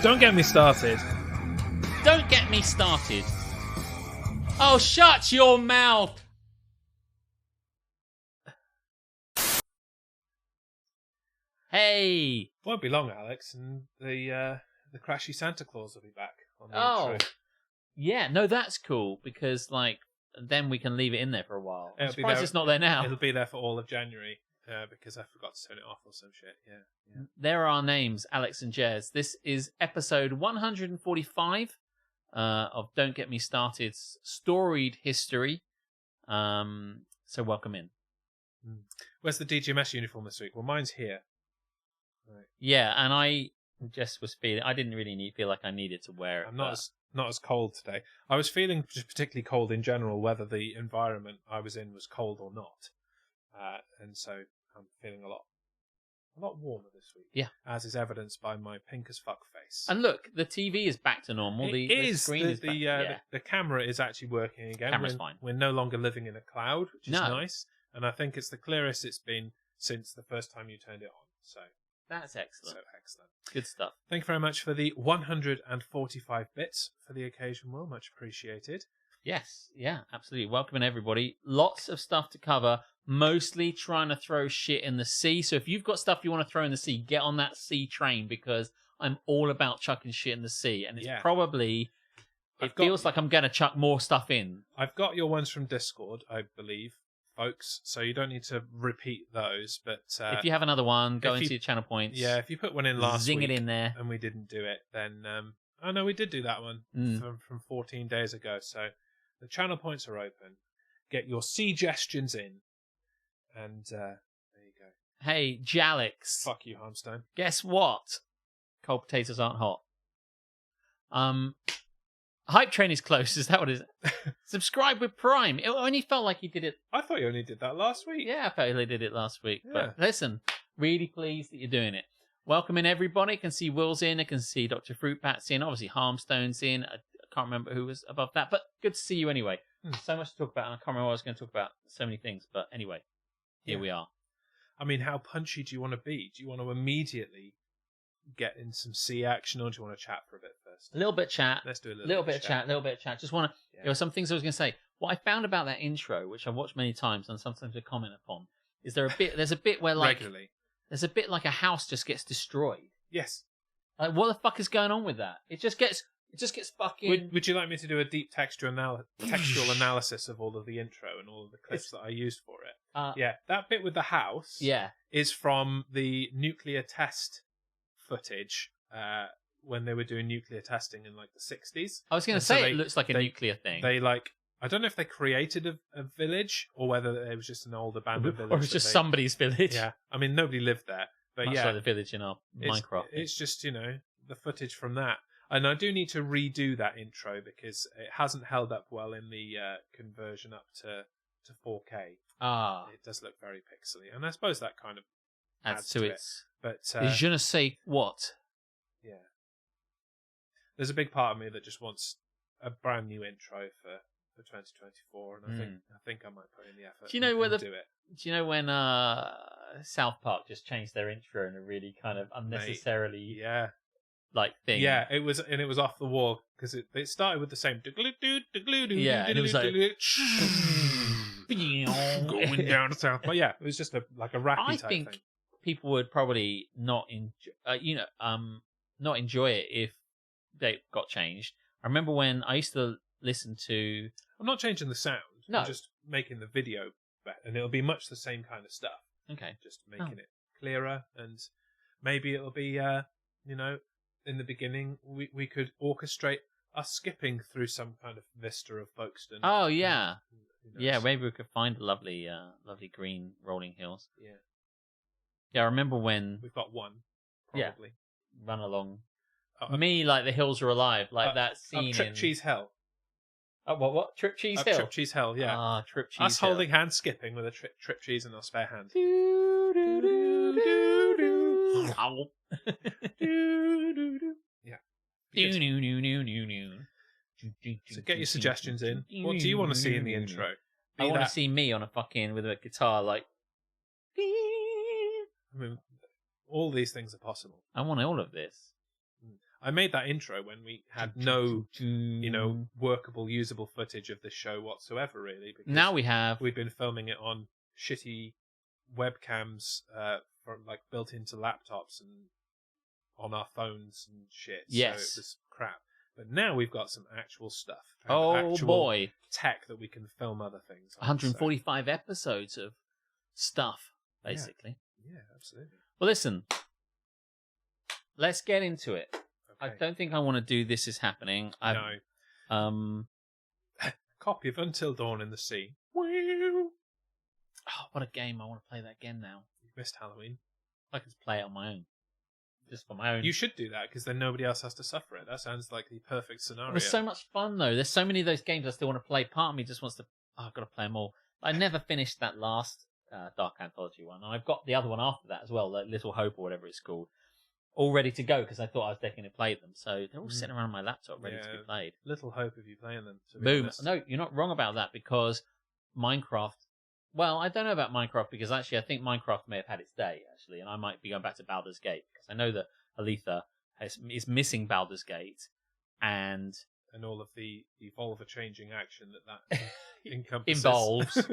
Don't get me started. Don't get me started. Oh, shut your mouth. Hey. Won't be long, Alex, and the crashy Santa Claus will be back on the intro. Yeah, no, that's cool because then we can leave it in there for a while. I'm surprised it's not there now. It'll be there for all of January because I forgot to turn it off or some shit. Yeah. There are our names, Alex and Jez. This is episode 145 of Don't Get Me Started's storied history. So welcome in. Where's the DGMS uniform this week? Well, mine's here. Right. Yeah, and I just was feeling I didn't really feel like I needed to wear it. I'm not as cold today. I was feeling just particularly cold in general, whether the environment I was in was cold or not, and so I'm feeling a lot warmer this week. Yeah, as is evidenced by my pink as fuck face. And look, the TV is back to normal. The screen is back. The camera is actually working again. Camera's fine. We're no longer living in a cloud, which is nice, and I think it's the clearest it's been since the first time you turned it on. So. That's excellent. So excellent. Good stuff. Thank you very much for the 145 bits for the occasion, Will. Much appreciated. Yes, yeah, absolutely. Welcome in, everybody. Lots of stuff to cover, mostly trying to throw shit in the sea. So if you've got stuff you want to throw in the sea, get on that sea train because I'm all about chucking shit in the sea. And it's probably... It feels like I'm going to chuck more stuff in. I've got your ones from Discord, I believe. Folks, so you don't need to repeat those, but if you have another one, go into your channel points. Yeah, if you put one in last week, zing it in there, and we didn't do it, then oh no, we did do that one from 14 days ago. So the channel points are open. Get your suggestions in, and there you go. Hey, Jalix. Fuck you, Harmstone. Guess what? Cold potatoes aren't hot. Hype Train is close. Is that what it is? Subscribe with Prime. It only felt like you did it. I thought you only did that last week. Yeah, I felt you did it last week. Yeah. But listen, really pleased that you're doing it. Welcome in, everybody. I can see Will's in. I can see Dr. Fruitbat's in. Obviously, Harmstone's in. I can't remember who was above that. But good to see you anyway. So much to talk about. And I can't remember what I was going to talk about. So many things. But anyway, here we are. I mean, how punchy do you want to be? Do you want to immediately get in some sea action, or do you want to chat for a bit first? A little bit of chat. Let's do a little bit of chat. Just want to. There were some things I was going to say. What I found about that intro, which I've watched many times and sometimes I comment upon, is there's a bit where regularly there's a bit like a house just gets destroyed. Yes. Like what the fuck is going on with that? It just gets fucking. Would you like me to do a deep textual analysis of all of the intro and all of the clips that I used for it? Yeah, that bit with the house. Yeah. Is from the nuclear test footage when they were doing nuclear testing in like the 60s. I was going to say it looks like a nuclear thing. They I don't know if they created a village or whether it was just an old abandoned village. Or it was just somebody's village. Yeah. I mean, nobody lived there. But Much like the village in our Minecraft. It's just, the footage from that. And I do need to redo that intro because it hasn't held up well in the conversion up to 4K. It does look very pixely. And I suppose that kind of adds to it. But je ne sais what. Yeah. There's a big part of me that just wants a brand new intro for 2024, and I think I might put in the effort. Do you know where do it? Do you know when South Park just changed their intro in a really kind of unnecessarily thing? Yeah, it was off the wall because it started with the same and it was like going down to South. But yeah, it was just a rappy type thing. People would probably not enjoy it if they got changed. I remember when I used to listen to. I'm not changing the sound. No. I'm just making the video better, and it'll be much the same kind of stuff. Okay. Just making it clearer, and maybe it'll be, in the beginning we could orchestrate us skipping through some kind of vista of Folkestone. Oh yeah, yeah. Maybe we could find lovely green rolling hills. Yeah. Yeah, I remember when we've got one. Probably run along. Me like the hills are alive, like that scene Trip in Cheese Hell. What? Trip Cheese Hill? Trip Cheese Hell, yeah. Trip Cheese Hill. Us holding hands skipping with a trip cheese in our spare hand. Yeah. So get your suggestions in. What do you want to see in the intro? I want to see me on a fucking with a guitar like. I mean, all these things are possible. I want all of this. I made that intro when we had no, workable, usable footage of this show whatsoever, really. Because now we have. We've been filming it on shitty webcams, built into laptops and on our phones and shit. Yes. So it was crap. But now we've got some actual stuff. Actual boy. Tech that we can film other things on. 145 episodes of stuff, basically. Yeah, absolutely. Well, listen. Let's get into it. Okay. I don't think I want to do This Is Happening. No. Copy of Until Dawn in the Sea. Oh, what a game. I want to play that again now. You've missed Halloween. I could play it on my own. Just for my own. You should do that, because then nobody else has to suffer it. That sounds like the perfect scenario. It was so much fun, though. There's so many of those games I still want to play. Part of me just wants to... I've got to play them all. I never finished that last Dark Anthology one. And I've got the other one after that as well, like Little Hope or whatever it's called, all ready to go, because I thought I was definitely going to play them. So they're all sitting around my laptop ready to be played. Little hope of you playing them. Boom. No, you're not wrong about that, because Minecraft... Well, I don't know about Minecraft, because actually I think Minecraft may have had its day, actually, and I might be going back to Baldur's Gate, because I know that Aletha is missing Baldur's Gate, and all of the evolver-changing action that encompasses. Involves.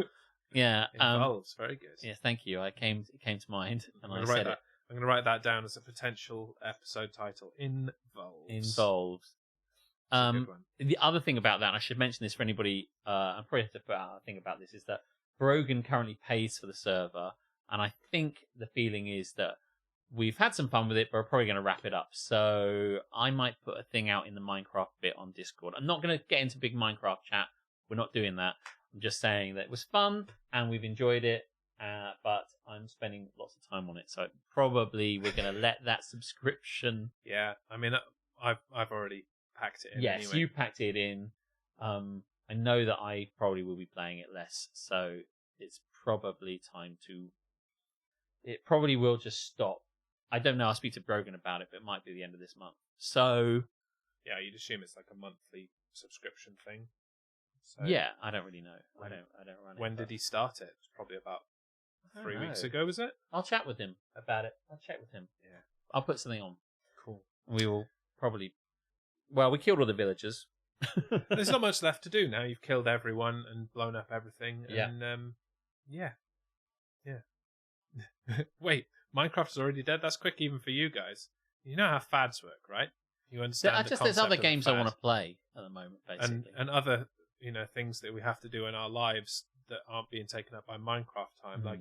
Yeah. Involves, very good. Yeah, thank you. It came to mind, and I said it. I'm going to write that down as a potential episode title. Involves. A good one. The other thing about that, and I should mention this for anybody, I'm probably have to put out a thing about this, is that Brogan currently pays for the server, and I think the feeling is that we've had some fun with it, but we're probably going to wrap it up. So I might put a thing out in the Minecraft bit on Discord. I'm not going to get into big Minecraft chat. We're not doing that. I'm just saying that it was fun, and we've enjoyed it, but I'm spending lots of time on it. So probably we're going to let that subscription... Yeah, I mean, I've already packed it in. Yes, anyway. You packed it in. I know that I probably will be playing it less, so it's probably time to... It probably will just stop. I don't know. I'll speak to Brogan about it, but it might be the end of this month. So... Yeah, you'd assume it's like a monthly subscription thing. So yeah, I don't really know. I don't run it. When did he start it? It's probably about 3 weeks ago, was it? I'll chat with him about it. I'll check with him. Yeah. I'll put something on. Cool. We will probably... Well, we killed all the villagers. There's not much left to do now. You've killed everyone and blown up everything. Yeah. And, yeah. Wait, Minecraft's already dead? That's quick even for you guys. You know how fads work, right? You understand there's other games I want to play at the moment, basically. And other, things that we have to do in our lives that aren't being taken up by Minecraft time, like,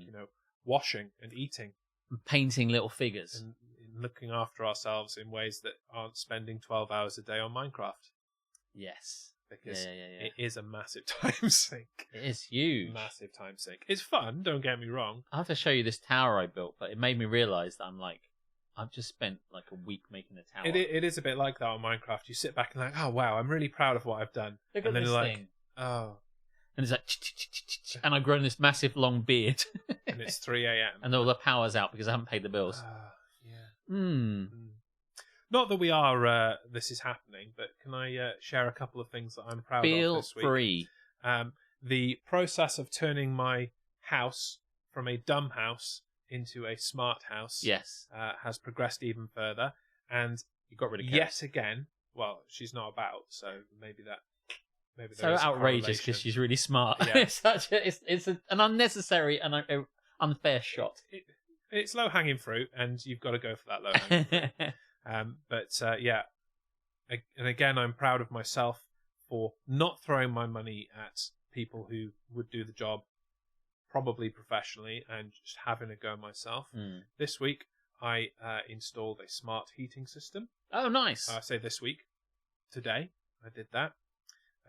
washing and eating. And painting little figures. And looking after ourselves in ways that aren't spending 12 hours a day on Minecraft. Yes. Because it is a massive time sink. It is huge. Massive time sink. It's fun, don't get me wrong. I have to show you this tower I built, but it made me realise that I've just spent like a week making a tower. It is a bit like that on Minecraft. You sit back and like, oh wow, I'm really proud of what I've done. Look and at then this you're thing. Like, oh. And it's like, and I've grown this massive long beard. And it's 3 a.m. And all the power's out because I haven't paid the bills. Yeah. Not that we are, this is happening, but can I share a couple of things that I'm proud of this week? Feel free. The process of turning my house from a dumb house into a smart house has progressed even further. And you got rid of yet again, well, she's not about, so maybe there so is outrageous because she's really smart. Yeah. it's an unnecessary and unfair shot. It's low hanging fruit, and you've got to go for that low hanging fruit. Yeah, and again, I'm proud of myself for not throwing my money at people who would do the job probably professionally and just having a go myself. This week, I installed a smart heating system. Oh, nice. I say this week. Today, I did that.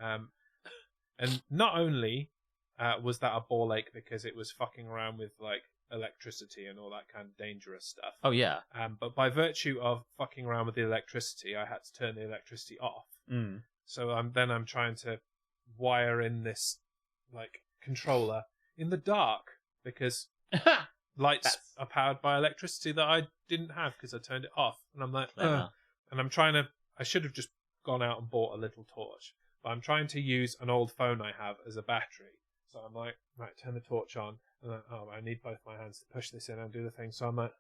And not only was that a ball ache because it was fucking around with like electricity and all that kind of dangerous stuff. Oh yeah. But by virtue of fucking around with the electricity, I had to turn the electricity off. So I'm trying to wire in this like controller in the dark because lights are powered by electricity that I didn't have because I turned it off. And I'm like, and I'm trying to. I should have just gone out and bought a little torch, but I'm trying to use an old phone I have as a battery. So I'm like, right, turn the torch on. And then, I need both my hands to push this in and do the thing. So I'm like,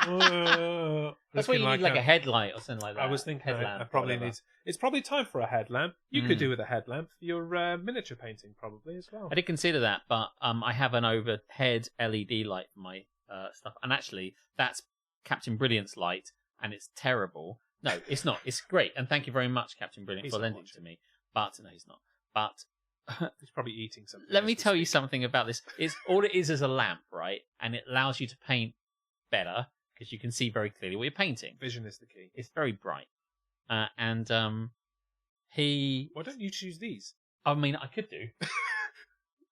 That's why you need like a headlight or something like that. I was thinking I probably need. It's probably time for a headlamp. You could do with a headlamp for your miniature painting, probably as well. I did consider that, but I have an overhead LED light for my stuff, and actually that's Captain Brilliant's light, and it's terrible. No, it's not. It's great, and thank you very much, Captain Brilliant, for lending it to me. But no, he's not. But he's probably eating something. Let me tell you something about this. It's all it is a lamp, right? And it allows you to paint better because you can see very clearly what you're painting. Vision is the key. It's very bright, and he. Why don't you choose these? I mean, I could do.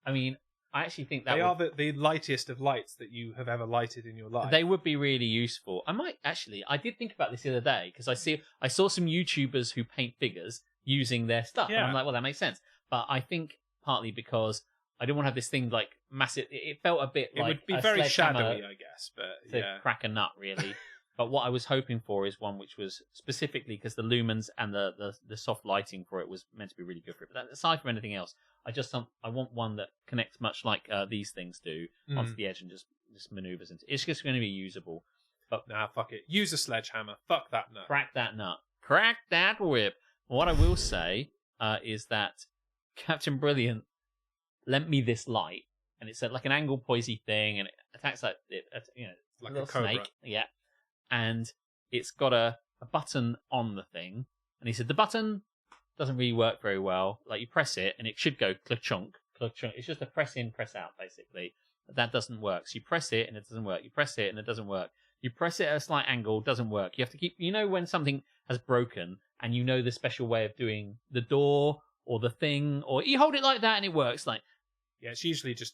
I mean, I actually think that they are the lightest of lights that you have ever lighted in your life. They would be really useful. I might actually. I did think about this the other day because I saw some YouTubers who paint figures using their stuff, and I'm like, well, that makes sense. But I think partly because I didn't want to have this thing like massive. It felt a bit like it would be very shadowy, I guess, but to crack a nut really. But what I was hoping for is one which was specifically because the lumens and the soft lighting for it was meant to be really good for it. But aside from anything else, I want one that connects much like these things do onto the edge and just maneuvers into. It's just going to be usable. But nah, fuck it. Use a sledgehammer. Fuck that nut. Crack that nut. Crack that whip. What I will say is that Captain Brilliant lent me this light, and it's like an angle poisey thing, and it attacks like like a a cobra. snake. Yeah. And it's got a button on the thing. And he said, the button doesn't really work very well. Like, you press it, and it should go click-chunk, click-chunk. It's just a press in, press out, basically. But that doesn't work. So you press it, and it doesn't work. You press it, and it doesn't work. You press it at a slight angle, doesn't work. You have to keep... You know when something has broken, and you know the special way of doing the door, or the thing, or you hold it like that, and it works. Like, yeah, it's usually just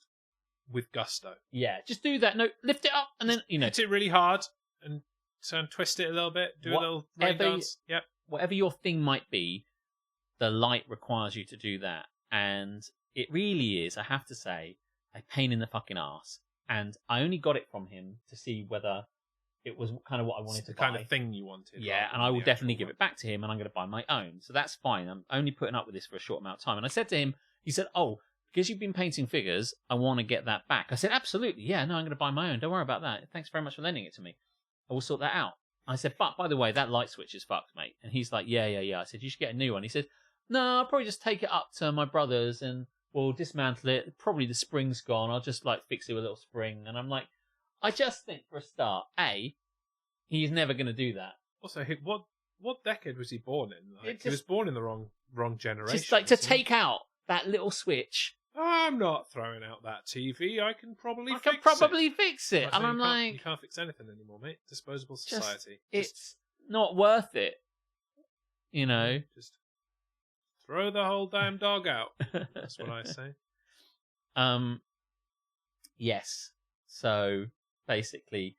with gusto. Yeah, just do that. No, lift it up, and then, hit it really hard, and... So twist it a little bit, do a little rain dance. Yep. Whatever your thing might be, the light requires you to do that. And it really is, I have to say, a pain in the fucking arse. And I only got it from him to see whether it was kind of what I wanted to buy. The kind of thing you wanted. Yeah, and I will definitely give it back to him, and I'm going to buy my own. So that's fine. I'm only putting up with this for a short amount of time. And I said to him, he said, oh, because you've been painting figures, I want to get that back. I said, absolutely, yeah, no, I'm going to buy my own. Don't worry about that. Thanks very much for lending it to me. I will sort that out. I said, but by the way, that light switch is fucked, mate. And he's like, yeah. I said, you should get a new one. He said, no, I'll probably just take it up to my brother's and we'll dismantle it. Probably the spring's gone. I'll just like fix it with a little spring. And I'm like, I just think for a start, he's never going to do that. Also, what decade was he born in? Like, he was born in the wrong generation. Just like to take out that little switch. I'm not throwing out that TV. I can probably fix it. And I'm like... You can't fix anything anymore, mate. Disposable society. It's not worth it. You know? Just throw the whole damn dog out. That's what I say. Yes. So, basically,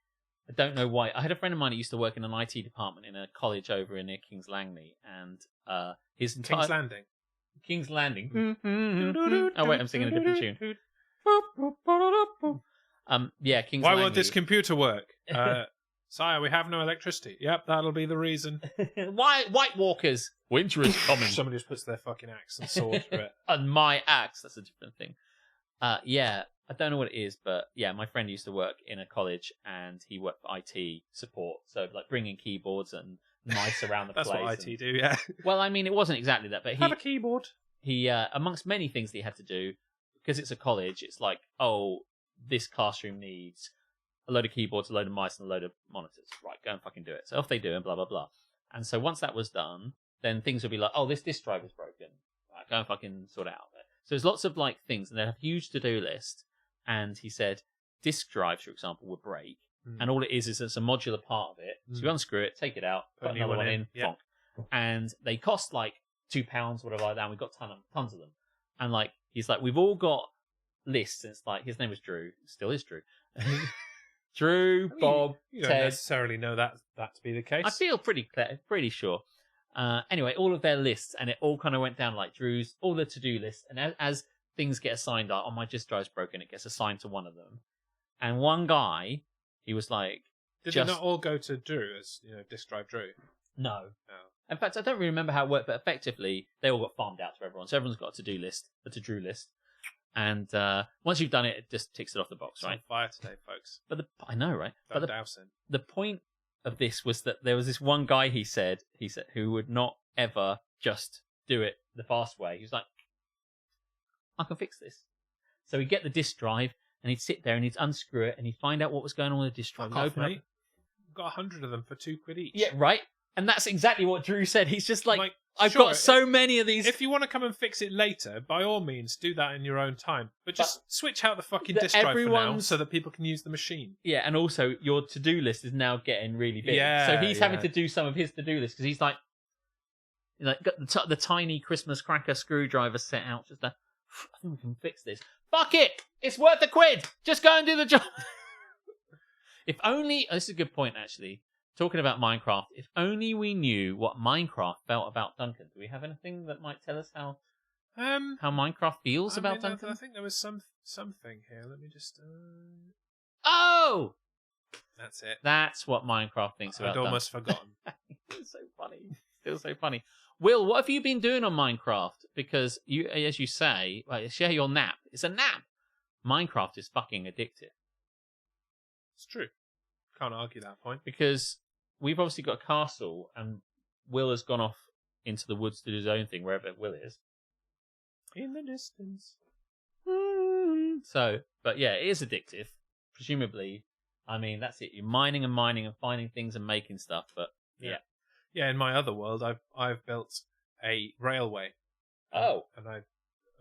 I don't know why. I had a friend of mine who used to work in an IT department in a college over near King's Langley. And his entire... King's Landing. King's Landing. Oh wait, I'm singing a different tune. Yeah, King's Landing. Why won't this computer work? Sire, we have no electricity. Yep, that'll be the reason. White Walkers. Winter is coming. Somebody just puts their fucking axe and sword through it. And my axe. That's a different thing. Yeah, I don't know what it is, but yeah, my friend used to work in a college and he worked for IT support. So like bringing keyboards and mice around the That's place. That's what IT do, yeah. Well, I mean, it wasn't exactly that, but have a keyboard. He, amongst many things that he had to do, because it's a college, it's like, oh, this classroom needs a load of keyboards, a load of mice, and a load of monitors. Right, go and fucking do it. So off they do, and blah, blah, blah. And so once that was done, then things would be like, oh, this disk drive is broken. Right, go and fucking sort it out. So there's lots of like things, and they have a huge to-do list. And he said disk drives, for example, would break. And all it is it's a modular part of it. So you unscrew it, take it out, put another one in, bonk. And they cost like £2, whatever like that. And we've got tons of them. And like, he's like, we've all got lists. And it's like, his name was Drew. Still is Drew. Drew, Bob, you don't Ted. necessarily know that to be the case. I feel pretty sure. Anyway, all of their lists, and it all kind of went down like Drew's, all the to-do lists. And as things get assigned, oh, my disk drive's broken, it gets assigned to one of them. And one guy, he was like... Did they not all go to Drew as, disk drive Drew? No. In fact, I don't really remember how it worked, but effectively, they all got farmed out to everyone. So everyone's got a to-do list, a to-Drew list. And once you've done it, it just ticks it off the box, It's right? on fire today, folks. But I know, right? Don't douse him. The point of this was that there was this one guy he said who would not ever just do it the fast way. He was like, I can fix this. So he'd get the disk drive and he'd sit there and he'd unscrew it and he'd find out what was going on with the disk drive. Fuck off, mate. I've got 100 of them for £2 each. Yeah, right. And that's exactly what Drew said. He's just like I've sure, got so many of these. If you want to come and fix it later, by all means, do that in your own time. But just switch out the fucking disk drive for now so that people can use the machine. Yeah, and also your to-do list is now getting really big. Yeah, so he's having to do some of his to-do list because he's like got the tiny Christmas cracker screwdriver set out. Just I think we can fix this. Fuck it! It's worth £1. Just go and do the job. If only... this is a good point, actually. Talking about Minecraft, if only we knew what Minecraft felt about Duncan. Do we have anything that might tell us how Minecraft feels about Duncan? I think there was something here. Let me just... Oh! That's it. That's what Minecraft thinks about I'd almost forgotten. It's so funny. Still so funny. Will, what have you been doing on Minecraft? Because, you, as you say, share your nap. It's a nap. Minecraft is fucking addictive. It's true. Can't argue that point. Because we've obviously got a castle, and Will has gone off into the woods to do his own thing, wherever Will is. In the distance. So, but yeah, it is addictive. Presumably, I mean, that's it. You're mining and finding things and making stuff, but yeah. Yeah, in my other world, I've built a railway. Oh. And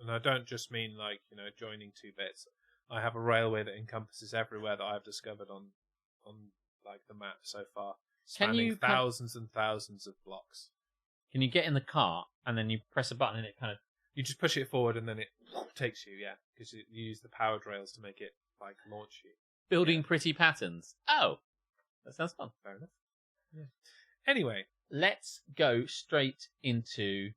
I don't just mean like, joining two bits. I have a railway that encompasses everywhere that I've discovered on like the map so far, spanning thousands and thousands of blocks. Can you get in the car and then you press a button and it kind of... You just push it forward and then it takes you, because you use the powered rails to make it like launch you. Building pretty patterns. Oh, that sounds fun. Fair enough. Yeah. Anyway, let's go straight into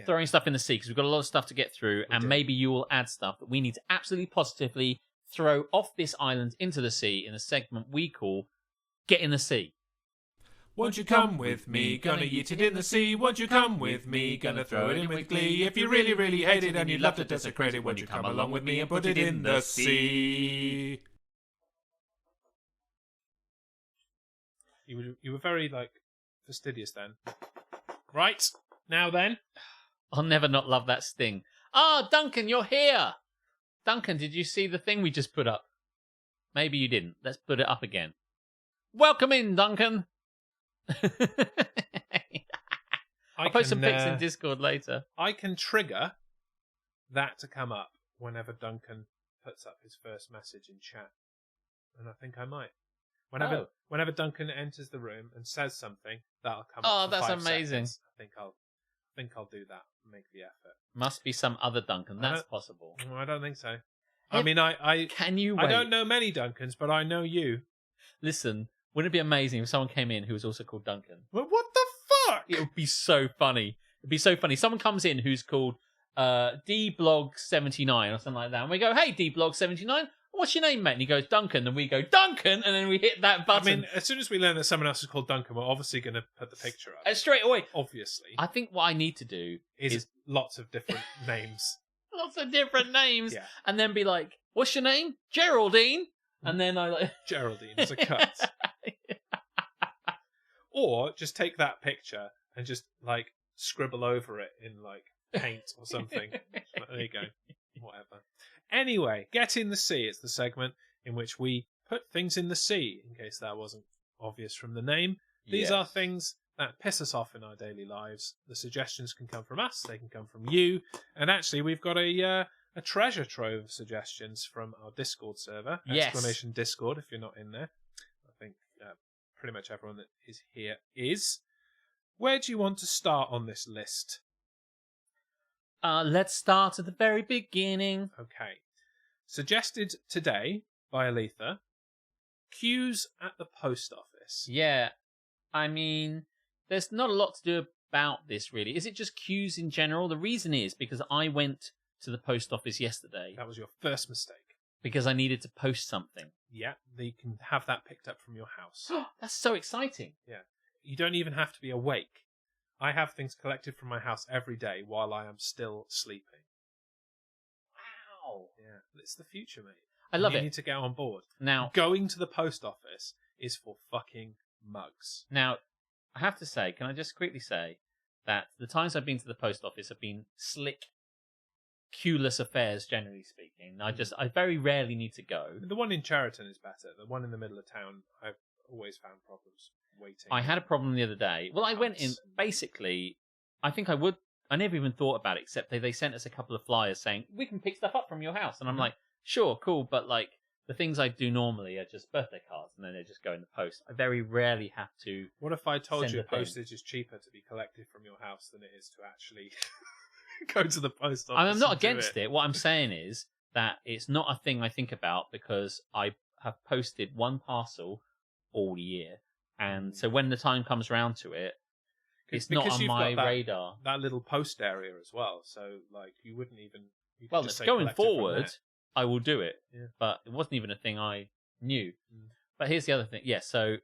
throwing stuff in the sea because we've got a lot of stuff to get through, and maybe you will add stuff that we need to absolutely positively throw off this island into the sea in a segment we call Get in the Sea. Won't you come with me, gonna eat it in the sea? Won't you come with me, gonna throw it in with glee? If you really, really hate it and you'd love to desecrate it, won't you come along with me and put it in the sea? You were very, fastidious then. Right, now then. I'll never not love that sting. Ah, Duncan, you're here! Duncan, did you see the thing we just put up? Maybe you didn't. Let's put it up again. Welcome in, Duncan! I'll post some pics in Discord later. I can trigger that to come up whenever Duncan puts up his first message in chat. And I think I might. Whenever Duncan enters the room and says something, that'll come up. Oh, that's amazing. Seconds. I think I'll do that and make the effort. Must be some other Duncan. That's possible. I don't think so. I mean, I can you wait? I don't know many Duncans, but I know you. Listen, wouldn't it be amazing if someone came in who was also called Duncan? Well, what the fuck? It would be so funny. It'd be so funny. Someone comes in who's called DBlog79 or something like that, and we go, "Hey, DBlog79, what's your name, mate?" And he goes, "Duncan," and we go, "Duncan," and then we hit that button. I mean, as soon as we learn that someone else is called Duncan, we're obviously going to put the picture up. Straight away. Obviously. I think what I need to do is lots of different names. Lots of different names. Yeah. And then be like, "What's your name?" "Geraldine." And then I like... Geraldine is a cut. Or just take that picture and just, scribble over it in, paint or something. There you go. Whatever. Anyway, Get in the Sea. It's the segment in which we put things in the sea, in case that wasn't obvious from the name. These are things that piss us off in our daily lives. The suggestions can come from us, they can come from you, and actually we've got a treasure trove of suggestions from our Discord server. Yes. Exclamation Discord if you're not in there. I think pretty much everyone that is here is. Where do you want to start on this list? Let's start at the very beginning. Okay. Suggested today by Aletha, queues at the post office. Yeah. I mean, there's not a lot to do about this, really. Is it just queues in general? The reason is because I went to the post office yesterday. That was your first mistake. Because I needed to post something. Yeah, you can have that picked up from your house. That's so exciting. Yeah. You don't even have to be awake. I have things collected from my house every day while I am still sleeping. Wow. Yeah, it's the future, mate. I love you it. need to get on board. Now, going to the post office is for fucking mugs. Now, I have to say, can I just quickly say that the times I've been to the post office have been slick, queueless affairs, generally speaking. I very rarely need to go. The one in Cheriton is better. The one in the middle of town, I've always found problems waiting. I had a problem the other day. Well, I went in, basically, I think I never even thought about it, except they sent us a couple of flyers saying, we can pick stuff up from your house. And I'm like, sure, cool, but like, the things I do normally are just birthday cards, and then they just go in the post. I very rarely have to. What if I told you postage is cheaper to be collected from your house than it is to actually go to the post office? I'm not against it. What I'm saying is that it's not a thing I think about because I have posted one parcel all year, and so when the time comes round to it, it's not on my radar. That little post area as well, so like you wouldn't even. Well, going forward, I will do it, but it wasn't even a thing I knew. But here's the other thing. Yeah, so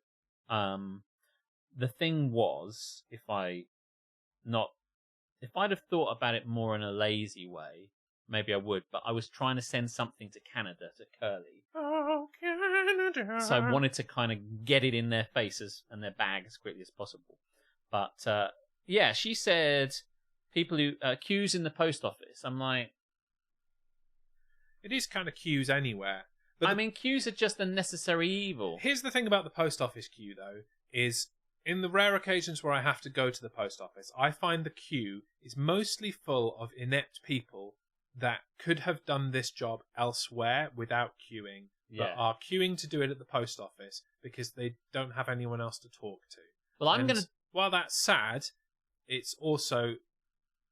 the thing was, if I'd have thought about it more in a lazy way, maybe I would. But I was trying to send something to Canada, to Curly. Oh, Canada! So I wanted to kind of get it in their faces and their bag as quickly as possible. But yeah, she said people who queues in the post office. I'm like. It is kind of queues anywhere. But I mean, queues are just a necessary evil. Here's the thing about the post office queue, though, is in the rare occasions where I have to go to the post office, I find the queue is mostly full of inept people that could have done this job elsewhere without queuing, but are queuing to do it at the post office because they don't have anyone else to talk to. Well, while that's sad, it's also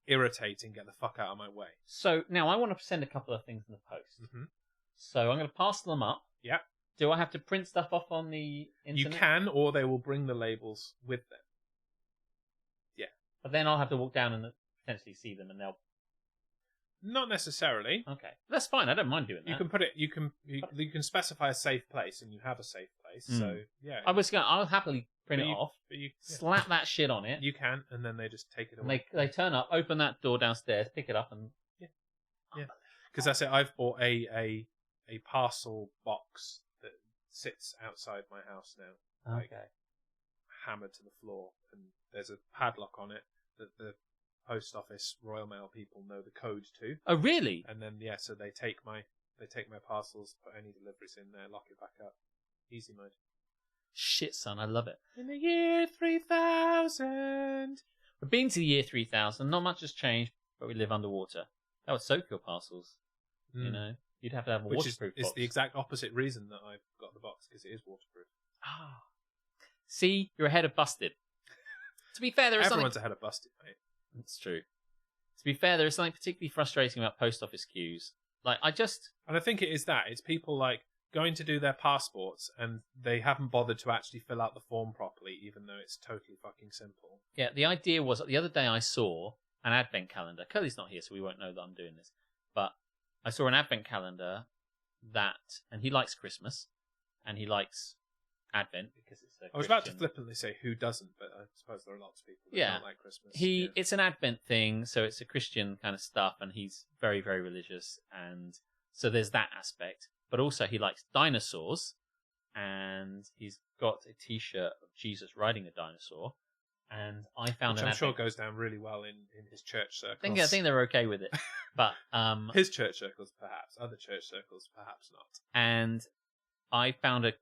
irritating. Get the fuck out of my way. So now I want to send a couple of things in the post. So I'm going to parcel them up. Yeah. Do I have to print stuff off on the internet? You can, or they will bring the labels with them. Yeah. But then I'll have to walk down and potentially see them, and they'll. Not necessarily. Okay, that's fine. I don't mind doing that. You can put it. You can specify a safe place, and you have a safe place. So yeah. I'll happily print it off. Slap that shit on it. You can, and then they just take it away. They turn up, open that door downstairs, pick it up, and yeah. Because that's it. I've bought a parcel box that sits outside my house now. Okay. Hammered to the floor, and there's a padlock on it that the post office Royal Mail people know the code to. Oh, really? And then so they take my parcels, put any deliveries in there, lock it back up. Easy mode. Shit, son, I love it. In the year 3000. We've been to the year 3000. Not much has changed, but we live underwater. That would soak your parcels. You know, you'd have to have a waterproof box. It's the exact opposite reason that I've got the box, because it is waterproof. Ah. See, you're ahead of busted. To be fair, everyone's ahead of busted, mate. That's true. To be fair, there is something particularly frustrating about post office queues. And I think it is that. It's people like going to do their passports and they haven't bothered to actually fill out the form properly, even though it's totally fucking simple. Yeah, the idea was that the other day I saw an advent calendar. Curly's not here, so we won't know that I'm doing this. But I saw an advent calendar and he likes Christmas and he likes Advent because it's a I was about to flippantly say who doesn't, but I suppose there are lots of people that don't like Christmas. It's an Advent thing, so it's a Christian kind of stuff, and he's very, very religious, and so there's that aspect. But also he likes dinosaurs, and he's got a T-shirt of Jesus riding a dinosaur, and I found which I'm sure goes down really well in his church circles. I think they're okay with it, but his church circles perhaps, other church circles perhaps not. And I found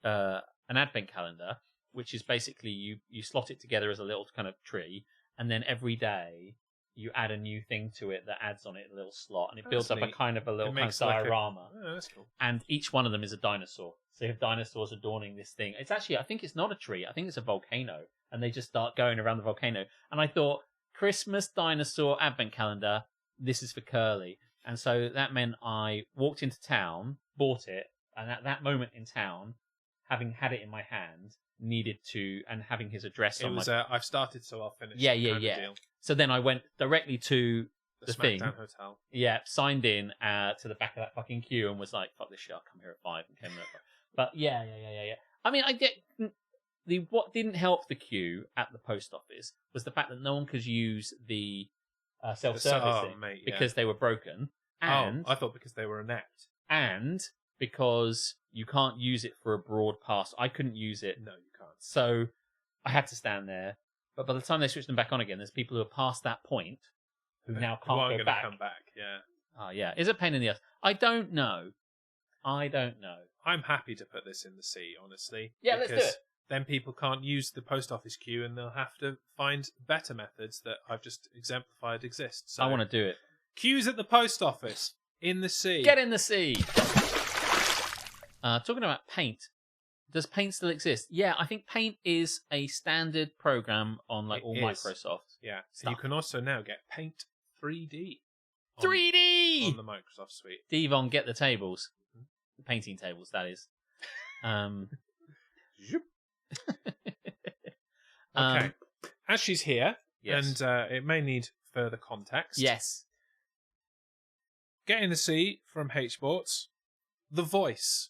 an advent calendar, which is basically you slot it together as a little kind of tree, and then every day you add a new thing to it that adds on it a little slot, and it builds up a kind of diorama. That's cool. And each one of them is a dinosaur. So you have dinosaurs adorning this thing. It's actually, I think it's not a tree. I think it's a volcano, and they just start going around the volcano. And I thought, Christmas dinosaur advent calendar, this is for Curly. And so that meant I walked into town, bought it, and at that moment in town, having had it in my hand, and having his address on my... I've started, so I'll finish. Yeah. Deal. So then I went directly to the thing. Hotel. Yeah, signed in to the back of that fucking queue and was like, fuck this shit, I'll come here at 5 and came here at 5. But yeah. I mean, I get... What didn't help the queue at the post office was the fact that no one could use the self-service thing because they were broken. And I thought because they were inept. And because you can't use it for a broad pass. I couldn't use it. No, you can't. So I had to stand there. But by the time they switched them back on again, there's people who are past that point who now can't go back. Come back, yeah. Oh, yeah. Is it a pain in the ass? I don't know. I'm happy to put this in the sea, honestly. Yeah, let's do it. Then people can't use the post office queue and they'll have to find better methods that I've just exemplified exist. So, I want to do it. Queues at the post office in the sea. Get in the sea. Talking about Paint. Does Paint still exist? Yeah, I think Paint is a standard program on all Microsoft. Yeah, so you can also now get Paint 3D. 3D! On the Microsoft suite. Devon, get the tables. The painting tables, that is. Okay. As she's here, yes. and it may need further context. Yes. Get in the Sea from H-Sports. The Voice.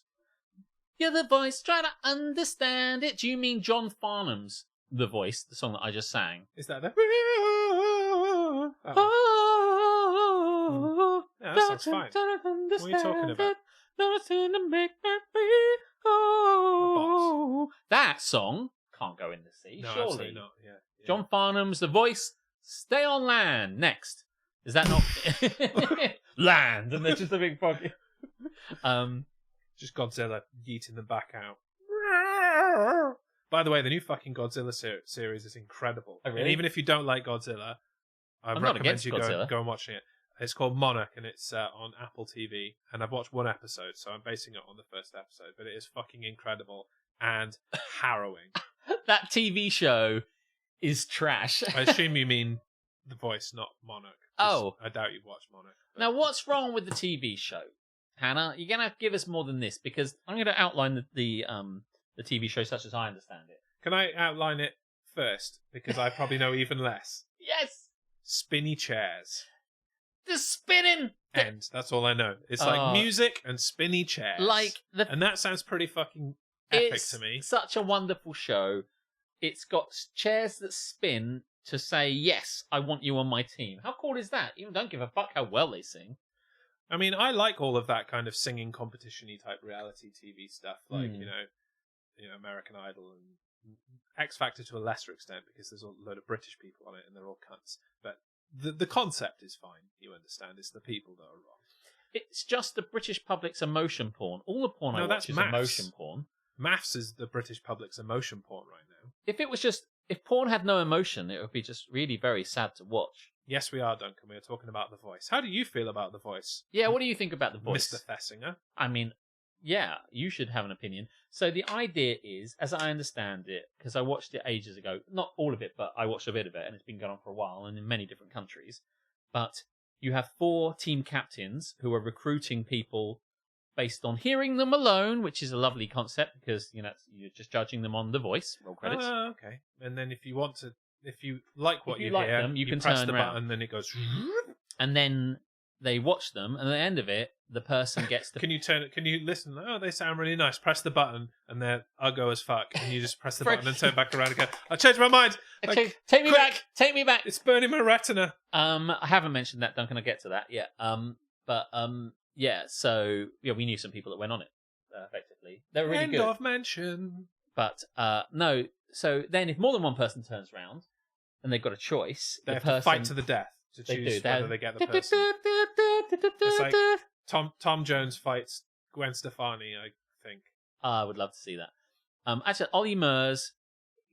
You're the voice, try to understand it. Do you mean John Farnham's The Voice, the song that I just sang? Is that the... Oh, yeah, that sounds fine. What are you talking about? Nothing to make me feel. Oh. That song can't go in the sea, no, surely. Absolutely not. Yeah. John Farnham's The Voice, Stay on Land. Next. Is that not... Land, and there's just a big pocket. Just Godzilla yeeting them back out. By the way, the new fucking Godzilla series is incredible. Oh, really? And even if you don't like Godzilla, I recommend you go and watching it. It's called Monarch, and it's on Apple TV. And I've watched one episode, so I'm basing it on the first episode. But it is fucking incredible and harrowing. That TV show is trash. I assume you mean The Voice, not Monarch. Oh. I doubt you've watched Monarch. But... Now, what's wrong with the TV show? Hannah, you're going to give us more than this, because I'm going to outline the TV show such as I understand it. Can I outline it first? Because I probably know even less. Yes! Spinny chairs. The spinning! End. That's all I know. It's like music and spinny chairs. And that sounds pretty fucking epic to me. It's such a wonderful show. It's got chairs that spin to say, yes, I want you on my team. How cool is that? You don't give a fuck how well they sing. I mean, I like all of that kind of singing competition-y type reality TV stuff, like, you know, American Idol and X Factor to a lesser extent, because there's a load of British people on it and they're all cunts. But the concept is fine, you understand. It's the people that are wrong. It's just the British public's emotion porn. All the porn I watch is emotion porn. Maths is the British public's emotion porn right now. If porn had no emotion, it would be just really very sad to watch. Yes, we are, Duncan. We are talking about The Voice. How do you feel about The Voice? Yeah, what do you think about The Voice? Mr. Thessinger? I mean, yeah, you should have an opinion. So the idea is, as I understand it, because I watched it ages ago, not all of it, but I watched a bit of it, and it's been going on for a while, and in many different countries. But you have 4 team captains who are recruiting people based on hearing them alone, which is a lovely concept, because, you're just judging them on The Voice. Roll credits. Okay. And then if you like what you like hear, them, you can press turn the around. button, then it goes... And then they watch them, and at the end of it, the person gets to... Can you listen? Oh, they sound really nice. Press the button, and they're uggo as fuck, and you just press the button and turn back around again. I changed my mind! Take me back! It's burning my retina! I haven't mentioned that, Duncan. I'll get to that yet. Yeah, so... Yeah, we knew some people that went on it, effectively. They're really good. End of mention. But, no... So then if more than one person turns round, and they've got a choice... They have to fight to the death to choose whether they get the person. It's like Tom Jones fights Gwen Stefani, I think. I would love to see that. Actually, Ollie Murs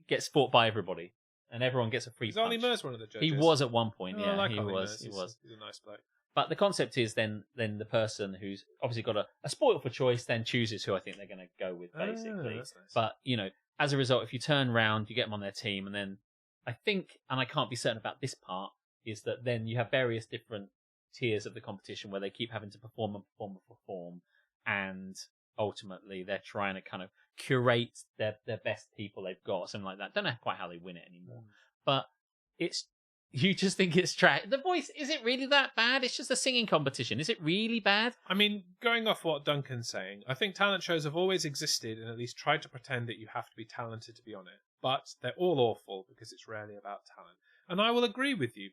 gets fought by everybody, and everyone gets a free punch. Is Ollie Murs one of the judges? He was at one point, I like he Ollie was. Murs. He was. He's a nice bloke. But the concept is then the person who's obviously got a spoil for choice then chooses who I think they're going to go with, basically. That's nice. But, as a result, if you turn round, you get them on their team, and then I think, and I can't be certain about this part, is that then you have various different tiers of the competition where they keep having to perform, and ultimately they're trying to kind of curate their best people they've got, something like that. Don't know quite how they win it anymore. But you just think it's trash. The Voice, is it really that bad? It's just a singing competition. Is it really bad? I mean, going off what Duncan's saying, I think talent shows have always existed and at least tried to pretend that you have to be talented to be on it. But they're all awful because it's rarely about talent. And I will agree with you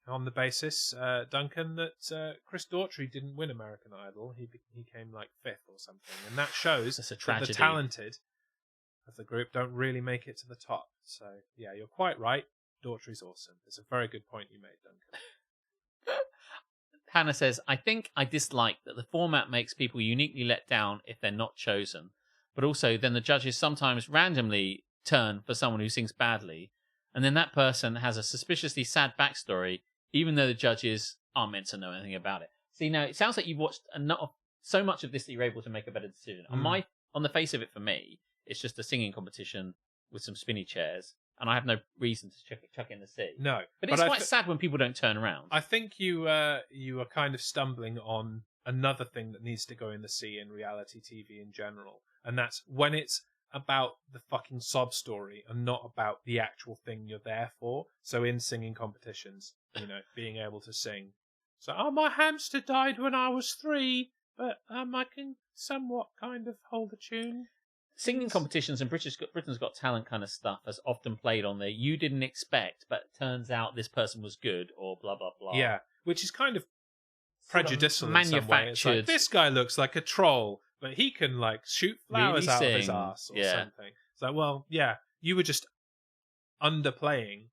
on the basis, Duncan, that Chris Daughtry didn't win American Idol. He came like 5th or something, and that shows That's a that tragedy. the talented of the group don't really make it to the top. So yeah, you're quite right. Daughtry's awesome. It's a very good point you made, Duncan. Hannah says, I think I dislike that the format makes people uniquely let down if they're not chosen, but also then the judges sometimes randomly turn for someone who sings badly, and then that person has a suspiciously sad backstory, even though the judges aren't meant to know anything about it. See, now it sounds like you've watched so much of this that you're able to make a better decision. On the face of it, for me, it's just a singing competition with some spinny chairs, and I have no reason to chuck it in the sea. No, but it's quite sad when people don't turn around. I think you are kind of stumbling on another thing that needs to go in the sea in reality TV in general, and that's when it's about the fucking sob story and not about the actual thing you're there for. So in singing competitions, being able to sing. So, my hamster died when I was 3, but I can somewhat kind of hold a tune. Singing competitions and Britain's Got Talent kind of stuff has often played on there. You didn't expect, but it turns out this person was good, or blah blah blah. Yeah, which is kind of prejudicial, manufactured. In some way. It's like, this guy looks like a troll, but he can like shoot flowers out of his ass or something. It's like, well, yeah, you were just underplaying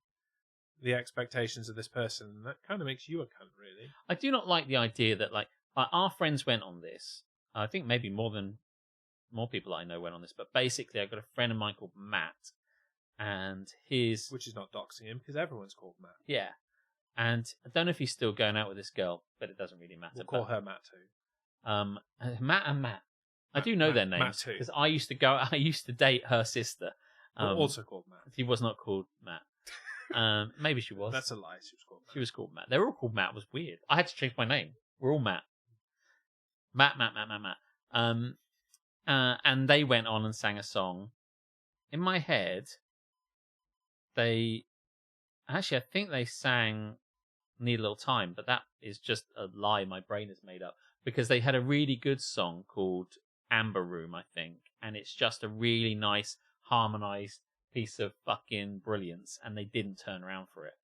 the expectations of this person, and that kind of makes you a cunt, really. I do not like the idea that like our friends went on this. I think maybe more people I know went on this, but basically I've got a friend of mine called Matt, and which is not doxing him because everyone's called Matt. Yeah, and I don't know if he's still going out with this girl, but it doesn't really matter. We'll call her Matt too. Matt and Matt. I do know their names because I used to date her sister. Also called Matt. She was not called Matt. Maybe she was. That's a lie. She was called Matt. She was called Matt. They were all called Matt. It was weird. I had to change my name. We're all Matt. Matt. And they went on and sang a song. In my head, I think they sang Need a Little Time, but that is just a lie my brain has made up, because they had a really good song called Amber Room, I think, and it's just a really nice harmonized piece of fucking brilliance, and they didn't turn around for it.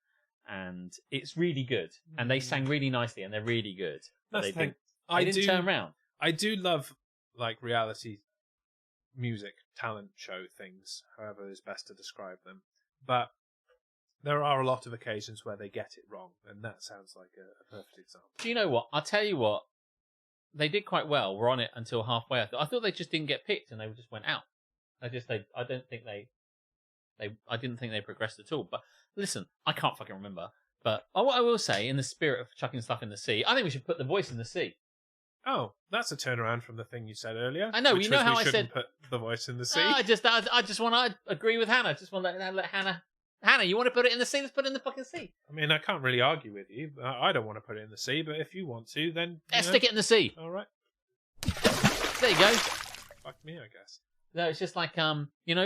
And it's really good, and they sang really nicely, and they're really good. That's they didn't turn around. I do love like reality music talent show things, however is best to describe them, but there are a lot of occasions where they get it wrong, and that sounds like a perfect example. Do you know what? I'll tell you what, they did quite well. We're on it until halfway. I thought they just didn't get picked and they just went out. I didn't think they progressed at all. But listen, I can't fucking remember. But what I will say, in the spirit of chucking stuff in the sea, I think we should put The Voice in the sea. Oh, that's a turnaround from the thing you said earlier. I know. You know how I said put The Voice in the sea. I just want to agree with Hannah. I just want to let Hannah. Hannah, you want to put it in the sea? Let's put it in the fucking sea. I mean, I can't really argue with you. I don't want to put it in the sea, but if you want to, then let's stick it in the sea. All right. There you go. Fuck me, I guess. No, it's just like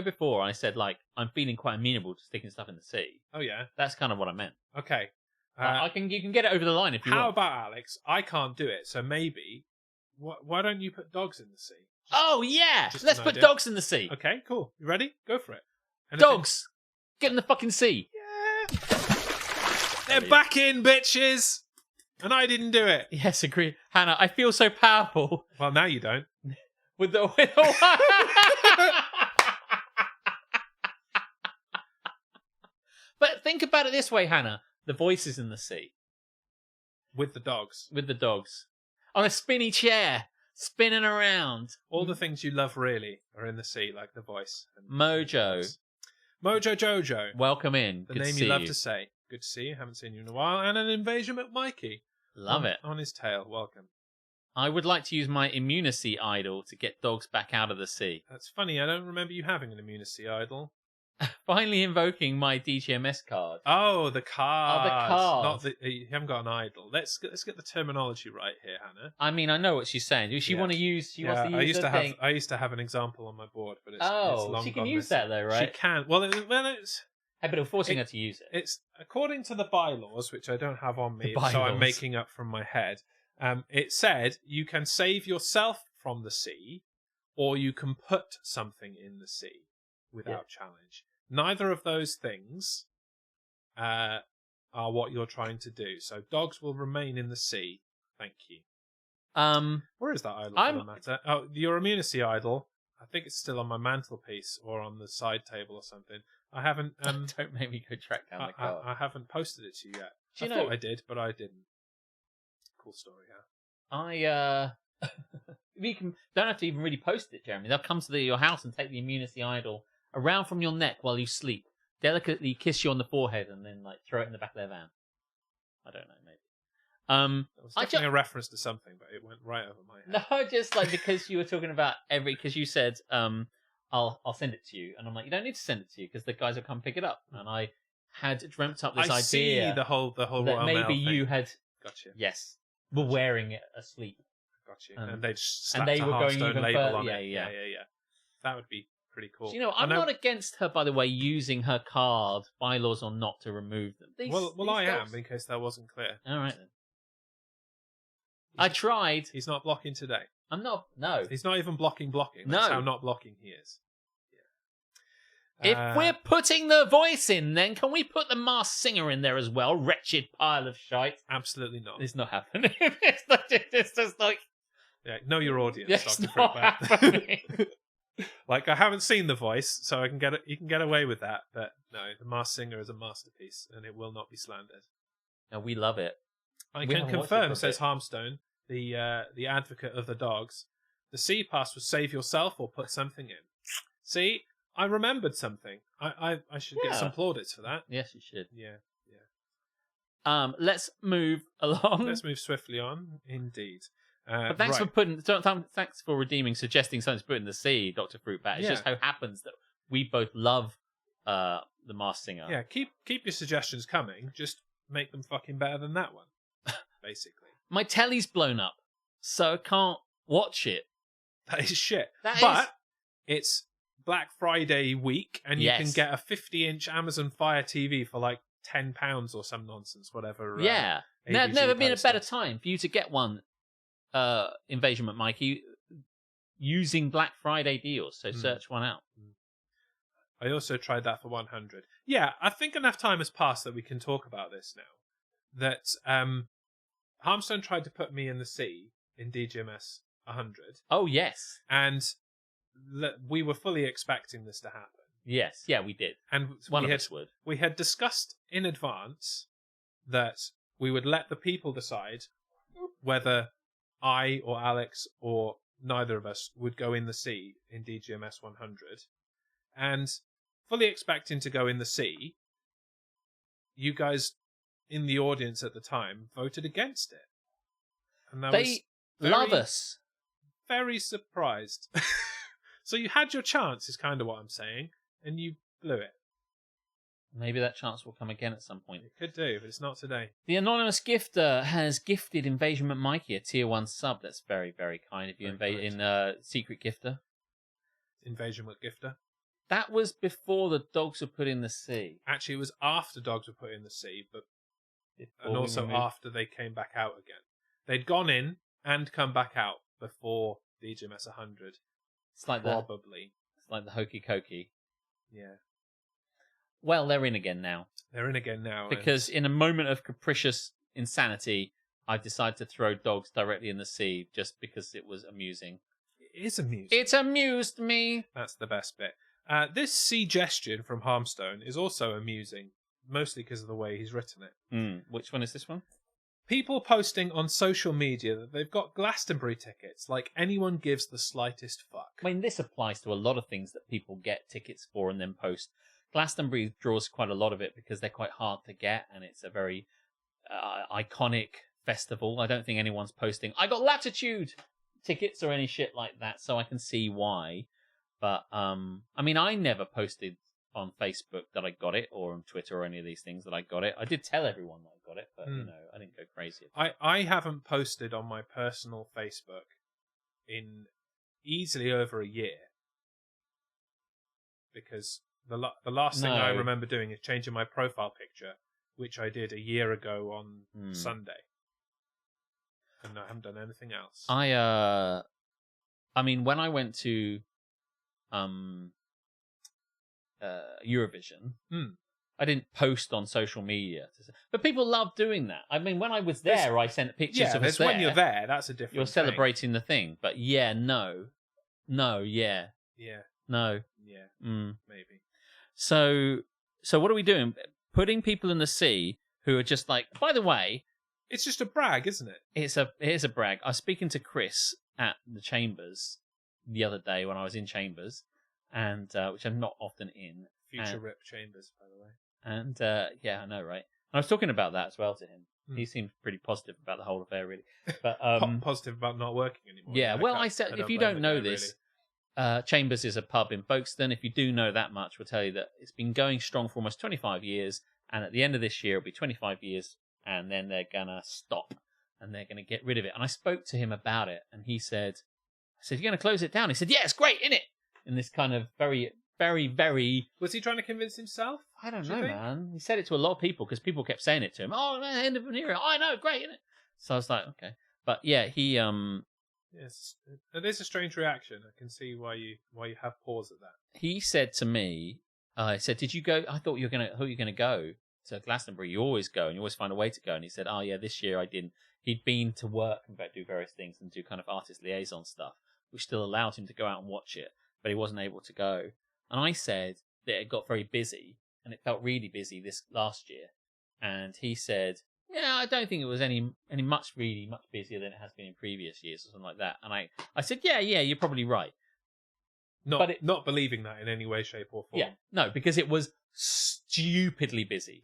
before I said like I'm feeling quite amenable to sticking stuff in the sea. Oh yeah. That's kind of what I meant. Okay. You can get it over the line if you want. How about Alex? I can't do it, so maybe. Why don't you put dogs in the sea? Oh yeah, let's put dogs in the sea. Okay, cool. You ready? Go for it. Dogs, get in the fucking sea. Yeah. They're back in, bitches. And I didn't do it. Yes, agree. Hannah, I feel so powerful. Well, now you don't. with the But think about it this way, Hannah. The Voice is in the sea. With the dogs. With the dogs. On a spinny chair. Spinning around. All the things you love really are in the sea, like The Voice. And Mojo. Mojo Jojo. Welcome in. The name you love to say. Good to see you. Haven't seen you in a while. And an Invasion at Mikey. Love it. On his tail. Welcome. I would like to use my immunity idol to get dogs back out of the sea. That's funny. I don't remember you having an immunity idol. Finally invoking my DGMS card. Oh, the card. Oh, the card. Not you haven't got an idol. Let's get the terminology right here, Hannah. I mean, I know what she's saying. Does she want to use? She wants to use I used to have an example on my board, but it's long she can gone use that though, right? She can. Well, it's. Hey, but I'm forcing her to use it. It's according to the bylaws, which I don't have on me, so I'm making up from my head. It said you can save yourself from the sea, or you can put something in the sea without challenge. Neither of those things are are what you're trying to do. So dogs will remain in the sea. Thank you. Where is that idol for the matter? Oh, your immunity idol. I think it's still on my mantelpiece or on the side table or something. I haven't. Don't make me go track down the card. I haven't posted it to you yet. I thought I did, but I didn't. Cool story, yeah. You don't have to even really post it, Jeremy. They'll come to your house and take the immunity idol around from your neck while you sleep, delicately kiss you on the forehead, and then like throw it in the back of their van. I don't know, maybe. It was definitely a reference to something, but it went right over my head. No, just like because you were talking about because you said I'll send it to you, and I'm like, you don't need to send it to you because the guys will come pick it up, and I had dreamt up this idea. I see the whole that Royal maybe Mail you thing. had. Gotcha. Yes, were wearing it asleep. Got you. And they just slapped and they a were going Hearthstone even label further. on Yeah. it. Yeah. That would be pretty cool. So, you know, I'm not against her, by the way, using her card, bylaws or not, to remove them. These I dogs... am, in case that wasn't clear. All right, then. I tried. He's not blocking today. I'm not. No. He's not even blocking. That's how not blocking he is. Yeah. If we're putting the voice in, then can we put the masked singer in there as well? Wretched pile of shite. Absolutely not. It's not happening. It's just like... Yeah, know your audience, It's Dr. not happening. Like, I haven't seen The Voice, so you can get away with that, but no, The Masked Singer is a masterpiece, and it will not be slandered. No, we love it. I can confirm, says Harmstone, the advocate of the dogs, the sea pass was save yourself or put something in. See, I remembered something. I should get some plaudits for that. Yes, you should. Yeah. Let's move along. Let's move swiftly on, indeed. But thanks for suggesting something to put in the sea, Dr. Fruitbat. It's just how it happens that we both love the Masked Singer. Yeah, keep your suggestions coming. Just make them fucking better than that one, basically. My telly's blown up, so I can't watch it. That is shit. But it's Black Friday week, and you can get a 50-inch Amazon Fire TV for like £10 or some nonsense, whatever. Yeah. There's never been a better time for you to get one. Invasion McMikey using Black Friday deals, so search one out. I also tried that for 100. Yeah, I think enough time has passed that we can talk about this now. That Harmstone tried to put me in the sea in DGMS 100. Oh yes, and we were fully expecting this to happen. Yes, yeah, we did, and we had discussed in advance that we would let the people decide whether I or Alex or neither of us would go in the sea in DGMS 100, and fully expecting to go in the sea, you guys in the audience at the time voted against it. And they love us. Very surprised. So you had your chance, is kind of what I'm saying, and you blew it. Maybe that chance will come again at some point. It could do, but it's not today. The anonymous gifter has gifted Invasion McMikey a tier 1 sub. That's very, very kind of you. Secret Gifter. Invasion McGifter. That was before the dogs were put in the sea. Actually, it was after dogs were put in the sea, and also after they came back out again. They'd gone in and come back out before DGMS 100. It's like probably. It's like the hokey cokey. Yeah. Well, they're in again now. They're in again now. Because in a moment of capricious insanity, I decided to throw dogs directly in the sea just because it was amusing. It is amusing. It amused me. That's the best bit. This suggestion from Harmstone is also amusing, mostly because of the way he's written it. Which one is this one? People posting on social media that they've got Glastonbury tickets, like anyone gives the slightest fuck. I mean, this applies to a lot of things that people get tickets for and then post. Glastonbury draws quite a lot of it because they're quite hard to get, and it's a very iconic festival. I don't think anyone's posting, I got Latitude tickets or any shit like that, so I can see why. But, I mean, I never posted on Facebook that I got it, or on Twitter or any of these things that I got it. I did tell everyone that I got it, but, you know, I didn't go crazy. I haven't posted on my personal Facebook in easily over a year. Because the last thing I remember doing is changing my profile picture, which I did a year ago on Sunday. And I haven't done anything else. I mean, when I went to Eurovision, I didn't post on social media. But people love doing that. I mean, when I was there, I sent pictures of us there. When you're there, that's a different You're celebrating the thing. But yeah, no, yeah. Yeah. No. Yeah. Maybe. So what are we doing? Putting people in the sea who are just like, by the way... It's just a brag, isn't it? It is a brag. I was speaking to Chris at the Chambers the other day when I was in Chambers, and which I'm not often in. Future Rip Chambers, by the way. And yeah, I know, right? And I was talking about that as well to him. He seemed pretty positive about the whole affair, really. But positive about not working anymore. Yeah, well, I said, if you don't know this, really. Chambers is a pub in Folkestone. If you do know that much, we'll tell you that it's been going strong for almost 25 years, and at the end of this year, it'll be 25 years, and then they're going to stop, and they're going to get rid of it. And I spoke to him about it, and he said, you're going to close it down? He said, yeah, it's great, isn't it? In this kind of very, very, very... Was he trying to convince himself? I don't know, man. He said it to a lot of people because people kept saying it to him. Oh, man, end of an era. I know, great, isn't it? So I was like, okay. But yeah, he... Yes, it is a strange reaction. I can see why you have pause at that. He said to me, he said, did you go... I thought you were going to go to Glastonbury. You always go and you always find a way to go. And he said, oh, yeah, this year I didn't. He'd been to work and do various things and do kind of artist liaison stuff, which still allowed him to go out and watch it, but he wasn't able to go. And I said that it got very busy, and it felt really busy this last year. And he said, yeah, I don't think it was any much busier than it has been in previous years or something like that. And I said, yeah, you're probably right. Not believing that in any way, shape or form. Yeah, no, because it was stupidly busy.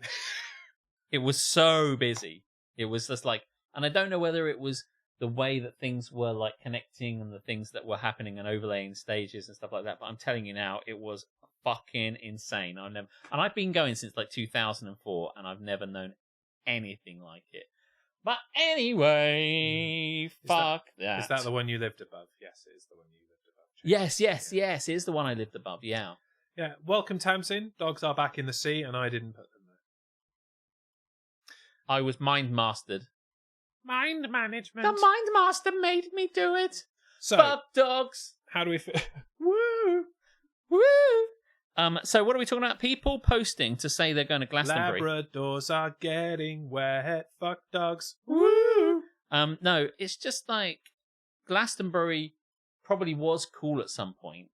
It was so busy. It was just like, and I don't know whether it was the way that things were like connecting and the things that were happening and overlaying stages and stuff like that. But I'm telling you now, it was fucking insane. And I've been going since like 2004, and I've never known anything like it. But anyway, fuck that. Is that the one you lived above? Yes, it is the one you lived above. Yes, it is the one I lived above. Yeah. Yeah. Welcome, Tamsin. Dogs are back in the sea, and I didn't put them there. I was mind mastered. Mind management. The mind master made me do it. So, fuck dogs. How do we feel? Woo! Woo! So what are we talking about? People posting to say they're going to Glastonbury. Labradors are getting wet. Fuck dogs. Woo! No, it's just like Glastonbury probably was cool at some point,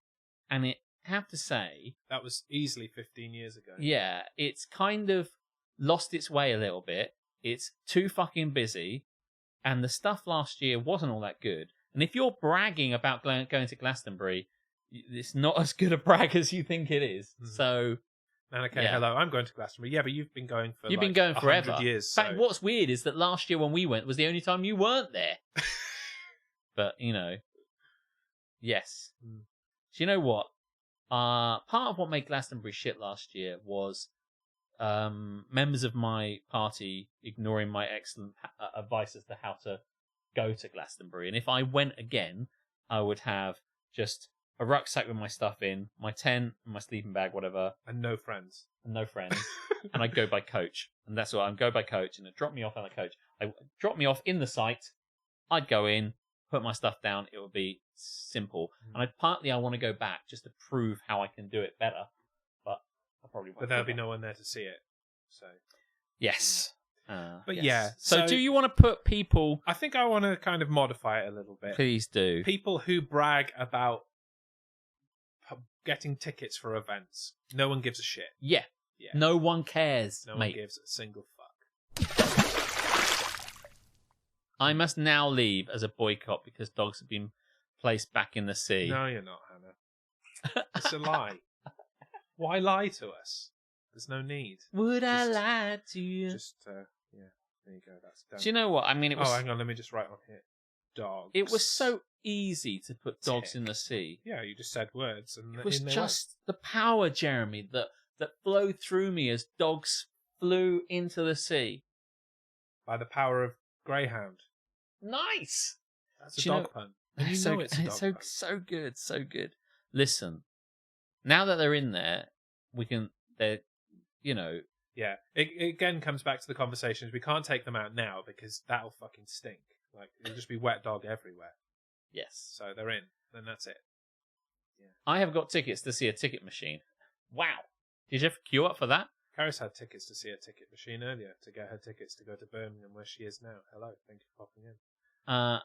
and I have to say that was easily 15 years ago. Yeah, it's kind of lost its way a little bit. It's too fucking busy. And the stuff last year wasn't all that good. And if you're bragging about going to Glastonbury, it's not as good a brag as you think it is. Mm. So, okay, yeah. Hello, I'm going to Glastonbury. Yeah, but you've been going for been going forever. 100 years. In fact, what's weird is that last year when we went was the only time you weren't there. But, yes. Mm. Do you know what? Part of what made Glastonbury shit last year was... members of my party ignoring my excellent advice as to how to go to Glastonbury. And if I went again, I would have just a rucksack with my stuff in, my tent, my sleeping bag, whatever. And no friends. And I'd go by coach. And that's what I'd go by coach, and it'd drop me off on the coach. Drop me off in the site. I'd go in, put my stuff down. It would be simple. And I want to go back just to prove how I can do it better. But there'll be no one there to see it. So yes. But yes. yeah. So do you want to put people... I think I want to kind of modify it a little bit. Please do. People who brag about getting tickets for events. No one gives a shit. Yeah. No one cares, No mate. one gives a single fuck. I must now leave as a boycott because dogs have been placed back in the sea. No, you're not, Hannah. It's a lie. Why lie to us? There's no need. Would I lie to you? Yeah, there you go. That's done. Do you know what? I mean, it was... Oh, hang on, let me just write on here. Dogs. It was so easy to put dogs in the sea. Yeah, you just said words. And it was just the power, Jeremy, that flowed through me as dogs flew into the sea. By the power of Greyhound. Nice! That's a dog pun. And you know it's a dog pun. So good, so good. Listen. Now that they're in there, Yeah, it again comes back to the conversations. We can't take them out now because that'll fucking stink. Like, it'll just be wet dog everywhere. Yes. So they're in, then that's it. Yeah. I have got tickets to see a ticket machine. Wow. Did you ever queue up for that? Paris had tickets to see a ticket machine earlier to get her tickets to go to Birmingham, where she is now. Hello, thank you for popping in.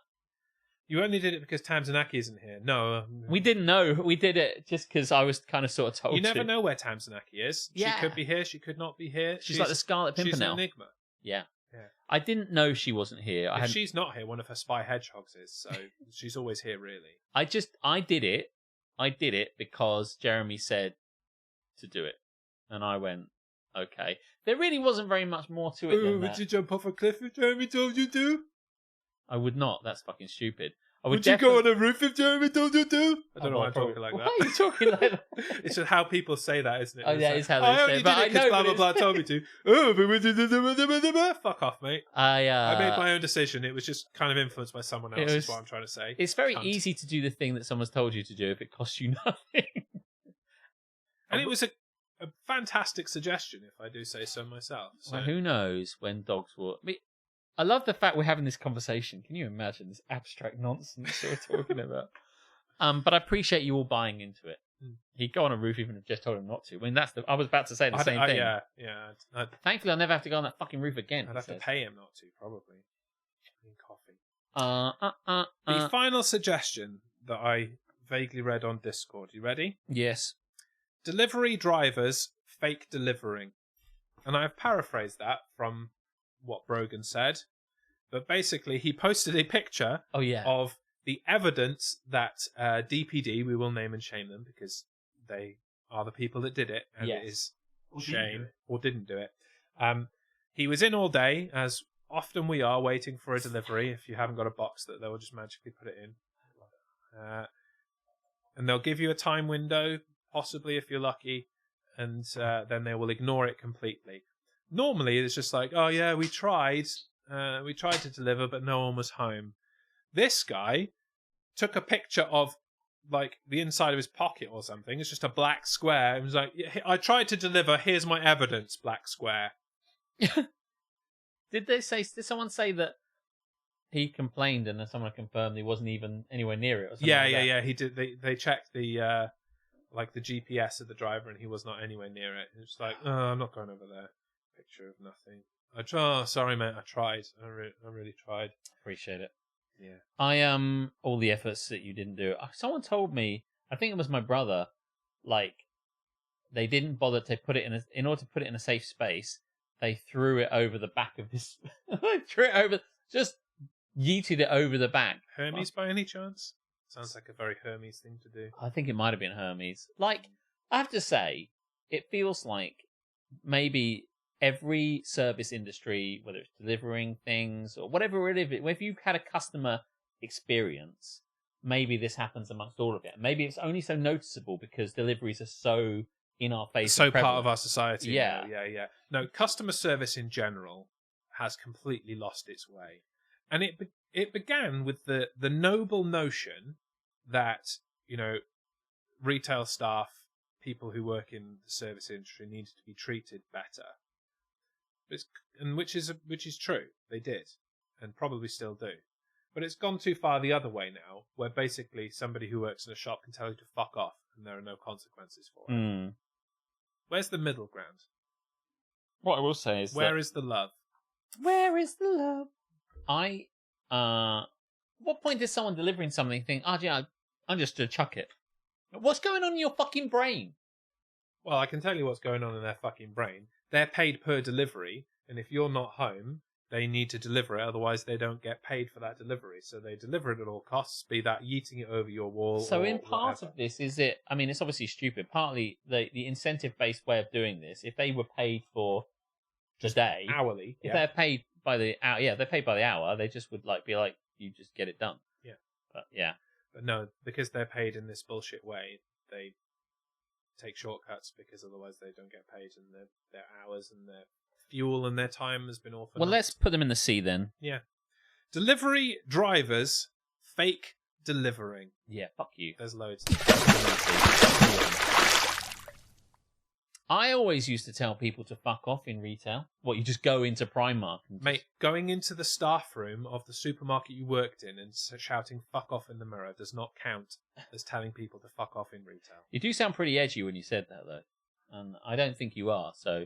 You only did it because Tamsinaki isn't here. No. We didn't know. We did it just because I was kind of sort of told You never know where Tamsinaki is. Yeah. She could be here, she could not be here. She's like the Scarlet Pimpernel. She's an enigma. Yeah. Yeah. I didn't know she wasn't here. If she's not here, one of her spy hedgehogs is, so she's always here, really. I did it. I did it because Jeremy said to do it. And I went, okay. There really wasn't very much more to it than that. Would you jump off a cliff if Jeremy told you to? I would not. That's fucking stupid. Would you go on a roof if Jeremy told you to? I don't know why I'm talking like that. Why are you talking like that? It's just how people say that, isn't it? Oh, yeah, it's how they I say only it. did But it because blah, blah, blah told me to. Fuck off, mate. I made my own decision. It was just kind of influenced by someone else, is what I'm trying to say. It's very easy to do the thing that someone's told you to do if it costs you nothing. And it was a fantastic suggestion, if I do say so myself. So. Well, who knows when dogs will... I love the fact we're having this conversation. Can you imagine this abstract nonsense that we're talking about? But I appreciate you all buying into it. He'd go on a roof even if Jess told him not to. I mean, I was about to say the same thing. Yeah. Thankfully, I'll never have to go on that fucking roof again. I'd have to pay him not to, probably. Coffee. The final suggestion that I vaguely read on Discord. You ready? Yes. Delivery drivers fake delivering. And I've paraphrased that from what Brogan said, but basically he posted a picture of the evidence that DPD, we will name and shame them because they are the people that did it, and it is shame or didn't do it. He was in all day, as often we are, waiting for a delivery. If you haven't got a box, that they will just magically put it in, and they'll give you a time window, possibly if you're lucky, and then they will ignore it completely. Normally, it's just like, oh yeah, we tried to deliver, but no one was home. This guy took a picture of like the inside of his pocket or something. It's just a black square. It was like, I tried to deliver. Here's my evidence. Black square. Did someone say that he complained and then someone confirmed he wasn't even anywhere near it? Or something Yeah. He did. They checked the like the GPS of the driver, and he was not anywhere near it. It's like, oh, I'm not going over there. Picture of nothing. Sorry, mate. I tried. I really tried. Appreciate it. Yeah. All the efforts that you didn't do. Someone told me, I think it was my brother, like they didn't bother to put it in order to put it in a safe space. They threw it over the back of this. They threw it over, just yeeted it over the back. Hermes, by any chance? Sounds like a very Hermes thing to do. I think it might have been Hermes. Like, I have to say, it feels like maybe every service industry, whether it's delivering things or whatever it is, if you've had a customer experience, maybe this happens amongst all of it. Maybe it's only so noticeable because deliveries are so in our face. So part of our society. Yeah. No, customer service in general has completely lost its way. And it began with the noble notion that, retail staff, people who work in the service industry needed to be treated better. Which is true. They did, and probably still do. But it's gone too far the other way now, where basically somebody who works in a shop can tell you to fuck off, and there are no consequences for it. Where's the middle ground? What I will say is, where is the love? Where is the love? What point is someone delivering something think, oh yeah, I'm just to chuck it? What's going on in your fucking brain? Well, I can tell you what's going on in their fucking brain. They're paid per delivery, and if you're not home, they need to deliver it, otherwise they don't get paid for that delivery. So they deliver it at all costs, be that yeeting it over your wall. So or in part whatever. of this, is it, I mean, it's obviously stupid, partly the incentive-based way of doing this, if they were paid for the day, hourly, if they're paid by the hour, they're paid by the hour, they just would be like, you just get it done. But no, because they're paid in this bullshit way, they take shortcuts because otherwise they don't get paid, and their hours and their fuel and their time has been all for Well, nothing. let's put them in the sea then. Yeah. Delivery drivers fake delivering. Yeah, fuck you. There's loads. I always used to tell people to fuck off in retail. What, you just go into Primark? And Mate, going into the staff room of the supermarket you worked in and shouting fuck off in the mirror does not count as telling people to fuck off in retail. You do sound pretty edgy when you said that, though. And I don't think you are, so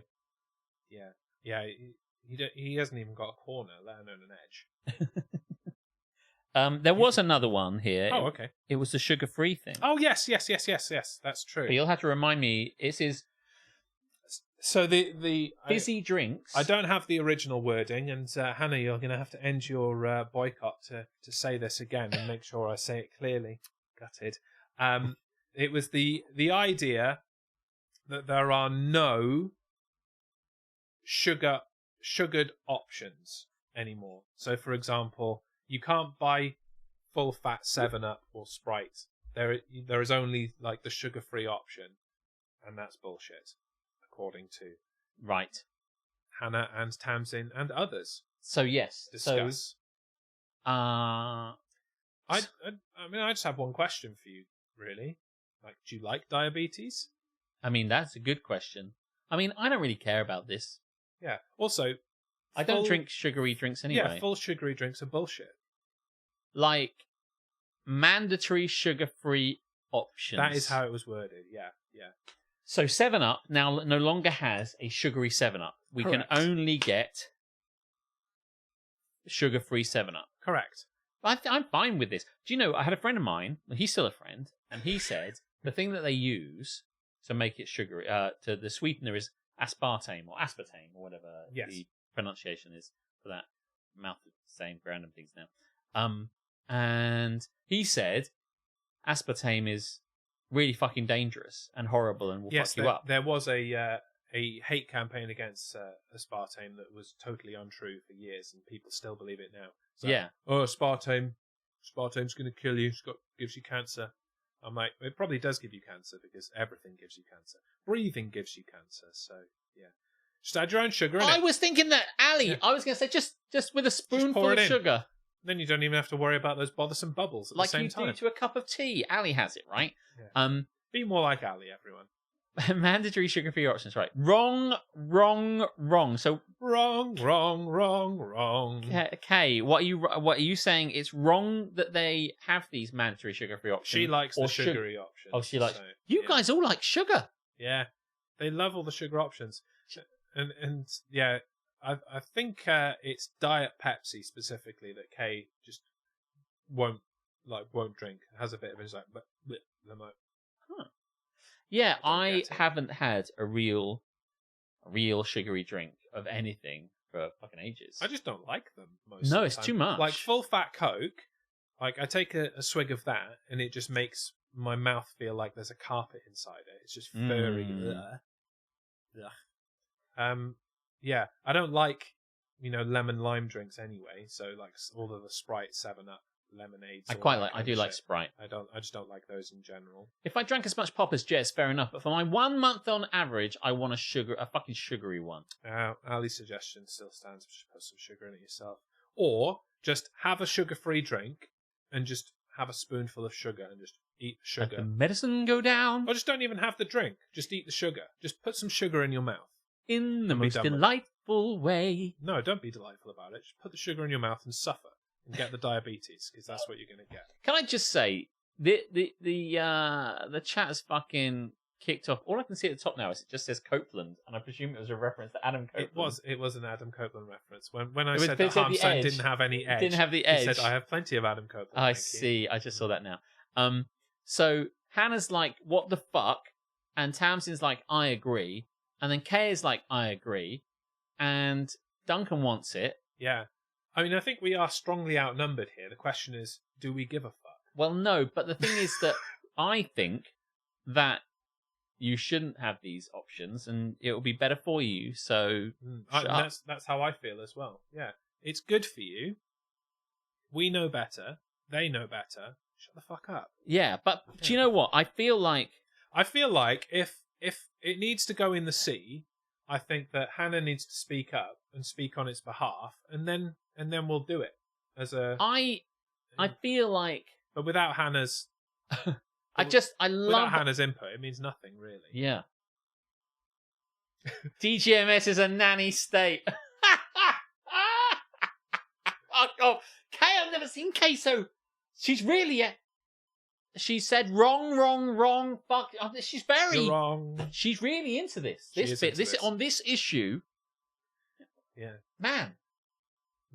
Yeah. He hasn't even got a corner, let alone an edge. There was another one here. Oh, okay. It was the sugar-free thing. Oh, yes. That's true. But you'll have to remind me. It is so the fizzy drinks. I don't have the original wording, and Hannah, you're going to have to end your boycott to say this again and make sure I say it clearly. Gutted. It was the idea that there are no sugared options anymore. So, for example, you can't buy full fat 7-Up or Sprite. There is only like the sugar-free option, and that's bullshit, according to Hannah and Tamsin and others. So yes, discuss. So, I mean, I just have one question for you, really. Like, do you like diabetes? I mean, that's a good question. I mean, I don't really care about this. Yeah. Also, I don't drink sugary drinks anyway. Yeah, full sugary drinks are bullshit. Like, mandatory sugar-free options. That is how it was worded, yeah. So 7-Up now no longer has a sugary 7-Up. We Correct. can only get sugar-free 7-Up. Correct. I'm fine with this. Do you know, I had a friend of mine, he's still a friend, and he said the thing that they use to make it sugary, to the sweetener is aspartame or whatever the pronunciation is for that. Mouth is saying random things now. And he said aspartame is really fucking dangerous and horrible and will fuck you up. There was a hate campaign against aspartame that was totally untrue for years, and people still believe it now. So, oh, aspartame's going to kill you. Gives you cancer. I'm like, it probably does give you cancer because everything gives you cancer. Breathing gives you cancer. So yeah, just add your own sugar in it. I was thinking that, Ali. I was going to say just with a spoonful of sugar. Then you don't even have to worry about those bothersome bubbles at the same time. Like you do to a cup of tea. Ali has it, right? Yeah. Be more like Ali, everyone. Mandatory sugar-free options, right? Wrong. So wrong. Okay, what are you saying? It's wrong that they have these mandatory sugar-free options. She likes the sugary options. Oh, she likes. So, you guys all like sugar. Yeah, they love all the sugar options, and yeah. I think it's Diet Pepsi specifically that Kay just won't drink. Has a bit of it. It's like, but I'm like, yeah, I haven't had a real sugary drink of anything for fucking ages. I just don't like them. Most no, of the it's time. too much. Like full fat Coke, like I take a swig of that and it just makes my mouth feel like there's a carpet inside it. It's just furry. Yeah, I don't like, lemon lime drinks anyway. So like all of the Sprite, 7-Up, lemonades. I do like Sprite. I just don't like those in general. If I drank as much pop as Jess, fair enough. But for my 1 month on average, I want a fucking sugary one. Ali's suggestion still stands. Just put some sugar in it yourself, or just have a sugar-free drink and just have a spoonful of sugar and just eat the sugar. Let the medicine go down. Or just don't even have the drink. Just eat the sugar. Just put some sugar in your mouth. In the most delightful way. No, don't be delightful about it. Just put the sugar in your mouth and suffer and get the diabetes, because that's what you're going to get. Can I just say, the chat has fucking kicked off. All I can see at the top now is it just says Copeland, and I presume it was a reference to Adam Copeland. It was an Adam Copeland reference. When I said that Harmstein didn't have any edge, didn't have the edge. He said, I have plenty of Adam Copeland. I see. I just saw that now. So Hannah's like, what the fuck? And Tamsin's like, I agree. And then Kay is like, I agree. And Duncan wants it. Yeah. I mean, I think we are strongly outnumbered here. The question is, do we give a fuck? Well, no, but the thing is that I think that you shouldn't have these options and it will be better for you. So that's how I feel as well. Yeah. It's good for you. We know better. They know better. Shut the fuck up. Yeah, but do you know what? I feel like if it needs to go in the sea, I think that Hannah needs to speak up and speak on its behalf, and then we'll do it as a. I feel like, but without Hannah's, without Hannah's input, it means nothing really. Yeah. DGMS is a nanny state. Oh, Kay, I've never seen Kay so. She's really. She said wrong. Fuck. She's very You're wrong. She's really into this. On this issue, Yeah. Man.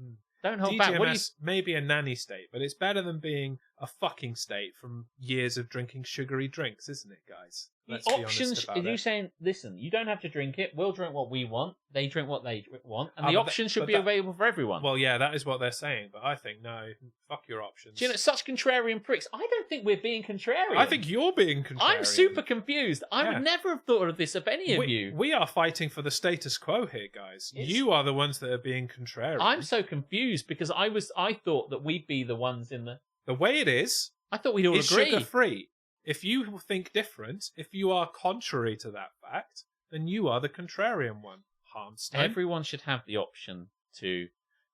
Mm. Don't hold DGMS back. What do you... may be a nanny state, but it's better than being a fucking state from years of drinking sugary drinks, isn't it, guys? Let's be honest about are you it. saying, listen, you don't have to drink it. We'll drink what we want. They drink what they want. And the options should be available for everyone. Well, yeah, that is what they're saying, but I think, no, fuck your options. Do you know, such contrarian pricks. I don't think we're being contrarian. I think you're being contrarian. I'm super confused. I would never have thought of this of any of you. We are fighting for the status quo here, guys. You are the ones that are being contrarian. I'm so confused because I thought that we'd be the ones in the... The way it is... I thought we'd all agree. It's sugar-free. If you think different, if you are contrary to that fact, then you are the contrarian one. Harmstein. Everyone should have the option to...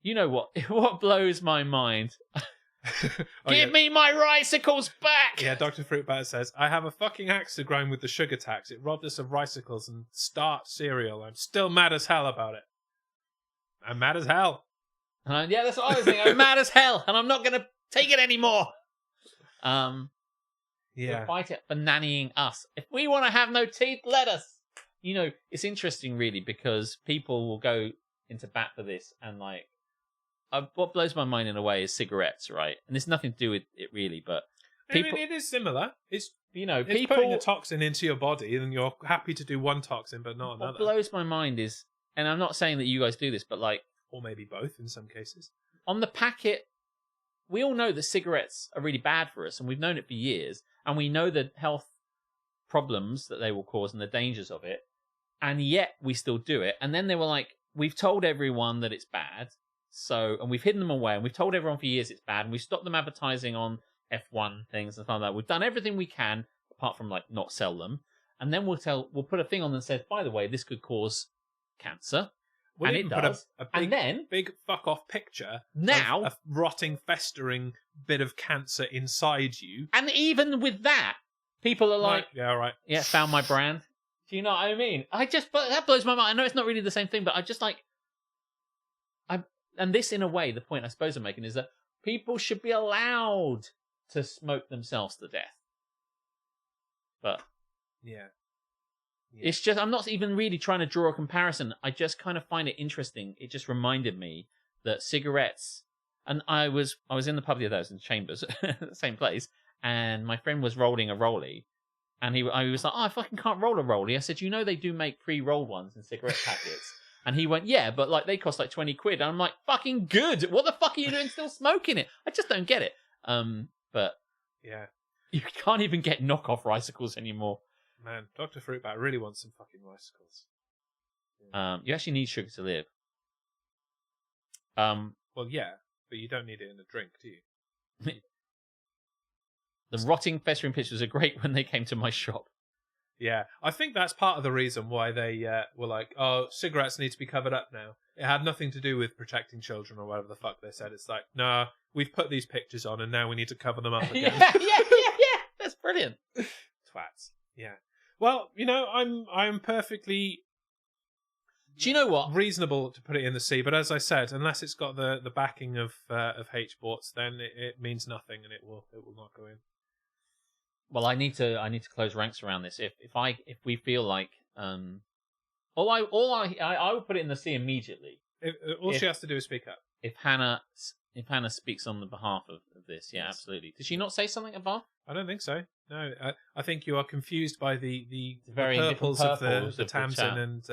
You know what? What blows my mind? Give me my ricicles back! Yeah, Dr. Fruitbat says, I have a fucking axe to grind with the sugar tax. It robbed us of ricicles and start cereal. I'm still mad as hell about it. I'm mad as hell. Yeah, that's what I was thinking. I'm mad as hell, and I'm not going to take it anymore. Yeah. We'll fight it for nannying us. If we want to have no teeth, let us. You know, it's interesting, really, because people will go into bat for this, and like, what blows my mind in a way is cigarettes, right? And there's nothing to do with it, really, but people... I mean, it is similar. It's, you know, it's putting a toxin into your body, and you're happy to do one toxin, but not another. What blows my mind is, and I'm not saying that you guys do this, but like... Or maybe both in some cases. On the packet, we all know that cigarettes are really bad for us, and we've known it for years, and we know the health problems that they will cause and the dangers of it, and yet we still do it. And then they were like, we've told everyone that it's bad, and we've hidden them away, and we've told everyone for years it's bad, and we've stopped them advertising on F1 things and stuff like that. We've done everything we can, apart from like not sell them, and then we'll put a thing on that says, by the way, this could cause cancer. We'll and it does. And then big fuck off picture now of a rotting, festering bit of cancer inside you. And even with that, people are like, yeah, all right. Yeah, found my brand. Do you know what I mean? But that blows my mind. I know it's not really the same thing, but I just like, and this in a way, the point I suppose I'm making is that people should be allowed to smoke themselves to death. But yeah. It's just, I'm not even really trying to draw a comparison. I just kind of find it interesting. It just reminded me that cigarettes, and I was in the pub the other day, I was in Chambers, the same place, and my friend was rolling a rollie, and I was like, oh, I fucking can't roll a rollie. I said, you know they do make pre-rolled ones in cigarette packets. And he went, yeah, but like they cost like 20 quid. And I'm like, fucking good. What the fuck are you doing still smoking it? I just don't get it. But yeah, you can't even get knockoff ricicles anymore. Man, Dr. Fruitbat really wants some fucking ricicles. Yeah. You actually need sugar to live. Well, yeah, but you don't need it in a drink, do you? The rotting, festering pictures are great when they came to my shop. Yeah, I think that's part of the reason why they were like, oh, cigarettes need to be covered up now. It had nothing to do with protecting children or whatever the fuck they said. It's like, nah, we've put these pictures on and now we need to cover them up again. yeah. That's brilliant. Twats. Yeah. Well, you know, I'm perfectly. Do you know what? Reasonable to put it in the sea, but as I said, unless it's got the backing of H-Borts, then it means nothing and it will not go in. Well, I need to close ranks around this. If we feel like I would put it in the sea immediately. She has to do is speak up. If Hannah speaks on the behalf of this, yeah, yes. Absolutely. Did she not say something above? I don't think so. No, I think you are confused by the very purples of the Tamsin and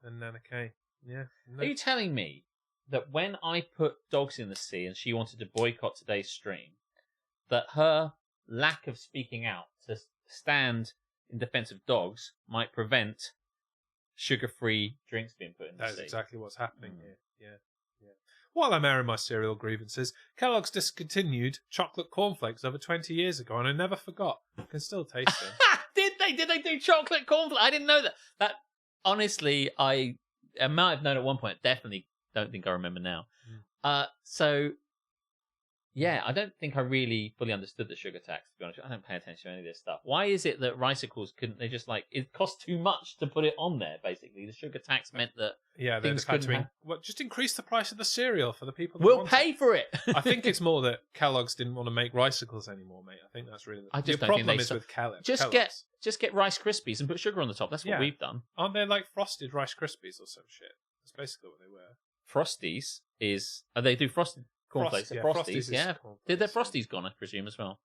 Nana Kay. Yeah. No. Are you telling me that when I put dogs in the sea and she wanted to boycott today's stream, that her lack of speaking out to stand in defense of dogs might prevent sugar-free drinks being put in the sea? That's exactly what's happening here. Yeah. While I'm airing my cereal grievances, Kellogg's discontinued chocolate cornflakes over 20 years ago, and I never forgot. I can still taste them. Did they do chocolate cornflakes? I didn't know that. That honestly, I might have known at one point. Definitely don't think I remember now. So yeah, I don't think I really fully understood the sugar tax, to be honest. I don't pay attention to any of this stuff. Why is it that ricicles couldn't, they just like, it cost too much to put it on there, basically. The sugar tax meant that things couldn't just increase the price of the cereal for the people that we'll pay for it. I think it's more that Kellogg's didn't want to make ricicles anymore, mate. I think that's really the problem is with Kellogg's. Just get Rice Krispies and put sugar on the top. That's what we've done. Aren't they like frosted Rice Krispies or some shit? That's basically what they were. Frosties is... They do frosted cornflakes. Frosties, yeah. Did their Frosties gone, I presume, as well?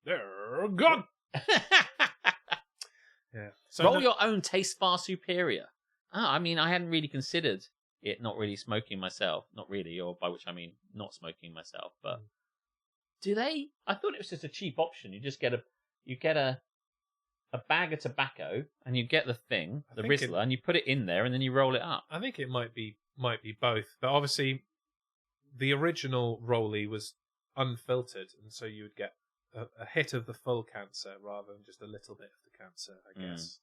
They're gone! Yeah. So Roll your own tastes far superior. I mean, I hadn't really considered it not really smoking myself. Not really, or by which I mean not smoking myself. But do they? I thought it was just a cheap option. You just get a bag of tobacco and you get the thing, the Rizzler, and you put it in there and then you roll it up. I think it might be both, but obviously the original rollie was unfiltered, and so you would get a hit of the full cancer rather than just a little bit of the cancer, I guess.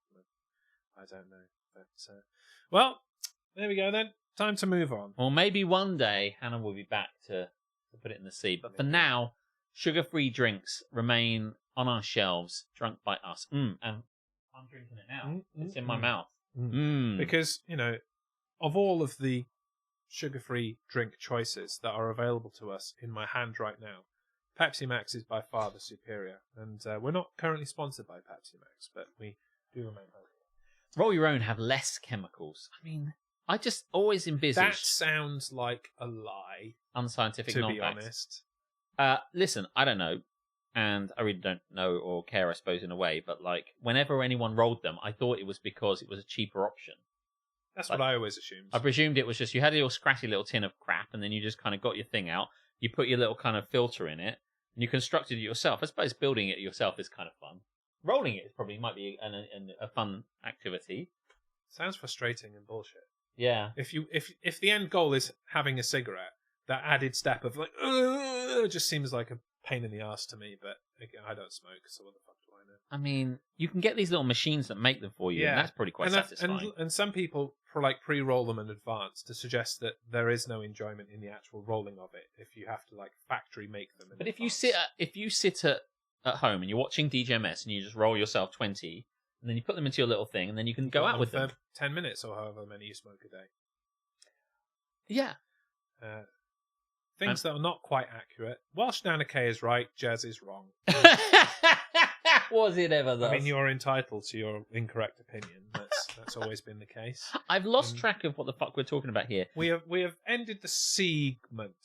I don't know. But, well, there we go then. Time to move on. Well, maybe one day Hannah will be back to put it in the sea. But for now, sugar-free drinks remain on our shelves, drunk by us. And I'm drinking it now. It's in my mouth. Because, of all of the sugar-free drink choices that are available to us in my hand right now, Pepsi Max is by far the superior. And we're not currently sponsored by Pepsi Max, but we do remain hopeful. Roll Your Own have less chemicals. I mean, I just always envisaged... That sounds like a lie. Unscientific to non-facts. be honest. Listen, I don't know. And I really don't know or care, I suppose, in a way. But, whenever anyone rolled them, I thought it was because it was a cheaper option. That's what I always assumed. I presumed it was just you had your scratchy little tin of crap, and then you just kind of got your thing out. You put your little kind of filter in it, and you constructed it yourself. I suppose building it yourself is kind of fun. Rolling it might be a fun activity. Sounds frustrating and bullshit. Yeah. If the end goal is having a cigarette, that added step of just seems like a pain in the ass to me. But again, I don't smoke, so what the fuck do I know? I mean, you can get these little machines that make them for you, and that's pretty quite satisfying. And some people pre-roll them in advance to suggest that there is no enjoyment in the actual rolling of it if you have to factory make them. But if you sit at home and you're watching DGMS and you just roll yourself 20, and then you put them into your little thing, and then you can go out with them 10 minutes or however many you smoke a day. Yeah. Things that are not quite accurate. Welsh Nana K is right, Jez is wrong. Was it ever, though? I mean, you're entitled to your incorrect opinion. That's always been the case. I've lost track of what the fuck we're talking about here. We have ended the segment.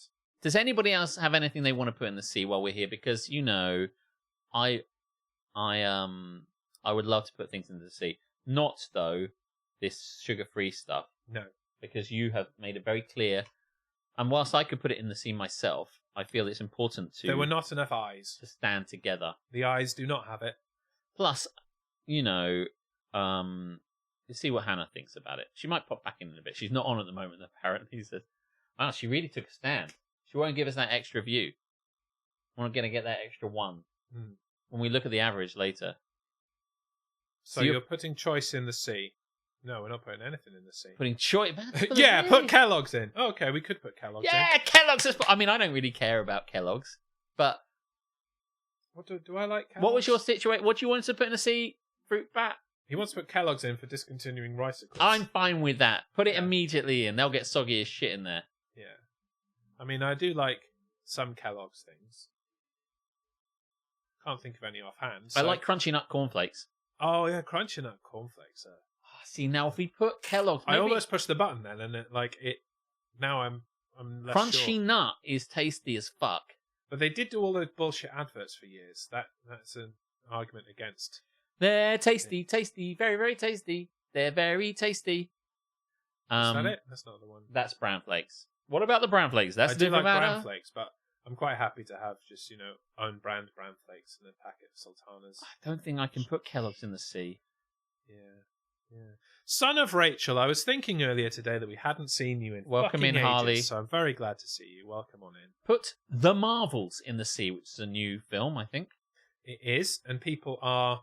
Does anybody else have anything they want to put in the sea while we're here? Because I would love to put things into the sea. Not though this sugar-free stuff. No, because you have made it very clear. And whilst I could put it in the sea myself, I feel it's important to... There were not enough eyes. To stand together. The eyes do not have it. Plus, you see what Hannah thinks about it. She might pop back in a bit. She's not on at the moment, apparently. She says, wow, she really took a stand. She won't give us that extra view. We're going to get that extra one. When we look at the average later. So you're putting choice in the sea. No, we're not putting anything in the sea. Putting choice... Yeah, put Kellogg's in. Oh, okay, we could put Kellogg's in. Yeah, Kellogg's... I mean, I don't really care about Kellogg's, but... What do I like Kellogg's? What was your situation? What do you want us to put in the sea, Fruit Bat? He wants to put Kellogg's in for discontinuing Ricicles. I'm fine with that. Put it immediately in. They'll get soggy as shit in there. Yeah. I mean, I do like some Kellogg's things. Can't think of any offhand. I like Crunchy Nut cornflakes. Oh, yeah, Crunchy Nut cornflakes. See, now if we put Kellogg's... I almost pushed the button then, and now I'm less Crunchy sure. Nut is tasty as fuck. But they did do all those bullshit adverts for years. That's an argument against... They're tasty, tasty, very, very tasty. They're very tasty. Is that it? That's not the one. That's Brown Flakes. What about the Brown Flakes? That's I do like Brown Flakes, but I'm quite happy to have just, own brand Brown Flakes in a packet of Sultanas. I don't think I can put Kellogg's in the sea. Yeah. Son of Rachel, I was thinking earlier today that we hadn't seen you in Welcome in, ages, Harley. So I'm very glad to see you. Welcome on in. Put The Marvels in the sea, which is a new film, I think. It is, and people are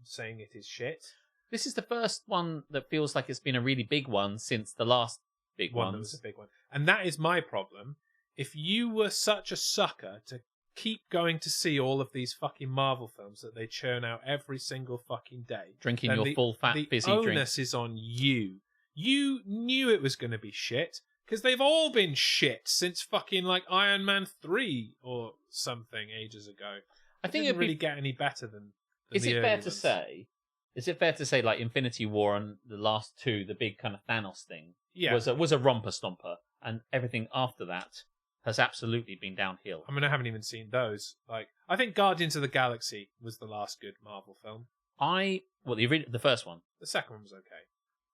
saying it is shit. This is the first one that feels like it's been a really big one since the last big one. That was a big one. And that is my problem. If you were such a sucker to keep going to see all of these fucking Marvel films that they churn out every single fucking day, drinking your full fat fizzy drink, the onus is on you. You knew it was going to be shit because they've all been shit since fucking Iron Man 3 or something ages ago. I think it didn't really get any better than is the it early fair ones. to say is it fair to say like Infinity War and the last two, the big kind of Thanos thing, Yeah. was a romper stomper, and everything after that has absolutely been downhill. I mean, I haven't even seen those. Like, I think Guardians of the Galaxy was the last good Marvel film. The first one. The second one was okay.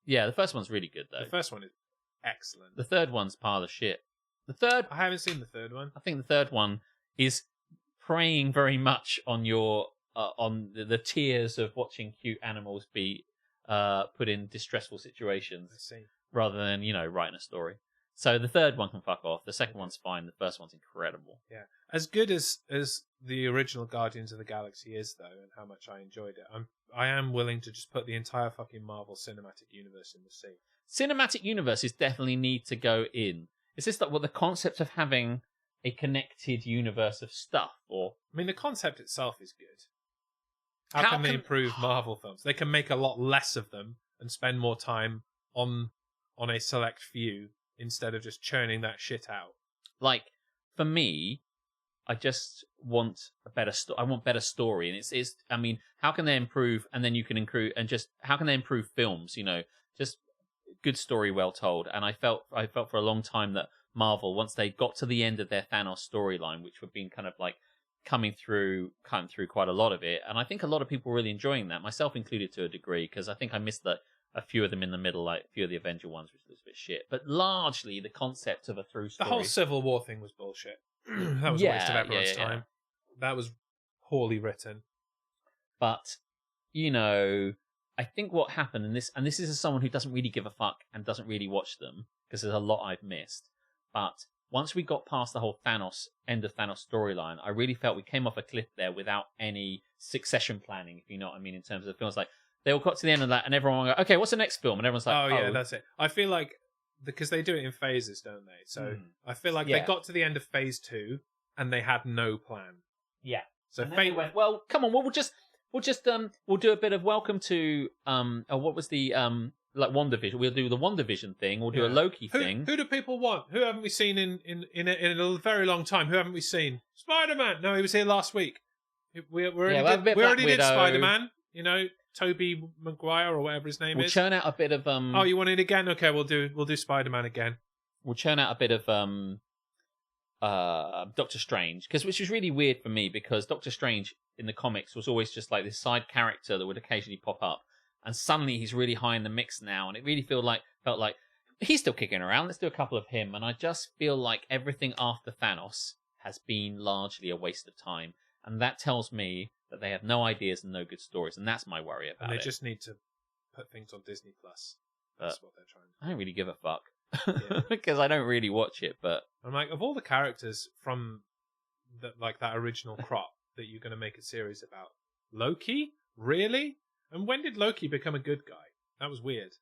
Yeah, the first one's really good though. The first one is excellent. The third one's pile of shit. I haven't seen the third one. I think the third one is preying very much on your on the tears of watching cute animals be put in distressful situations, I see. Rather than writing a story. So the third one can fuck off. The second one's fine. The first one's incredible. Yeah, as good as the original Guardians of the Galaxy is, though, and how much I enjoyed it, I am willing to just put the entire fucking Marvel Cinematic Universe in the sea. Cinematic universes definitely need to go in. Is this the concept of having a connected universe of stuff? Or I mean, the concept itself is good. How can they improve Marvel films? They can make a lot less of them and spend more time on a select few instead of just churning that shit out. Like, for me, I just want a better I want better story, and it's. I mean, how can they improve? And then you can improve, and just how can they improve films? Just good story, well told. And I felt for a long time that Marvel, once they got to the end of their Thanos storyline, which had been kind of like coming through quite a lot of it, and I think a lot of people were really enjoying that, myself included to a degree, because I think I missed a few of them in the middle, like a few of the Avenger ones, which was a bit shit. But largely, the concept of a through story. The whole Civil War thing was bullshit. That was a waste of everyone's time. That was poorly written. But, I think what happened, and this is as someone who doesn't really give a fuck and doesn't really watch them, because there's a lot I've missed. But once we got past the whole end of Thanos storyline, I really felt we came off a cliff there without any succession planning, if you know what I mean, in terms of films. Like, they all got to the end of that, and everyone went, okay, what's the next film? And everyone's like, oh, yeah, that's it. I feel like, because they do it in phases, don't they? So I feel like they got to the end of phase 2, and they had no plan. Yeah. So went, well, come on, we'll do a bit of welcome to, what was the, like WandaVision. We'll do the WandaVision thing. We'll do a Loki thing. Who do people want? Who haven't we seen in a very long time? Who haven't we seen? Spider-Man. No, he was here last week. We already did Spider-Man. Tobey Maguire or whatever his name is. We'll churn out a bit of Oh, you want it again? Okay, we'll do Spider-Man again. We'll churn out a bit of Doctor Strange, which was really weird for me, because Doctor Strange in the comics was always just like this side character that would occasionally pop up, and suddenly he's really high in the mix now, and it really felt like he's still kicking around. Let's do a couple of him, and I just feel like everything after Thanos has been largely a waste of time, and that tells me that they have no ideas and no good stories, and that's my worry about it. And they just need to put things on Disney Plus. That's what they're trying to do. I don't really give a fuck, because I don't really watch it. But I'm like, of all the characters from that original crop that you're going to make a series about, Loki, really? And when did Loki become a good guy? That was weird.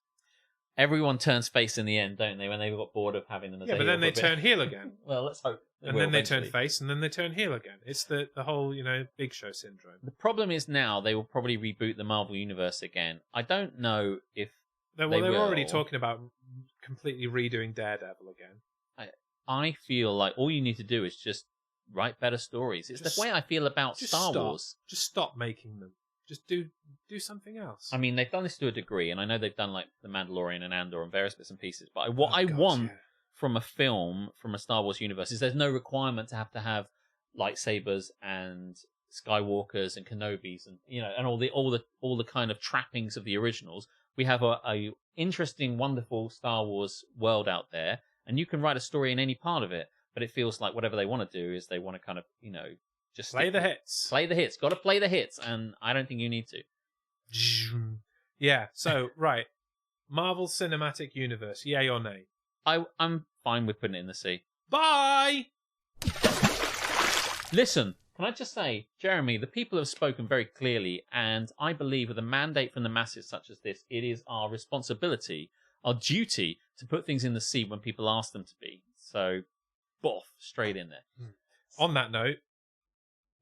Everyone turns face in the end, don't they? When they got bored of having them. Yeah, but then they turn heel again. Well, let's hope. And then they turn face, and then they turn heel again. It's the whole, Big Show syndrome. The problem is now they will probably reboot the Marvel Universe again. I don't know if they were already talking about completely redoing Daredevil again. I feel like all you need to do is just write better stories. It's the way I feel about Star Wars. Just stop making them. Just do something else. I mean, they've done this to a degree, and I know they've done like The Mandalorian and Andor and various bits and pieces, but I want from a film, from a Star Wars universe, is there's no requirement to have lightsabers and Skywalkers and Kenobis and and all the kind of trappings of the originals. We have a interesting, wonderful Star Wars world out there, and you can write a story in any part of it, but it feels like whatever they want to do is they want to kind of just play the hits. Play the hits. Got to play the hits, and I don't think you need to. Yeah. So right, Marvel Cinematic Universe, yay or nay? I'm fine with putting it in the sea. Bye. Listen, can I just say, Jeremy, the people have spoken very clearly, and I believe with a mandate from the masses such as this, it is our responsibility, our duty, to put things in the sea when people ask them to be. So, boff, straight in there. On that note,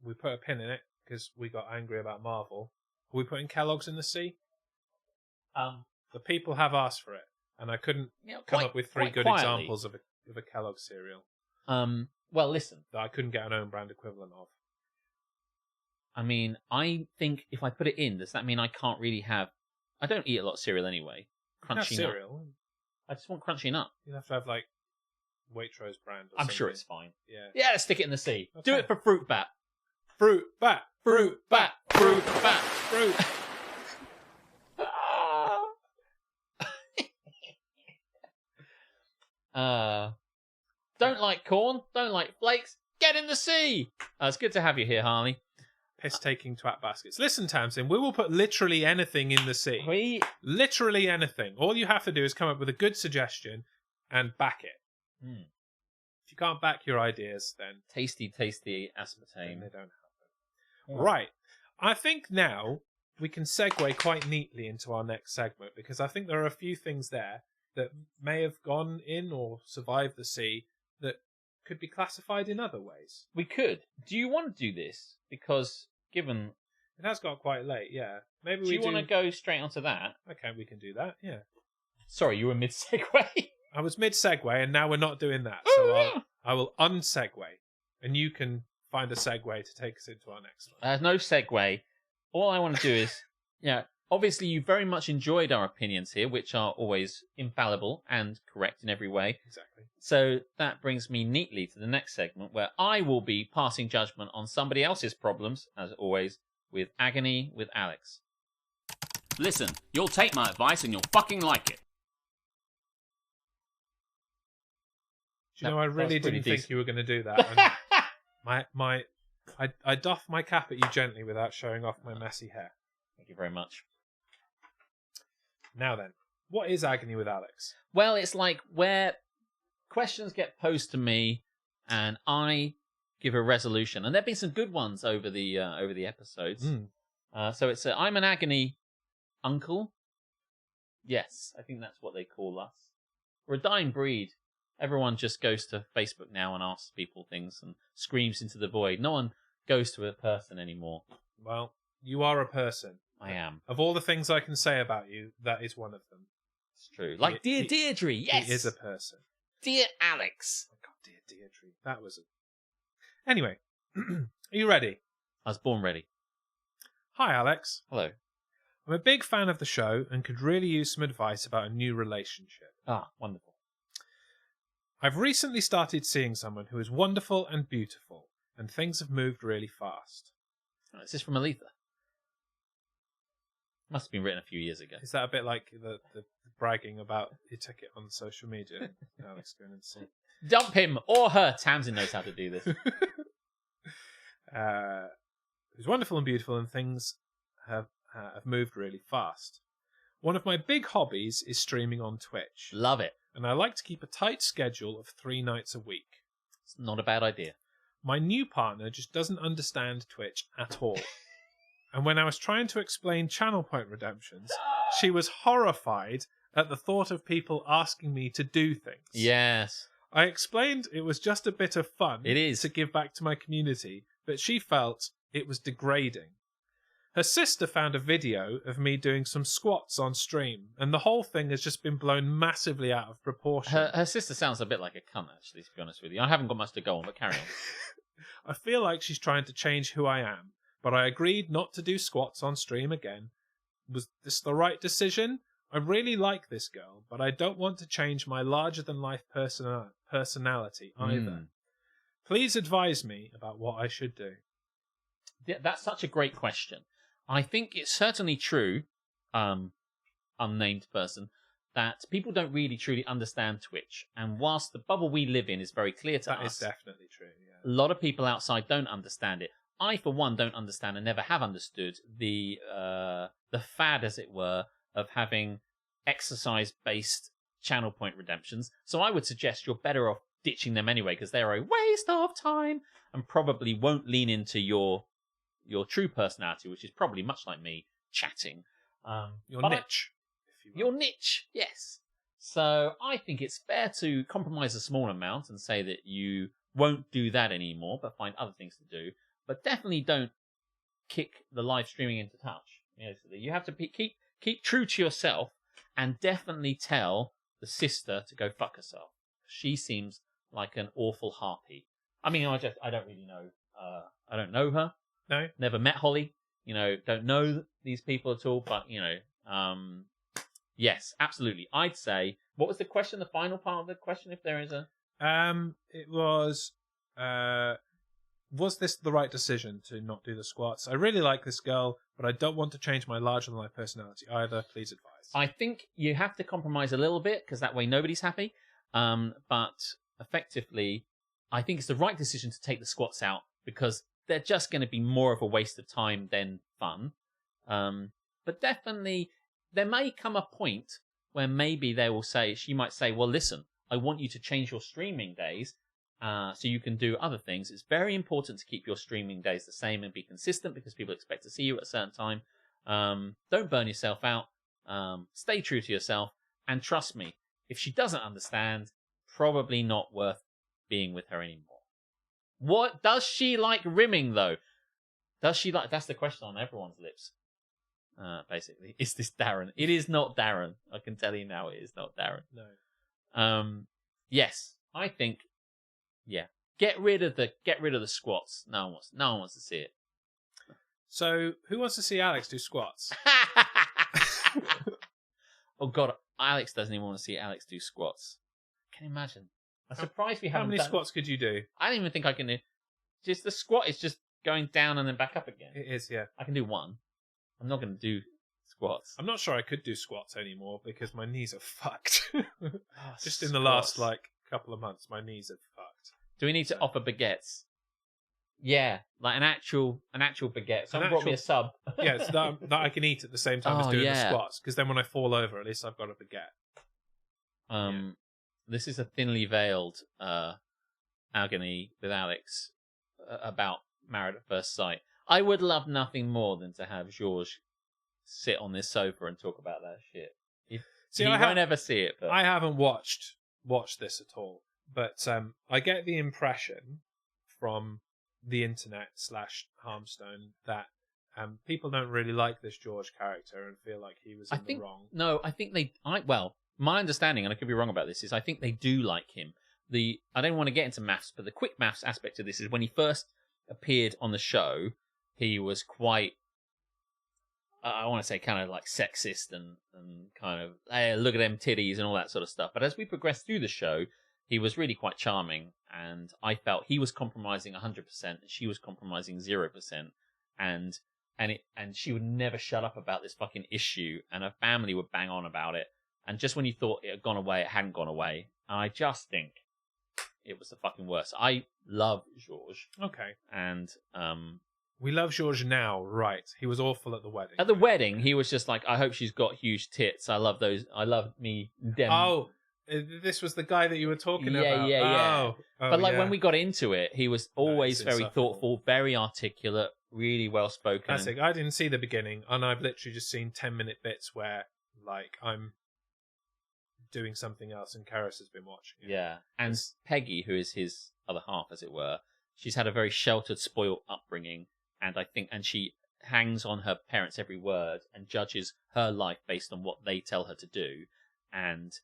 we put a pin in it because we got angry about Marvel. Are we putting Kellogg's in the sea? The people have asked for it, and I couldn't come up with three good examples of a Kellogg's cereal. Well, listen. That I couldn't get an own brand equivalent of. I mean, I think if I put it in, does that mean I can't really have... I don't eat a lot of cereal anyway. Crunchy nut. Cereal. I just want crunchy nut. You'd have to have, like, Waitrose brand or I'm something. sure it's fine. Yeah. Yeah, let's stick it in the C. Okay. Do it for Fruit Bat. Fruit bat. Fruit Bat. Fruit Bat. Fruit. Don't like corn. Don't like flakes. Get in the sea. It's good to have you here, Harley. Piss-taking twat baskets. Listen, Tamsin, we will put literally anything in the sea. Literally anything. All you have to do is come up with a good suggestion and back it. Mm. If you can't back your ideas, then... Tasty aspartame. They don't happen. Yeah. Right. I think now we can segue quite neatly into our next segment, because I think there are a few things there that may have gone in or survived the sea that could be classified in other ways. We could. Do you want to do this? Because given... It has got quite late, yeah. Maybe do you want to go straight onto that? Okay, we can do that, yeah. Sorry, you were mid-segue. I was mid-segue, and now we're not doing that. So I will un-segue, and you can find a segue to take us into our next one. No segue. All I want to do is... obviously you very much enjoyed our opinions here, which are always infallible and correct in every way. Exactly. So that brings me neatly to the next segment, where I will be passing judgment on somebody else's problems, as always, with Agony with Alex. Listen, you'll take my advice and you'll fucking like it. Do you know, I really didn't think you were going to do that. I doff my cap at you gently without showing off my messy hair. Thank you very much. Now then, what is Agony with Alex? Well, it's like where questions get posed to me and I give a resolution. And there have been some good ones over the episodes. So it's I'm an Agony uncle. Yes, I think that's what they call us. We're a dying breed. Everyone just goes to Facebook now and asks people things and screams into the void. No one goes to a person anymore. Well, you are a person. I am. Of all the things I can say about you, that is one of them. It's true. Like Dear Deirdre, yes! He is a person. Dear Alex. Oh my God, Dear Deirdre. That was a... Anyway, are you ready? I was born ready. Hi, Alex. Hello. I'm a big fan of the show and could really use some advice about a new relationship. Ah, wonderful. I've recently started seeing someone who is wonderful and beautiful, and things have moved really fast. Oh, is this from Aletha? Must have been written a few years ago. Is that a bit like the bragging about your ticket on social media? Alex going and see. Dump him or her. Tamsin knows how to do this. Who's wonderful and beautiful, and things have moved really fast. One of my big hobbies is streaming on Twitch. Love it. And I like to keep a tight schedule of 3 nights a week. It's not a bad idea. My new partner just doesn't understand Twitch at all. And when I was trying to explain channel point redemptions, she was horrified at the thought of people asking me to do things. Yes. I explained it was just a bit of fun. It is. To give back to my community, but she felt it was degrading. Her sister found a video of me doing some squats on stream, and the whole thing has just been blown massively out of proportion. Her sister sounds a bit like a cunt, actually, to be honest with you. I haven't got much to go on, but carry on. I feel like she's trying to change who I am, but I agreed not to do squats on stream again. Was this the right decision? I really like this girl, but I don't want to change my larger-than-life personality either. Please advise me about what I should do. Yeah, that's such a great question. I think it's certainly true, unnamed person, that people don't really truly understand Twitch. And whilst the bubble we live in is very clear to us... That is definitely true, A yeah. lot of people outside don't understand it. I, for one, don't understand and never have understood the fad, as it were, of having exercise-based channel point redemptions. So I would suggest you're better off ditching them anyway, because they're a waste of time and probably won't lean into your true personality, which is probably much like me, chatting. Your niche. Your niche, yes. So I think it's fair to compromise a small amount and say that you won't do that anymore, but find other things to do. But definitely don't kick the live streaming into touch. You have to keep true to yourself, and definitely tell the sister to go fuck herself. She seems like an awful harpy. I mean, I don't really know. I don't know her. No. Never met Holly. Don't know these people at all. But yes, absolutely. I'd say. What was the question? The final part of the question, if there is a. It was. Was this the right decision to not do the squats? I really like this girl, but I don't want to change my larger-than-life personality either. Please advise. I think you have to compromise a little bit, because that way nobody's happy. But effectively, I think it's the right decision to take the squats out, because they're just going to be more of a waste of time than fun. But definitely, there may come a point where maybe she might say, well, listen, I want you to change your streaming days so you can do other things. It's very important to keep your streaming days the same and be consistent, because people expect to see you at a certain time. Don't burn yourself out. Stay true to yourself. And trust me, if she doesn't understand, probably not worth being with her anymore. What does she like rimming, though? That's the question on everyone's lips. Basically, is this Darren? It is not Darren. I can tell you now, it is not Darren. No. Yes, I think. Yeah, get rid of the squats. No one wants to see it. So, who wants to see Alex do squats? Oh God, Alex doesn't even want to see Alex do squats. Can you imagine? I'm surprised we haven't. How many squats could you do? I don't even think I can do. Just the squat is just going down and then back up again. It is, yeah. I can do one. I'm not going to do squats. I'm not sure I could do squats anymore because my knees are fucked. Just in the squats. last couple of months, my knees are fucked. Do we need to offer baguettes? Yeah, like an actual baguette. Someone brought me a sub. Yeah, so that I can eat at the same time as doing the squats. Because then when I fall over, at least I've got a baguette. This is a thinly veiled agony with Alex about Married at First Sight. I would love nothing more than to have Georges sit on this sofa and talk about that shit. He won't ever see it. But... I haven't watched this at all, but I get the impression from the internet / Harmstone that people don't really like this George character and feel like he was in the wrong. No, I think my understanding, and I could be wrong about this, is I think they do like him. I don't want to get into maths, but the quick maths aspect of this is when he first appeared on the show, he was quite, I want to say kind of like sexist and kind of, hey, look at them titties and all that sort of stuff. But as we progressed through the show, he was really quite charming, and I felt he was compromising 100%, and she was compromising 0%, and she would never shut up about this fucking issue, and her family would bang on about it, and just when you thought it had gone away, it hadn't gone away. And I just think it was the fucking worst. I love Georges. Okay. And we love Georges now, right? He was awful at the wedding. At the wedding, he was just like, I hope she's got huge tits. I love those. I love me. Dem. Oh, this was the guy that you were talking about. Yeah. Oh, but when we got into it, he was always very thoughtful, very articulate, really well spoken. Classic. I didn't see the beginning, and I've literally just seen 10-minute bits where, like, I'm doing something else, and Karis has been watching it. Yeah, and Peggy, who is his other half, as it were, she's had a very sheltered, spoiled upbringing, and she hangs on her parents' every word and judges her life based on what they tell her to do, and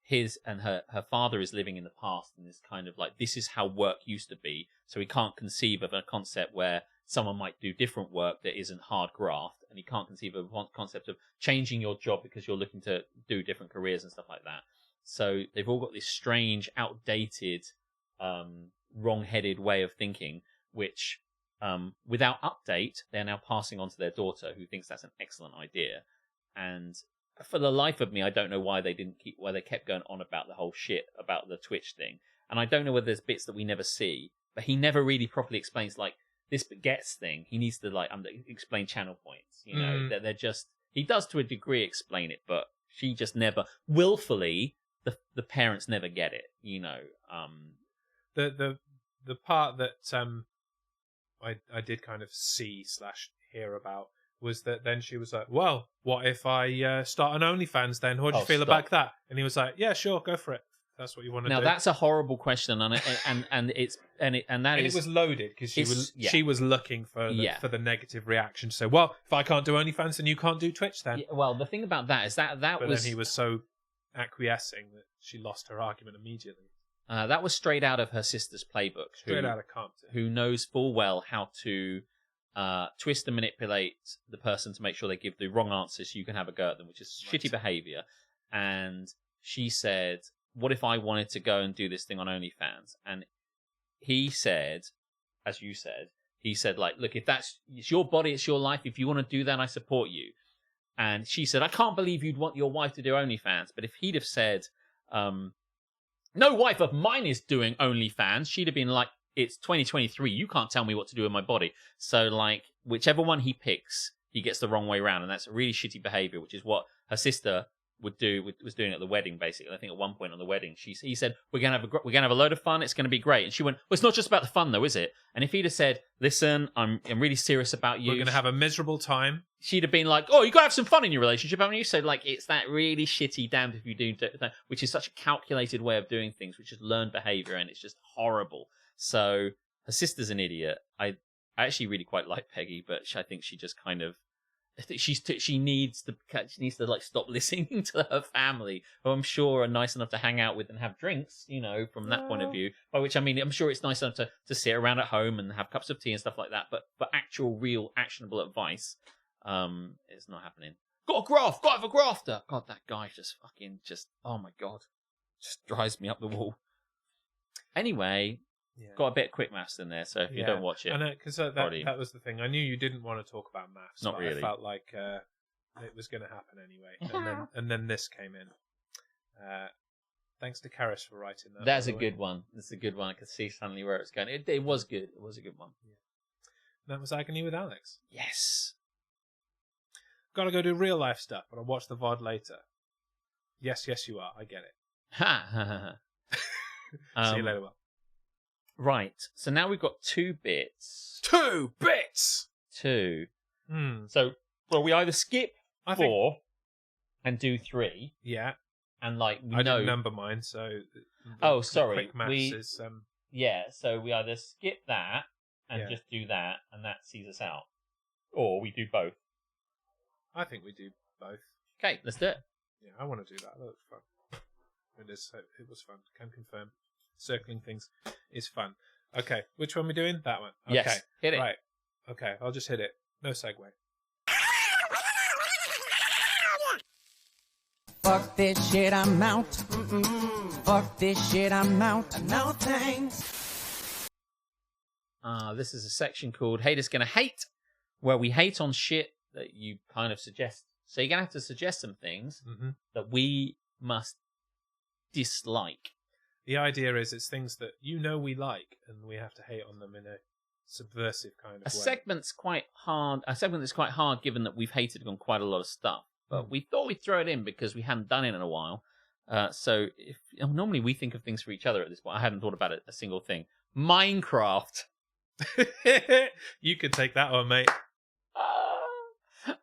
her father is living in the past and is kind of like, this is how work used to be, so he can't conceive of a concept where someone might do different work that isn't hard graft, and he can't conceive of a concept of changing your job because you're looking to do different careers and stuff like that. So they've all got this strange, outdated, wrong-headed way of thinking, which, without update, they're now passing on to their daughter, who thinks that's an excellent idea. And for the life of me, I don't know why they kept going on about the whole shit about the Twitch thing. And I don't know whether there's bits that we never see, but he never really properly explains, like, this gets thing. He needs to, like, explain channel points. You know, that they're just, he does to a degree explain it, but she just never, willfully, the parents never get it, you know. The part that I did kind of see / hear about was that then she was like, well, what if I start an OnlyFans then? How do you feel about that? And he was like, yeah, sure, go for it. That's what you want to do. Now that's a horrible question, and it was loaded because she was looking for the negative reaction. So, well, if I can't do OnlyFans, then you can't do Twitch then. Yeah, well, the thing about that is that but was. Then he was so acquiescing that she lost her argument immediately. That was straight out of her sister's playbook. Straight out of Compton. Who knows full well how to twist and manipulate the person to make sure they give the wrong answer so you can have a go at them, which is shitty behavior. And she said, what if I wanted to go and do this thing on OnlyFans? And he said, as you said, he said, like, look, if it's your body, it's your life. If you want to do that, I support you. And she said, I can't believe you'd want your wife to do OnlyFans. But if he'd have said, no wife of mine is doing OnlyFans, she'd have been like, it's 2023. You can't tell me what to do with my body. So, like, whichever one he picks, he gets the wrong way around. And that's really shitty behavior, which is what her sister was doing at the wedding, basically. I think at one point on the wedding, he said, we're gonna have a load of fun. It's gonna be great. And she went, well, it's not just about the fun, though, is it? And if he'd have said, listen, I'm really serious about you. We're gonna have a miserable time. She'd have been like, oh, you gotta have some fun in your relationship, haven't you? So, like, it's that really shitty damned if you do, which is such a calculated way of doing things, which is learned behavior, and it's just horrible. So her sister's an idiot. I actually really quite like Peggy, but I think she just kind of, she needs to like stop listening to her family, who I'm sure are nice enough to hang out with and have drinks, you know, from that point of view. By which I mean, I'm sure it's nice enough to sit around at home and have cups of tea and stuff like that. But for actual, real, actionable advice, it's not happening. Got to have a grafter. God, that guy oh my God, just drives me up the wall. Anyway. Yeah. Got a bit of quick maths in there, so if you don't watch it, I know, because that was the thing. I knew you didn't want to talk about maths. Not really. I felt like it was going to happen anyway, and then this came in. Thanks to Karis for writing that. That's a good one. That's a good one. I could see suddenly where it's going. It was good. It was a good one. Yeah. That was Agony with Alex. Yes. Got to go do real life stuff, but I'll watch the VOD later. Yes, you are. I get it. Ha. See you later, Will. Right, so now we've got 2 bits. 2 bits! 2. So, well, we either skip 4 and do 3. Yeah. And, like, I didn't remember mine, so... sorry. Quick maths is... Yeah, so we either skip that and just do that, and that sees us out. Or we do both. I think we do both. Okay, let's do it. Yeah, I want to do that. That looks fun. It was fun. Can confirm. Circling things is fun. Okay, which one are we doing? That one. Okay. Yes, hit it. Right. Okay, I'll just hit it. No segue. Fuck this shit, I'm out. Fuck this shit, I'm out. No thanks. This is a section called Haters Gonna Hate, where we hate on shit that you kind of suggest. So you're gonna have to suggest some things that we must dislike. The idea is it's things that you know we like, and we have to hate on them in a subversive kind of way. A segment that's quite hard, given that we've hated on quite a lot of stuff. But we thought we'd throw it in because we hadn't done it in a while. So normally we think of things for each other at this point. I hadn't thought about it a single thing. Minecraft. You can take that one, mate.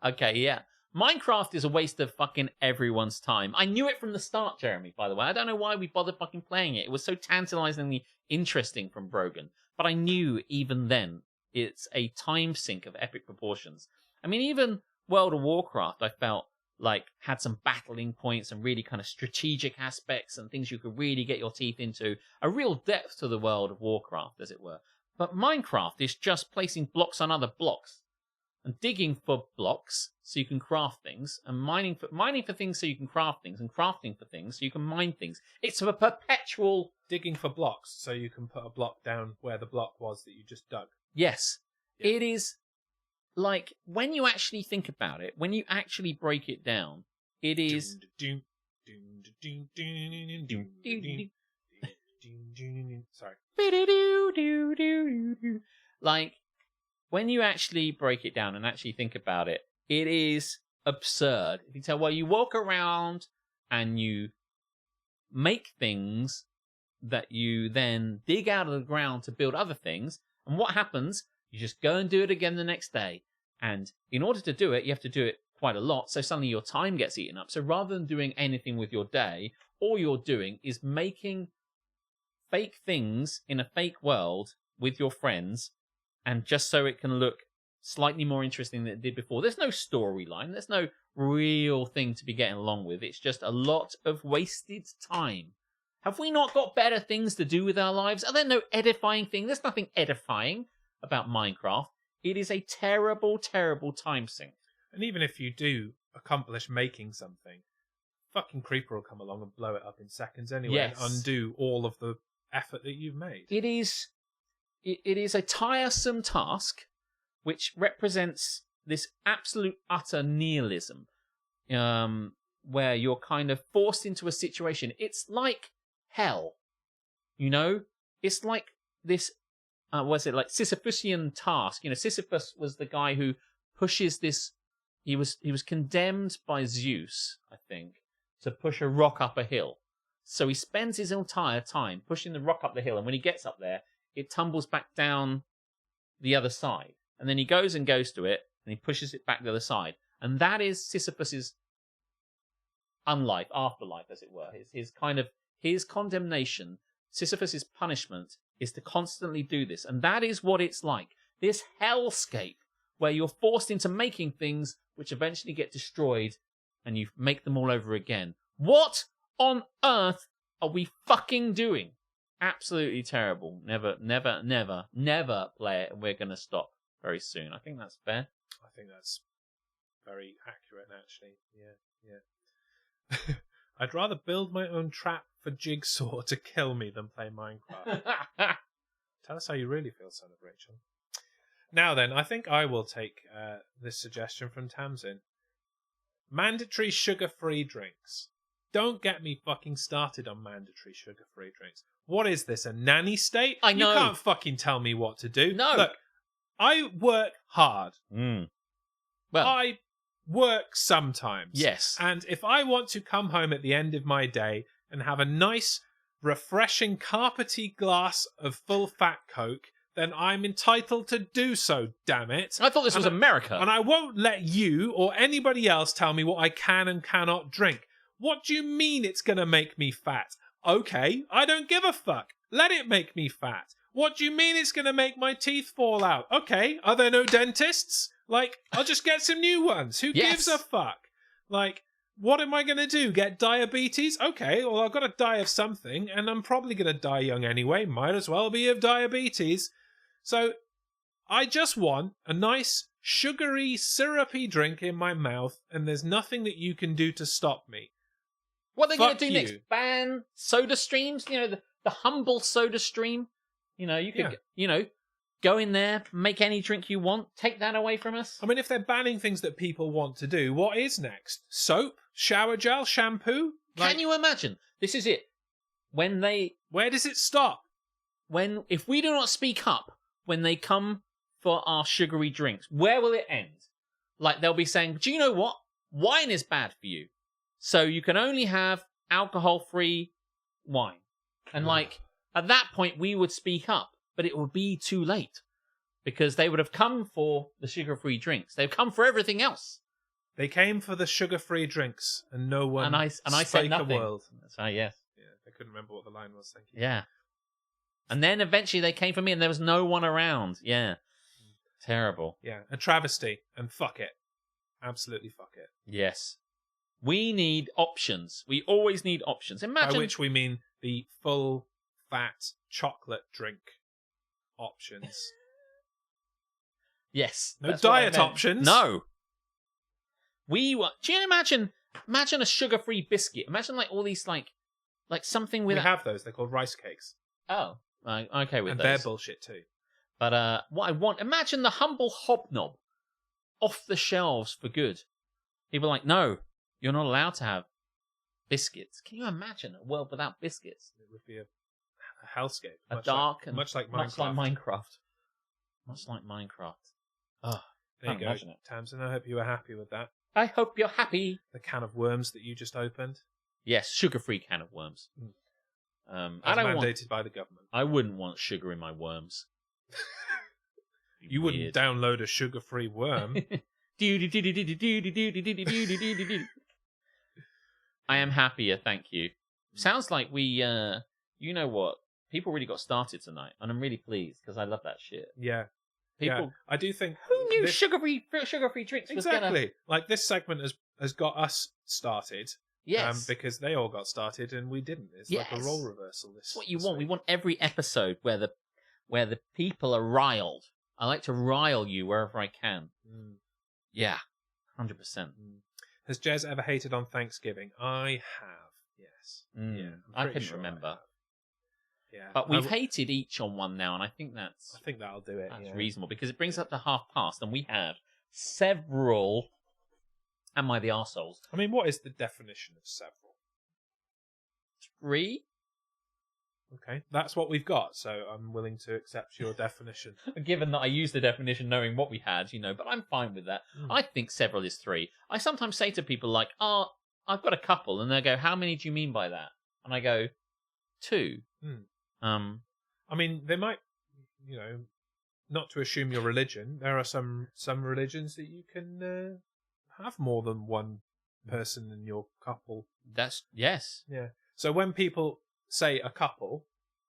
Okay, yeah. Minecraft is a waste of fucking everyone's time. I knew it from the start, Jeremy, by the way. I don't know why we bothered fucking playing it. It was so tantalizingly interesting from Brogan. But I knew even then it's a time sink of epic proportions. I mean, even World of Warcraft, I felt like had some battling points and really kind of strategic aspects and things you could really get your teeth into. A real depth to the World of Warcraft, as it were. But Minecraft is just placing blocks on other blocks. And digging for blocks so you can craft things, and mining for things so you can craft things, and crafting for things so you can mine things. It's a perpetual digging for blocks so you can put a block down where the block was that you just dug. Yes. Yeah. It is like, when you actually think about it, when you actually break it down, it is sorry. Like, when you actually break it down and actually think about it, it is absurd. If you tell, well, you walk around and you make things that you then dig out of the ground to build other things, and what happens? You just go and do it again the next day. And in order to do it, you have to do it quite a lot, so suddenly your time gets eaten up. So rather than doing anything with your day, all you're doing is making fake things in a fake world with your friends, and just so it can look slightly more interesting than it did before. There's no storyline. There's no real thing to be getting along with. It's just a lot of wasted time. Have we not got better things to do with our lives? Are there no edifying things? There's nothing edifying about Minecraft. It is a terrible, terrible time sink. And even if you do accomplish making something, fucking Creeper will come along and blow it up in seconds anyway, and undo all of the effort that you've made. It is a tiresome task, which represents this absolute utter nihilism, where you're kind of forced into a situation. It's like hell, you know. It's like this. Was it like Sisyphusian task? You know, Sisyphus was the guy who pushes this. He was condemned by Zeus, I think, to push a rock up a hill. So he spends his entire time pushing the rock up the hill, and when he gets up there, it tumbles back down the other side. And then he goes to it, and he pushes it back the other side. And that is Sisyphus's afterlife, as it were. His condemnation, Sisyphus's punishment, is to constantly do this. And that is what it's like. This hellscape where you're forced into making things which eventually get destroyed, and you make them all over again. What on earth are we fucking doing? Absolutely terrible. Never play it, and we're going to stop very soon. I think that's fair. I think that's very accurate, actually. Yeah. I'd rather build my own trap for Jigsaw to kill me than play Minecraft. Tell us how you really feel, son of Rachel. Now then, I think I will take this suggestion from Tamsin. Mandatory sugar-free drinks. Don't get me fucking started on mandatory sugar-free drinks. What is this, a nanny state? I know. You can't fucking tell me what to do. No. Look, I work hard. Well, I work sometimes. Yes. And if I want to come home at the end of my day and have a nice, refreshing, carpety glass of full-fat Coke, then I'm entitled to do so, damn it. I thought this was America. And I won't let you or anybody else tell me what I can and cannot drink. What do you mean it's going to make me fat? Okay, I don't give a fuck. Let it make me fat. What do you mean it's going to make my teeth fall out? Okay, are there no dentists? Like, I'll just get some new ones. Who gives a fuck? Like, what am I going to do? Get diabetes? Okay, well, I've got to die of something, and I'm probably going to die young anyway. Might as well be of diabetes. So, I just want a nice, sugary, syrupy drink in my mouth, and there's nothing that you can do to stop me. What are they going to do you. next? Ban soda streams? You know, the humble soda stream? You know, you could, go in there, make any drink you want, take that away from us. I mean, if they're banning things that people want to do, what is next? Soap? Shower gel? Shampoo? Can you imagine? This is it. Where does it stop? If we do not speak up when they come for our sugary drinks, where will it end? Like, they'll be saying, do you know what? Wine is bad for you. So you can only have alcohol-free wine. And at that point, we would speak up, but it would be too late because they would have come for the sugar-free drinks. They've come for everything else. They came for the sugar-free drinks, and no one and I said nothing. A word. So yes. Yeah, I couldn't remember what the line was. Thank you. Yeah. And then eventually they came for me, and there was no one around. Yeah. Terrible. Yeah, a travesty, and fuck it. Absolutely fuck it. Yes. We need options. We always need options. Imagine. By which we mean the full fat chocolate drink options. Yes. No diet options. No. Do you imagine a sugar-free biscuit? Imagine like all these like something with. We have those. They're called rice cakes. Oh, okay with and those. they're bullshit too. But what I want, imagine the humble hobnob off the shelves for good. People are like, no, you're not allowed to have biscuits. Can you imagine a world without biscuits? It would be a hellscape. Much like Minecraft. Oh, there you go, Tamsin. I hope you were happy with that. I hope you're happy. The can of worms that you just opened. Yes, sugar-free can of worms. As mandated by the government. I wouldn't want sugar in my worms. You wouldn't download a sugar-free worm. I am happier, thank you. Sounds like we, you know what? People really got started tonight, and I'm really pleased because I love that shit. Yeah. People, yeah. I do think. Who knew sugar-free drinks was exactly like this segment has got us started. Yes, because they all got started and we didn't. It's like a role reversal. That's what you want. We want every episode where the people are riled I like to rile you wherever I can. Mm. Yeah, 100%. Has Jez ever hated on Thanksgiving? I have, yes. Yeah, I couldn't remember. Yeah, but we've hated each on one now, and I think that'll do it. That's reasonable, because it brings up to half past, and we have several. Am I the arseholes? I mean, what is the definition of several? 3. Okay, that's what we've got, so I'm willing to accept your definition. Given that I used the definition knowing what we had, but I'm fine with that. I think several is 3. I sometimes say to people like, I've got a couple, and they go, how many do you mean by that? And I go, 2. I mean, they might, not to assume your religion, there are some religions that you can have more than one person in your couple. Yes. Yeah. So when people say a couple,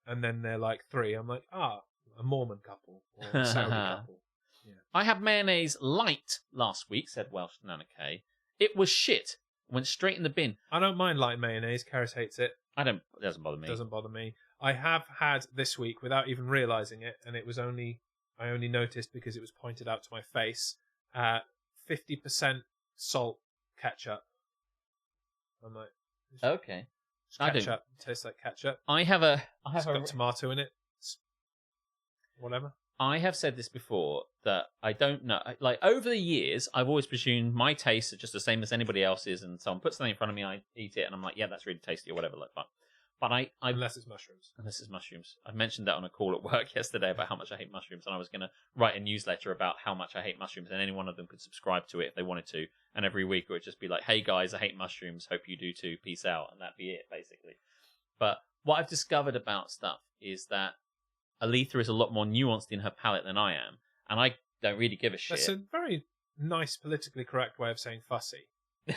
and then they're like 3, I'm like, a Mormon couple or a Saudi couple. Yeah. I had mayonnaise light last week, said Welsh Nana K. It was shit. Went straight in the bin. I don't mind light mayonnaise. Karis hates it. It doesn't bother me. Doesn't bother me. I have had this week without even realising it, and I only noticed because it was pointed out to my face, 50% salt ketchup. I'm like, okay. Ketchup tastes like ketchup. It's got tomato in it. Whatever. I have said this before, that I don't know. Like, over the years, I've always presumed my tastes are just the same as anybody else's, and someone puts something in front of me, I eat it, and I'm like, yeah, that's really tasty, or whatever. Like, but I unless it's mushrooms. Unless it's mushrooms. I mentioned that on a call at work yesterday about how much I hate mushrooms, and I was going to write a newsletter about how much I hate mushrooms, and any one of them could subscribe to it if they wanted to. And every week it would just be like, hey guys, I hate mushrooms. Hope you do too. Peace out. And that'd be it, basically. But what I've discovered about stuff is that Aletha is a lot more nuanced in her palate than I am, and I don't really give a shit. That's a very nice, politically correct way of saying fussy. Yeah.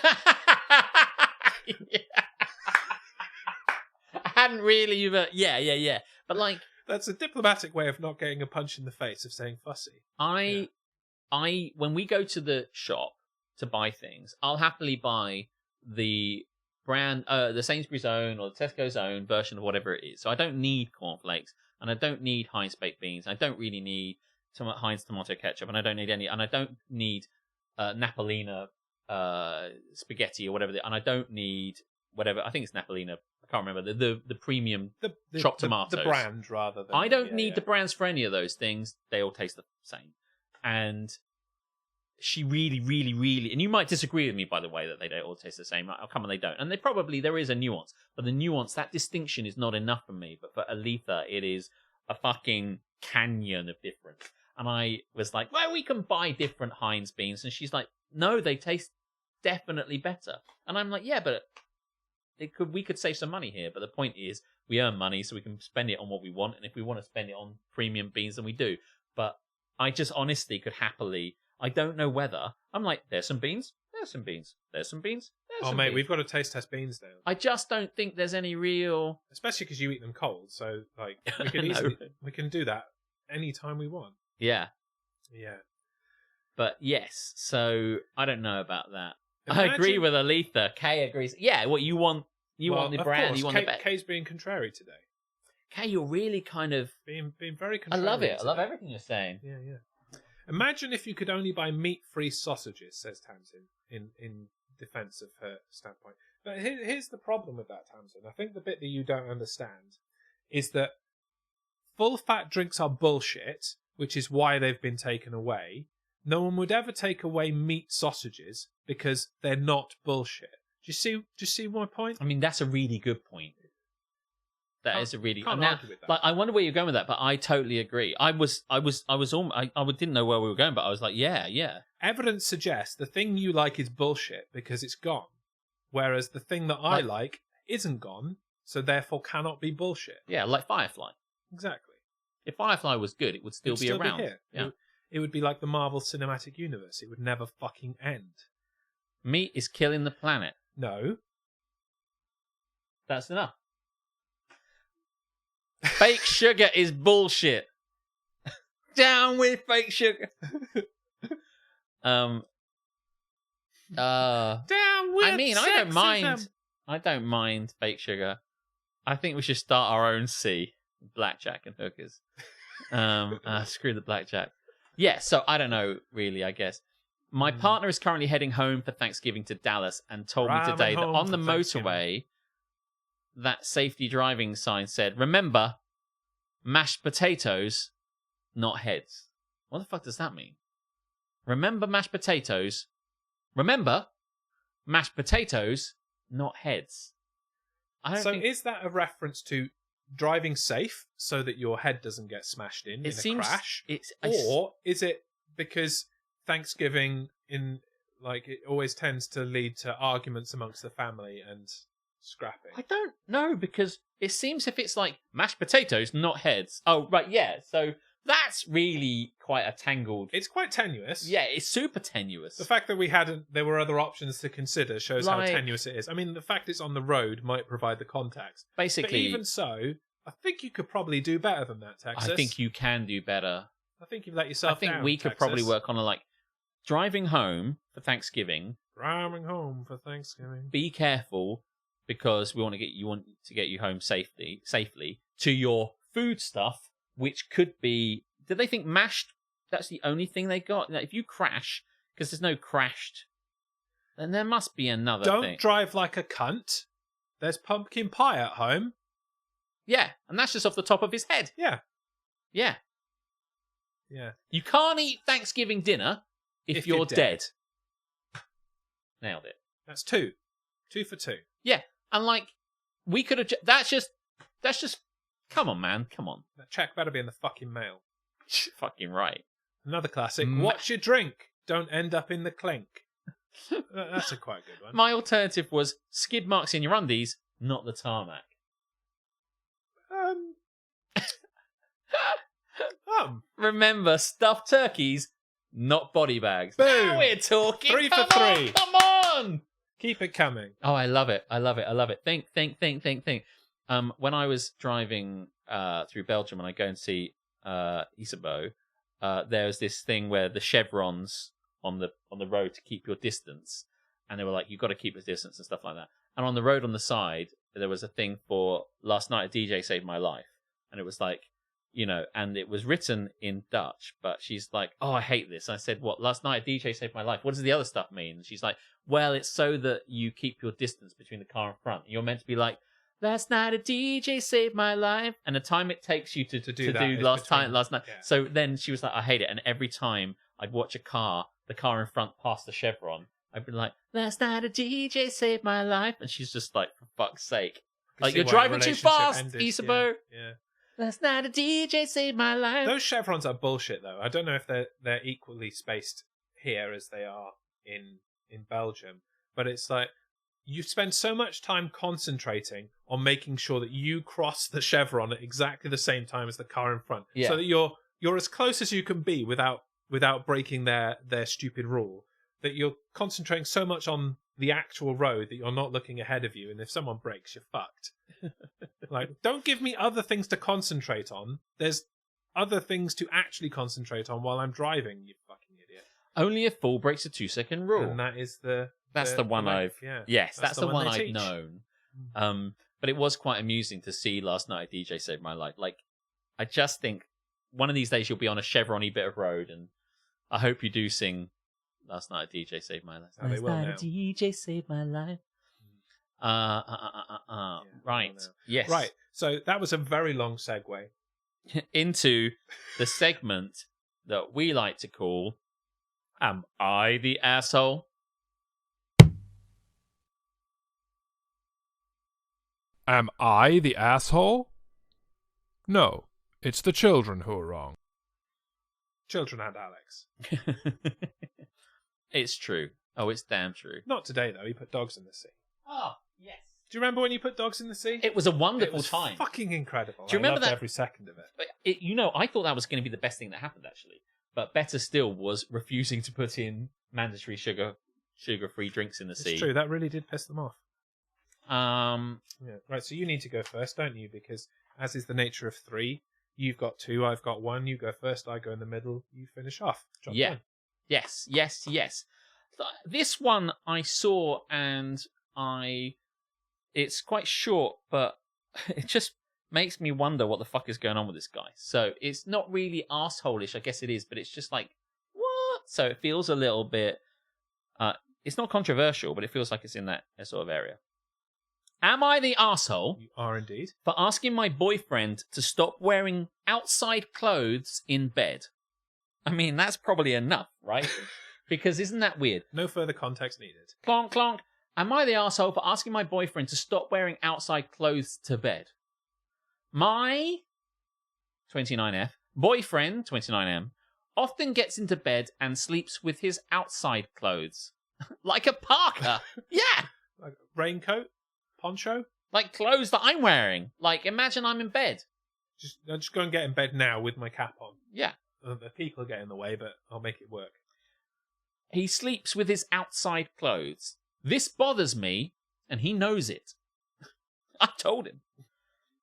I hadn't really, but yeah. But like, that's a diplomatic way of not getting a punch in the face of saying fussy. When we go to the shop to buy things, I'll happily buy the brand, the Sainsbury's own or the Tesco's own version of whatever it is. So I don't need cornflakes, and I don't need Heinz baked beans. I don't really need Heinz tomato ketchup, and I don't need Napolina spaghetti or whatever, and I don't need whatever. I think it's Napolina. I can't remember the premium chopped tomatoes. The brand rather than. I don't need the brands for any of those things. They all taste the same. And she really, really, really, and you might disagree with me, by the way, that they don't all taste the same. Oh, come on, they don't. And there is a nuance, but the nuance, that distinction is not enough for me. But for Aletha, it is a fucking canyon of difference. And I was like, well, we can buy different Heinz beans. And she's like, no, they taste definitely better. And I'm like, yeah, but we could save some money here. But the point is, we earn money, so we can spend it on what we want. And if we want to spend it on premium beans, then we do. But I just honestly could happily, I don't know whether, I'm like, there's some beans, there's some beans, there's some beans, there's some beans. We've got to taste test beans now. I just don't think there's any real... Especially because you eat them cold, so like we can do that anytime we want. Yeah. Yeah. But yes, so I don't know about that. I agree with Aletha. Kay agrees. Yeah, what you want want the brand, course. you want the best. Kay's being contrary today. Kay, you're really kind of... Being very contrary. I love it. Today. I love everything you're saying. Yeah. Imagine if you could only buy meat-free sausages, says Tamsin, in defence of her standpoint. But here's the problem with that, Tamsin. I think the bit that you don't understand is that full-fat drinks are bullshit, which is why they've been taken away. No one would ever take away meat sausages because they're not bullshit. Do you see my point? I mean, that's a really good point. That is a really. Can't argue with that. Like, I wonder where you're going with that, but I totally agree. I didn't know where we were going, but I was like, yeah. Evidence suggests the thing you like is bullshit because it's gone, whereas the thing that I like isn't gone, so therefore cannot be bullshit. Yeah, like Firefly. Exactly. If Firefly was good, it would still be around. Be here. Yeah. It would be like the Marvel Cinematic Universe. It would never fucking end. Meat is killing the planet. No. That's enough. Fake sugar is bullshit. Down with fake sugar. Down with I mean, sexism. I don't mind fake sugar. I think we should start our own C. Blackjack and hookers. Screw the blackjack. Yeah, so I don't know, really, I guess. My partner is currently heading home for Thanksgiving to Dallas and told me today that on the motorway, that safety driving sign said, remember, mashed potatoes, not heads. What the fuck does that mean? Remember mashed potatoes. Remember, mashed potatoes, not heads. Is that a reference to driving safe so that your head doesn't get smashed in a crash? Or is it because Thanksgiving it always tends to lead to arguments amongst the family and scrapping? I don't know, because it seems if it's like mashed potatoes, not heads. Oh, right, yeah. So that's really quite a tangled... It's quite tenuous. Yeah, it's super tenuous. The fact that there were other options to consider shows how tenuous it is. I mean, the fact it's on the road might provide the context. Basically... But even so, I think you could probably do better than that, Texas. I think you can do better. I think you've let yourself down, I think we could probably work on driving home for Thanksgiving. Driving home for Thanksgiving. Be careful, because we want to get you home safely to your food stuff, which could be... Did they think mashed? That's the only thing they got? If you crash, because there's no crashed, then there must be another thing. Don't drive like a cunt. There's pumpkin pie at home. Yeah, and that's just off the top of his head. Yeah. Yeah. Yeah. You can't eat Thanksgiving dinner if you're dead. Nailed it. That's 2. 2 for 2. Yeah, and we could have... That's just... Come on, man. Come on. That check better be in the fucking mail. Fucking right. Another classic. Watch your drink. Don't end up in the clink. That's a quite good one. My alternative was skid marks in your undies, not the tarmac. Remember, stuffed turkeys, not body bags. Boom. Now we're talking. 3 for 3. Come on. Keep it coming. Oh, I love it. Think. When I was driving through Belgium and I go and see Isabeau, there's this thing where the chevrons on the road to keep your distance, and they were like, you've got to keep your distance and stuff like that. And on the road on the side, there was a thing for last night a DJ saved my life, and it was like, and it was written in Dutch, but she's like, oh, I hate this. And I said, what? Last night a DJ saved my life. What does the other stuff mean? And she's like, well, it's so that you keep your distance between the car and front. And you're meant to be like, last night a DJ saved my life, and the time it takes you to do last night. Yeah. So then she was like, I hate it. And every time I'd watch the car in front past the chevron, I'd be like, last night a DJ saved my life, and she's just like, for fuck's sake, like, you're driving too fast, Isabeau. Yeah. Last night a DJ saved my life. Those chevrons are bullshit, though. I don't know if they're equally spaced here as they are in Belgium, but it's like, you spend so much time concentrating on making sure that you cross the chevron at exactly the same time as the car in front, so that you're as close as you can be without breaking their stupid rule. That you're concentrating so much on the actual road that you're not looking ahead of you, and if someone breaks, you're fucked. Like, don't give me other things to concentrate on. There's other things to actually concentrate on while I'm driving, you fucking idiot. Only a fool breaks a 2-second rule. And that is That's the one I've... Yeah. Yes, that's the one I've known. But it was quite amusing to see last night a DJ saved my life. Like, I just think one of these days you'll be on a chevron-y bit of road, and I hope you do sing Last Night a DJ Saved My Life. Oh, they will now. Last Night a DJ Saved My Life. Right. Yes. Right. So that was a very long segue into the segment that we like to call Am I the Asshole? Am I the asshole? No, it's the children who are wrong. Children and Alex. It's true. Oh, it's damn true. Not today, though. He put dogs in the sea. Oh, yes. Do you remember when you put dogs in the sea? It was a wonderful time. Fucking incredible. Do you remember I loved that? Every second of it. I thought that was going to be the best thing that happened, actually. But better still was refusing to put in mandatory sugar-free drinks in the sea. It's true. That really did piss them off. Yeah. Right, so you need to go first, don't you? Because as is the nature of 3, you've got 2, I've got 1. You go first, I go in the middle, you finish off. Job done. Yes. This one I saw, and it's quite short, but it just makes me wonder what the fuck is going on with this guy. So it's not really arsehole-ish, I guess it is, but it's just like, what? So it feels a little bit... it's not controversial, but it feels like it's in that sort of area. Am I the arsehole? You are indeed. For asking my boyfriend to stop wearing outside clothes in bed? I mean, that's probably enough, right? Because isn't that weird? No further context needed. Clonk, clonk. Am I the arsehole for asking my boyfriend to stop wearing outside clothes to bed? My 29F boyfriend, 29M, often gets into bed and sleeps with his outside clothes. Like a parka. Yeah. Like a raincoat? Poncho? Like clothes that I'm wearing. Like, imagine I'm in bed. I'll just go and get in bed now with my cap on. Yeah. The people get in the way, but I'll make it work. He sleeps with his outside clothes. This bothers me, and he knows it. I told him.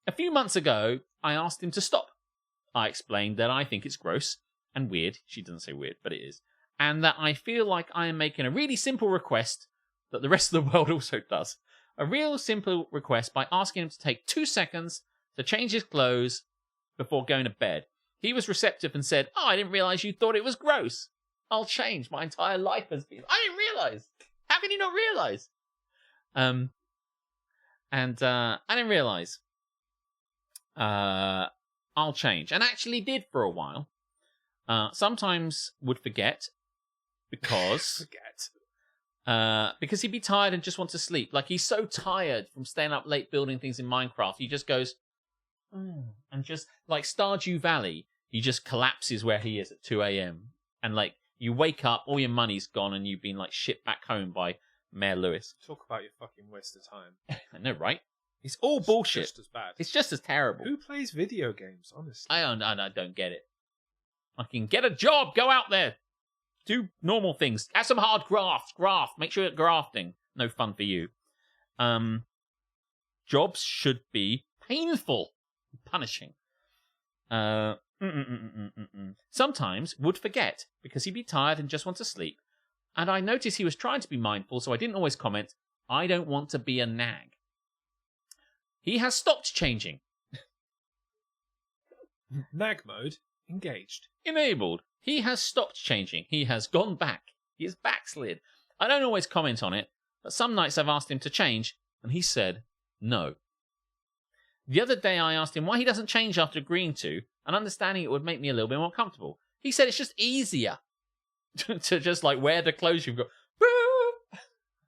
A few months ago, I asked him to stop. I explained that I think it's gross and weird. She doesn't say weird, but it is. And that I feel like I am making a really simple request that the rest of the world also does. A real simple request by asking him to take 2 seconds to change his clothes before going to bed. He was receptive and said, "Oh, I didn't realize you thought it was gross. I'll change. My entire life has been..." I didn't realize. How can you not realize? I didn't realize. I'll change. And actually did for a while. Sometimes would forget because... because he'd be tired and just want to sleep. Like, he's so tired from staying up late building things in Minecraft, he just goes... and just, like Stardew Valley, he just collapses where he is at 2 a.m. And, like, you wake up, all your money's gone, and you've been, like, shipped back home by Mayor Lewis. Talk about your fucking waste of time. I know, right? It's all bullshit. It's just as bad. It's just as terrible. Who plays video games, honestly? I don't get it. Fucking get a job, go out there. Do normal things. Have some hard graft. Make sure you're grafting. No fun for you. Jobs should be painful. Punishing. Sometimes would forget because he'd be tired and just want to sleep. And I noticed he was trying to be mindful, so I didn't always comment, "I don't want to be a nag." He has stopped changing. Nag mode engaged. Enabled. He has stopped changing. He has gone back. He has backslid. I don't always comment on it, but some nights I've asked him to change, and he said no. The other day I asked him why he doesn't change after agreeing to, and understanding it would make me a little bit more comfortable. He said it's just easier to just like wear the clothes you've got. Boo!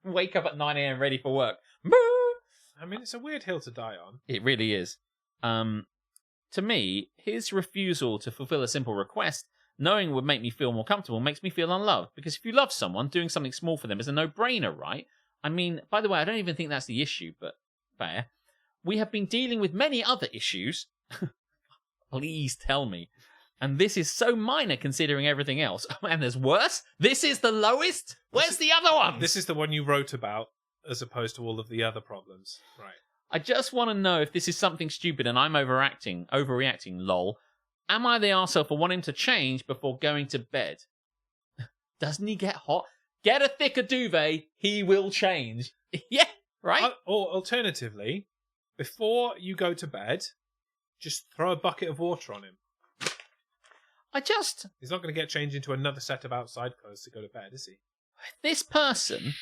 Wake up at 9 a.m. ready for work. Boo! I mean, it's a weird hill to die on. It really is. To me, his refusal to fulfill a simple request, knowing it would make me feel more comfortable, makes me feel unloved. Because if you love someone, doing something small for them is a no-brainer, right? I mean, by the way, I don't even think that's the issue, but fair. We have been dealing with many other issues. Please tell me. And this is so minor considering everything else. And there's worse? This is the lowest? Where's the other one? This is the one you wrote about, as opposed to all of the other problems. Right. I just want to know if this is something stupid and I'm overreacting, lol. Am I the arsehole for wanting to change before going to bed? Doesn't he get hot? Get a thicker duvet, he will change. Yeah, right? Or alternatively, before you go to bed, just throw a bucket of water on him. He's not going to get changed into another set of outside clothes to go to bed, is he? This person,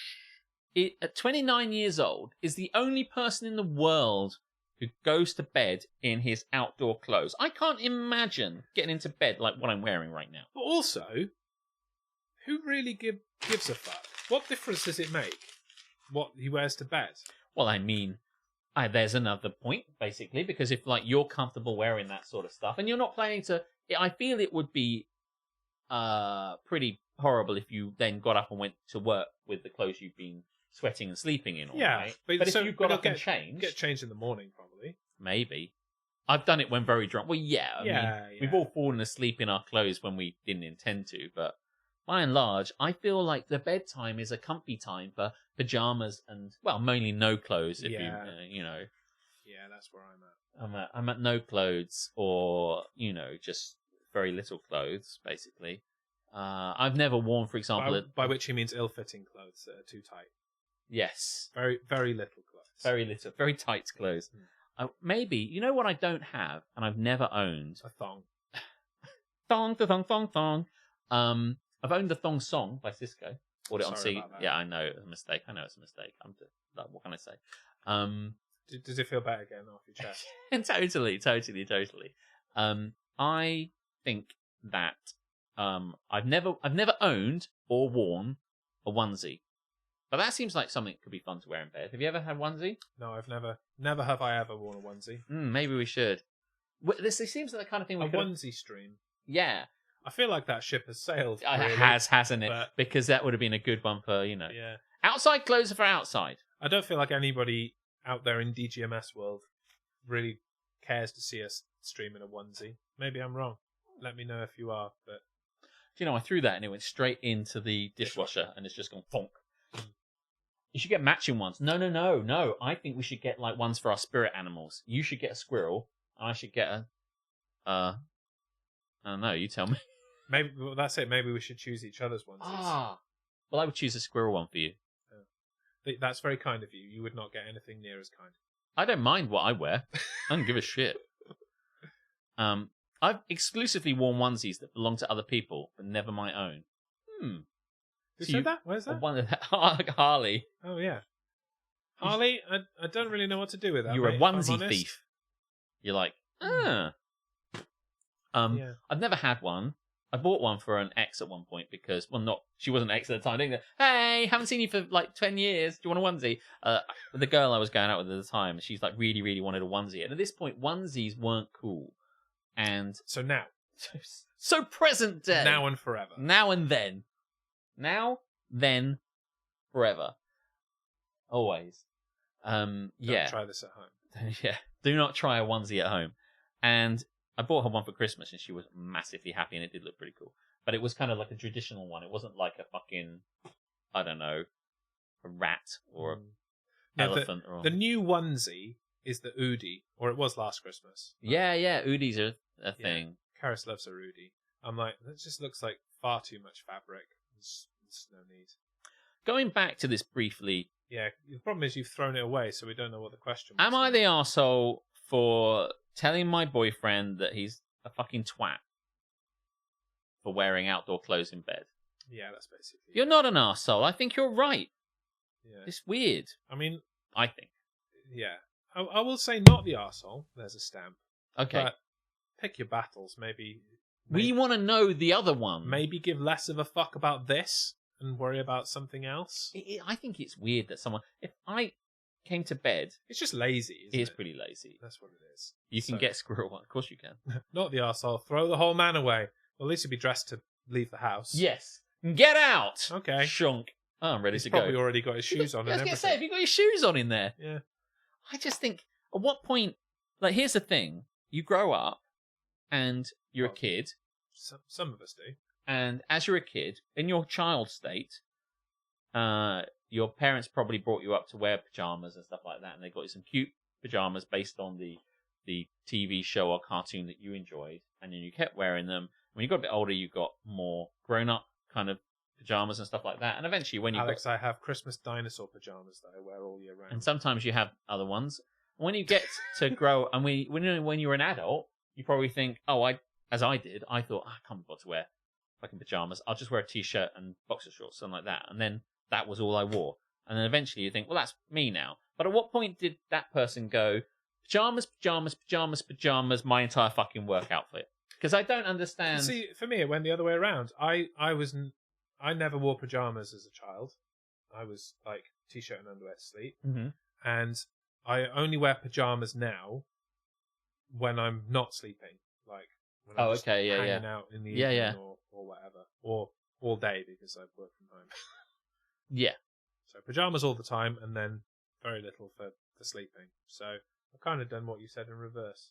at 29 years old, is the only person in the world who goes to bed in his outdoor clothes. I can't imagine getting into bed like what I'm wearing right now. But also, who really gives a fuck? What difference does it make what he wears to bed? Well, I mean, there's another point, basically, because if like you're comfortable wearing that sort of stuff and you're not planning to... I feel it would be pretty horrible if you then got up and went to work with the clothes you've been sweating and sleeping in all night. But if you've got up and changed... Get changed in the morning, probably. Maybe. I've done it when very drunk. Well, I mean, we've all fallen asleep in our clothes when we didn't intend to, but by and large, I feel like the bedtime is a comfy time for pajamas and, well, mainly no clothes, if you know. Yeah, that's where I'm at. I'm at no clothes or, just very little clothes, basically. I've never worn, for example... By which he means ill-fitting clothes that are too tight. Yes. Very, very little clothes. Very little. Very tight clothes. Maybe. You know what I don't have and I've never owned? A thong. Thong, thong, thong, thong. I've owned the Thong Song by Cisco. Bought it on CD. Yeah, I know it's a mistake. What can I say? Does it feel better getting off your chest? Totally. I think that I've never owned or worn a onesie, but that seems like something that could be fun to wear in bed. Have you ever had a onesie? No, I've never have I ever worn a onesie. Maybe we should. This seems like the kind of thing we could. Onesie stream. Yeah. I feel like that ship has sailed. It really, hasn't it? Because that would have been a good one for, Yeah. Outside clothes are for outside. I don't feel like anybody out there in DGMS world really cares to see us stream in a onesie. Maybe I'm wrong. Let me know if you are. But I threw that and it went straight into the dishwasher and it's just gone thonk. You should get matching ones. No. I think we should get like ones for our spirit animals. You should get a squirrel. I should get a. I don't know. You tell me. Maybe that's it. Maybe we should choose each other's onesies. Well, I would choose a squirrel one for you. That's very kind of you. You would not get anything near as kind. I don't mind what I wear. I don't give a shit. I've exclusively worn onesies that belong to other people, but never my own. Who said that? Where's that? Harley. Oh, yeah. Harley, I don't really know what to do with that. You're a onesie thief. You're like, Yeah. I've never had one. I bought one for an ex at one point because, she wasn't an ex at the time. Didn't hey, haven't seen you for like 10 years. Do you want a onesie? The girl I was going out with at the time, she's like really, really wanted a onesie. And at this point, onesies weren't cool. And so now. So present day. Now and forever. Now and then. Now, then, forever. Always. Don't try this at home. Yeah. Do not try a onesie at home. And I bought her one for Christmas and she was massively happy and it did look pretty cool. But it was kind of like a traditional one. It wasn't like a fucking, I don't know, a rat or an elephant. The new onesie is the Oodie, or it was last Christmas. Yeah, Oodies are a thing. Karis loves a Oodie. I'm like, that just looks like far too much fabric. There's no need. Going back to this briefly. Yeah, the problem is you've thrown it away, so we don't know what the question was. Am I the arsehole for telling my boyfriend that he's a fucking twat for wearing outdoor clothes in bed? Yeah, that's basically. You're not an arsehole. I think you're right. Yeah. It's weird. I mean, I think. Yeah. I will say not the arsehole. There's a stamp. Okay. But pick your battles. Maybe we want to know the other one. Maybe give less of a fuck about this and worry about something else. I think it's weird that someone... If I came to bed... It's just lazy, isn't it? It is pretty lazy. That's what it is. You can get squirrel one. Of course you can. Not the arsehole. Throw the whole man away. Well, at least you'd be dressed to leave the house. Yes. Get out! Okay. Shunk. Oh, I'm ready to go. He's probably already got his shoes on and everything. I was going to say, have you got your shoes on in there? Yeah. I just think, at what point... Like, here's the thing. You grow up, and you're a kid. Some of us do. And as you're a kid, in your child state, your parents probably brought you up to wear pajamas and stuff like that, and they got you some cute pajamas based on the TV show or cartoon that you enjoyed, and then you kept wearing them. When you got a bit older, you got more grown-up kind of pajamas and stuff like that, and eventually when you I have Christmas dinosaur pajamas that I wear all year round. And sometimes you have other ones. When you get to grow, and when you're an adult, you probably think, as I did, I thought, I can't be bothered to wear fucking pajamas. I'll just wear a t-shirt and boxer shorts, something like that. And then that was all I wore. And then eventually you think, well, that's me now. But at what point did that person go, pajamas, pajamas, pajamas, pajamas, my entire fucking work outfit? Because I don't understand. See, for me, it went the other way around. I never wore pajamas as a child. I was like t-shirt and underwear to sleep. Mm-hmm. And I only wear pajamas now when I'm not sleeping. Like, when I'm just hanging out in the evening or whatever. Or all day because I work from home. Yeah. So pajamas all the time and then very little for sleeping. So I've kind of done what you said in reverse.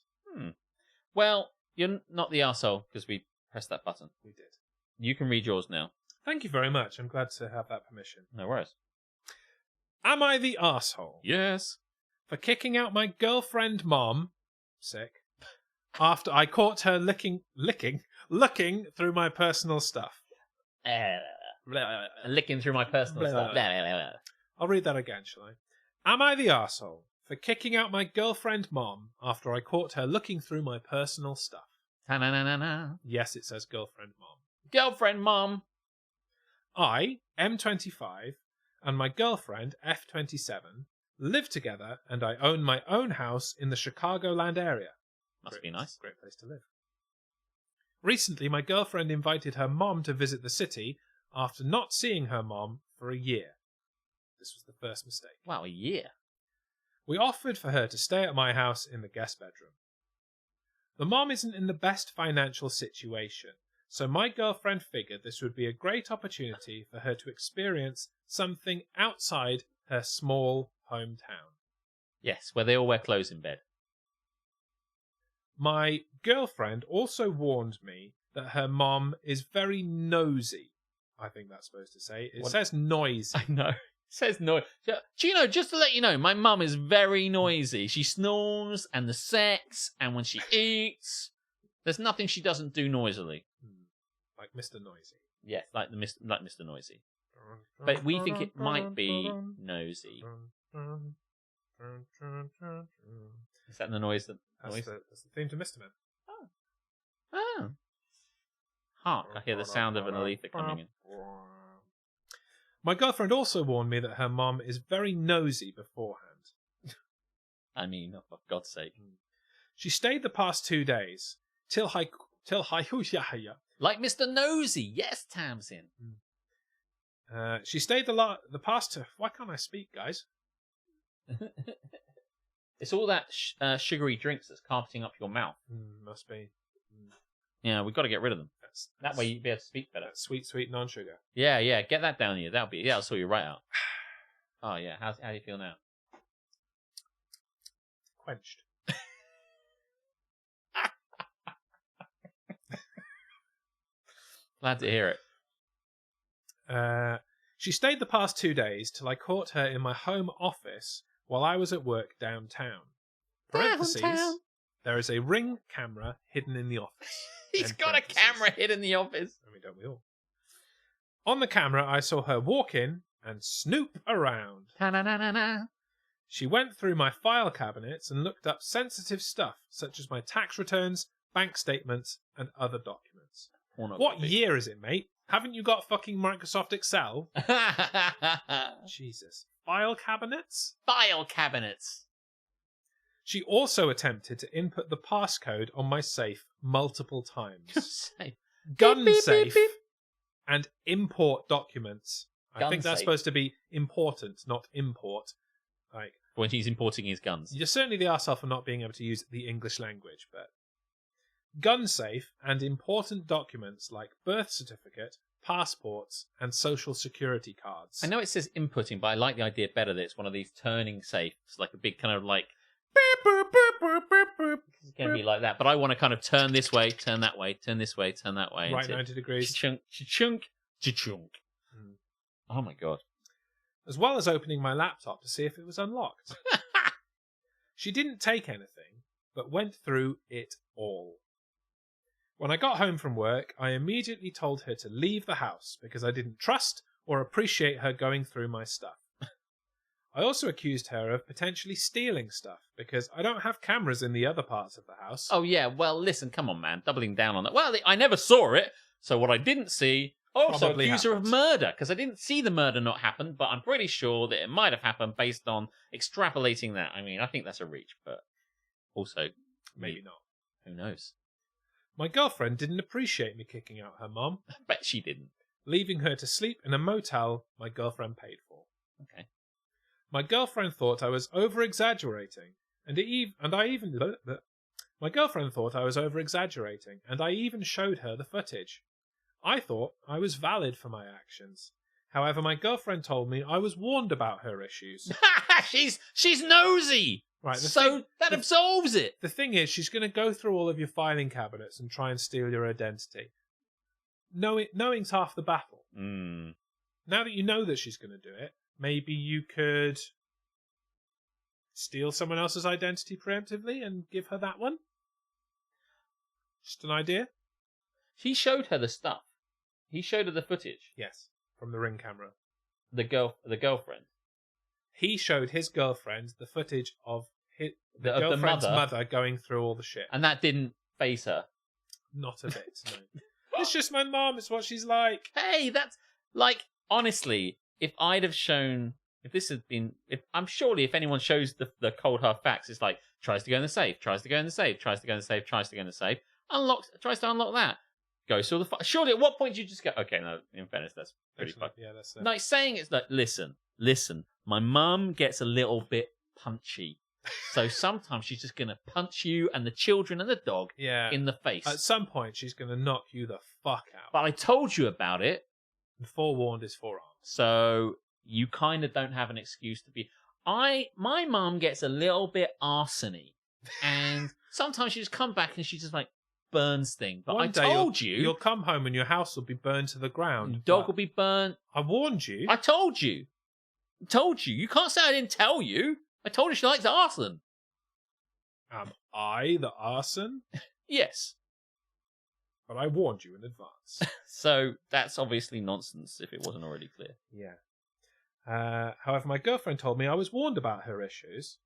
Well, you're not the arsehole because we pressed that button. We did. You can read yours now. Thank you very much. I'm glad to have that permission. No worries. Am I the arsehole? Yes. For kicking out my girlfriend mom, sick, after I caught her looking through my personal stuff. Licking through my personal stuff. I'll read that again, shall I? Am I the arsehole for kicking out my girlfriend Mom after I caught her looking through my personal stuff. Ta-na-na-na-na. Yes, it says girlfriend Mom. Girlfriend Mom. I, M25, and my girlfriend, F27, live together, and I own my own house in the Chicagoland area. Must be nice. Great place to live. Recently, my girlfriend invited her mom to visit the city after not seeing her mom for a year. This was the first mistake. Wow, a year. We offered for her to stay at my house in the guest bedroom. The mom isn't in the best financial situation, so my girlfriend figured this would be a great opportunity for her to experience something outside her small hometown. Yes, where they all wear clothes in bed. My girlfriend also warned me that her mom is very nosy. I think that's supposed to say. It says noisy. I know. It says noise. Do you know, just to let you know, my mum is very noisy. She snores and the sex, and when she eats, there's nothing she doesn't do noisily. Like Mr. Noisy. Yes, like Mr. Noisy. But we think it might be nosy. Is that the noise? That's the theme to Mr. Man. Oh. Hark, I hear the sound of an Aletha coming in. My girlfriend also warned me that her mom is very nosy beforehand. I mean, for God's sake. She stayed the past 2 days, till like Mr. Nosy, yes, Tamsin. She stayed the past... Why can't I speak, guys? It's all that sugary drinks that's carpeting up your mouth. Must be. Yeah, we've got to get rid of them. That way you'd be able to speak better. Sweet, sweet non-sugar. Yeah, get that down here. That'll sort you right out. Oh yeah, how do you feel now? Quenched. Glad to hear it. She stayed the past 2 days till I caught her in my home office while I was at work downtown. Parentheses, there is a Ring camera hidden in the office. He's got a camera hidden in the office. I mean, don't we all? On the camera, I saw her walk in and snoop around. Ta-na-na-na-na. She went through my file cabinets and looked up sensitive stuff, such as my tax returns, bank statements, and other documents. What year is it, mate? Haven't you got fucking Microsoft Excel? Jesus. File cabinets? File cabinets. She also attempted to input the passcode on my safe multiple times. Gun beep, safe beep, beep. and import documents. I think that's supposed to be important, not import. Like when he's importing his guns. You're certainly the arsehole for not being able to use the English language, but gun safe and important documents like birth certificate, passports, and social security cards. I know it says inputting, but I like the idea better that it's one of these turning safes, like a big kind of like beep, boop, boop, boop, boop, boop. It's going to be like that, but I want to kind of turn this way, turn that way, turn this way, turn that way. Right, 90 degrees. Cha-chunk, cha-chunk, cha-chunk. Oh my God. As well as opening my laptop to see if it was unlocked. She didn't take anything, but went through it all. When I got home from work, I immediately told her to leave the house because I didn't trust or appreciate her going through my stuff. I also accused her of potentially stealing stuff because I don't have cameras in the other parts of the house. Oh yeah, well listen, come on man, doubling down on that. Well, I never saw it, so what I didn't see, also Probably accuse her of happened. Murder, because I didn't see the murder not happen, but I'm pretty sure that it might have happened based on extrapolating that. I mean, I think that's a reach, but also Maybe not. Who knows? My girlfriend didn't appreciate me kicking out her mom, I bet she didn't. leaving her to sleep in a motel my girlfriend paid for. Okay. My girlfriend thought I was over-exaggerating, My girlfriend thought I was over-exaggerating, and I even showed her the footage. I thought I was valid for my actions. However, my girlfriend told me I was warned about her issues. She's nosy! Right, That absolves it! The thing is, she's going to go through all of your filing cabinets and try and steal your identity. Knowing's half the battle. Mm. Now that you know that she's going to do it, maybe you could steal someone else's identity preemptively and give her that one? Just an idea? He showed her the stuff. He showed her the footage. Yes, from the Ring camera. The girlfriend. he showed his girlfriend the footage of the the girlfriend's mother. mother going through all the shit. And that didn't faze her. Not a bit, no. It's just my mom, it's what she's like. Hey, that's like, honestly, if I'd have shown, if this had been, if anyone shows the cold hard facts, it's like, tries to go in the safe, tries to go in the safe, tries to go in the safe, tries to go in the safe, tries to unlock that, goes through the, surely at what point do you just go, okay, no, in fairness, that's pretty fucked. Yeah, that's No, it's saying it's like, listen, my mum gets a little bit punchy. So sometimes she's just going to punch you and the children and the dog in the face. At some point, she's going to knock you the fuck out. But I told you about it. And forewarned is forearmed. So you kind of don't have an excuse to be... My mum gets a little bit arsony. And sometimes she just come back and she just like burns things. But One I day told you... You'll come home and your house will be burned to the ground. Your dog will be burnt. I warned you. I told you. You can't say I didn't tell you. I told her she likes arson. Am I the arson? Yes. But I warned you in advance. So that's obviously nonsense if it wasn't already clear. Yeah. However, my girlfriend told me I was warned about her issues.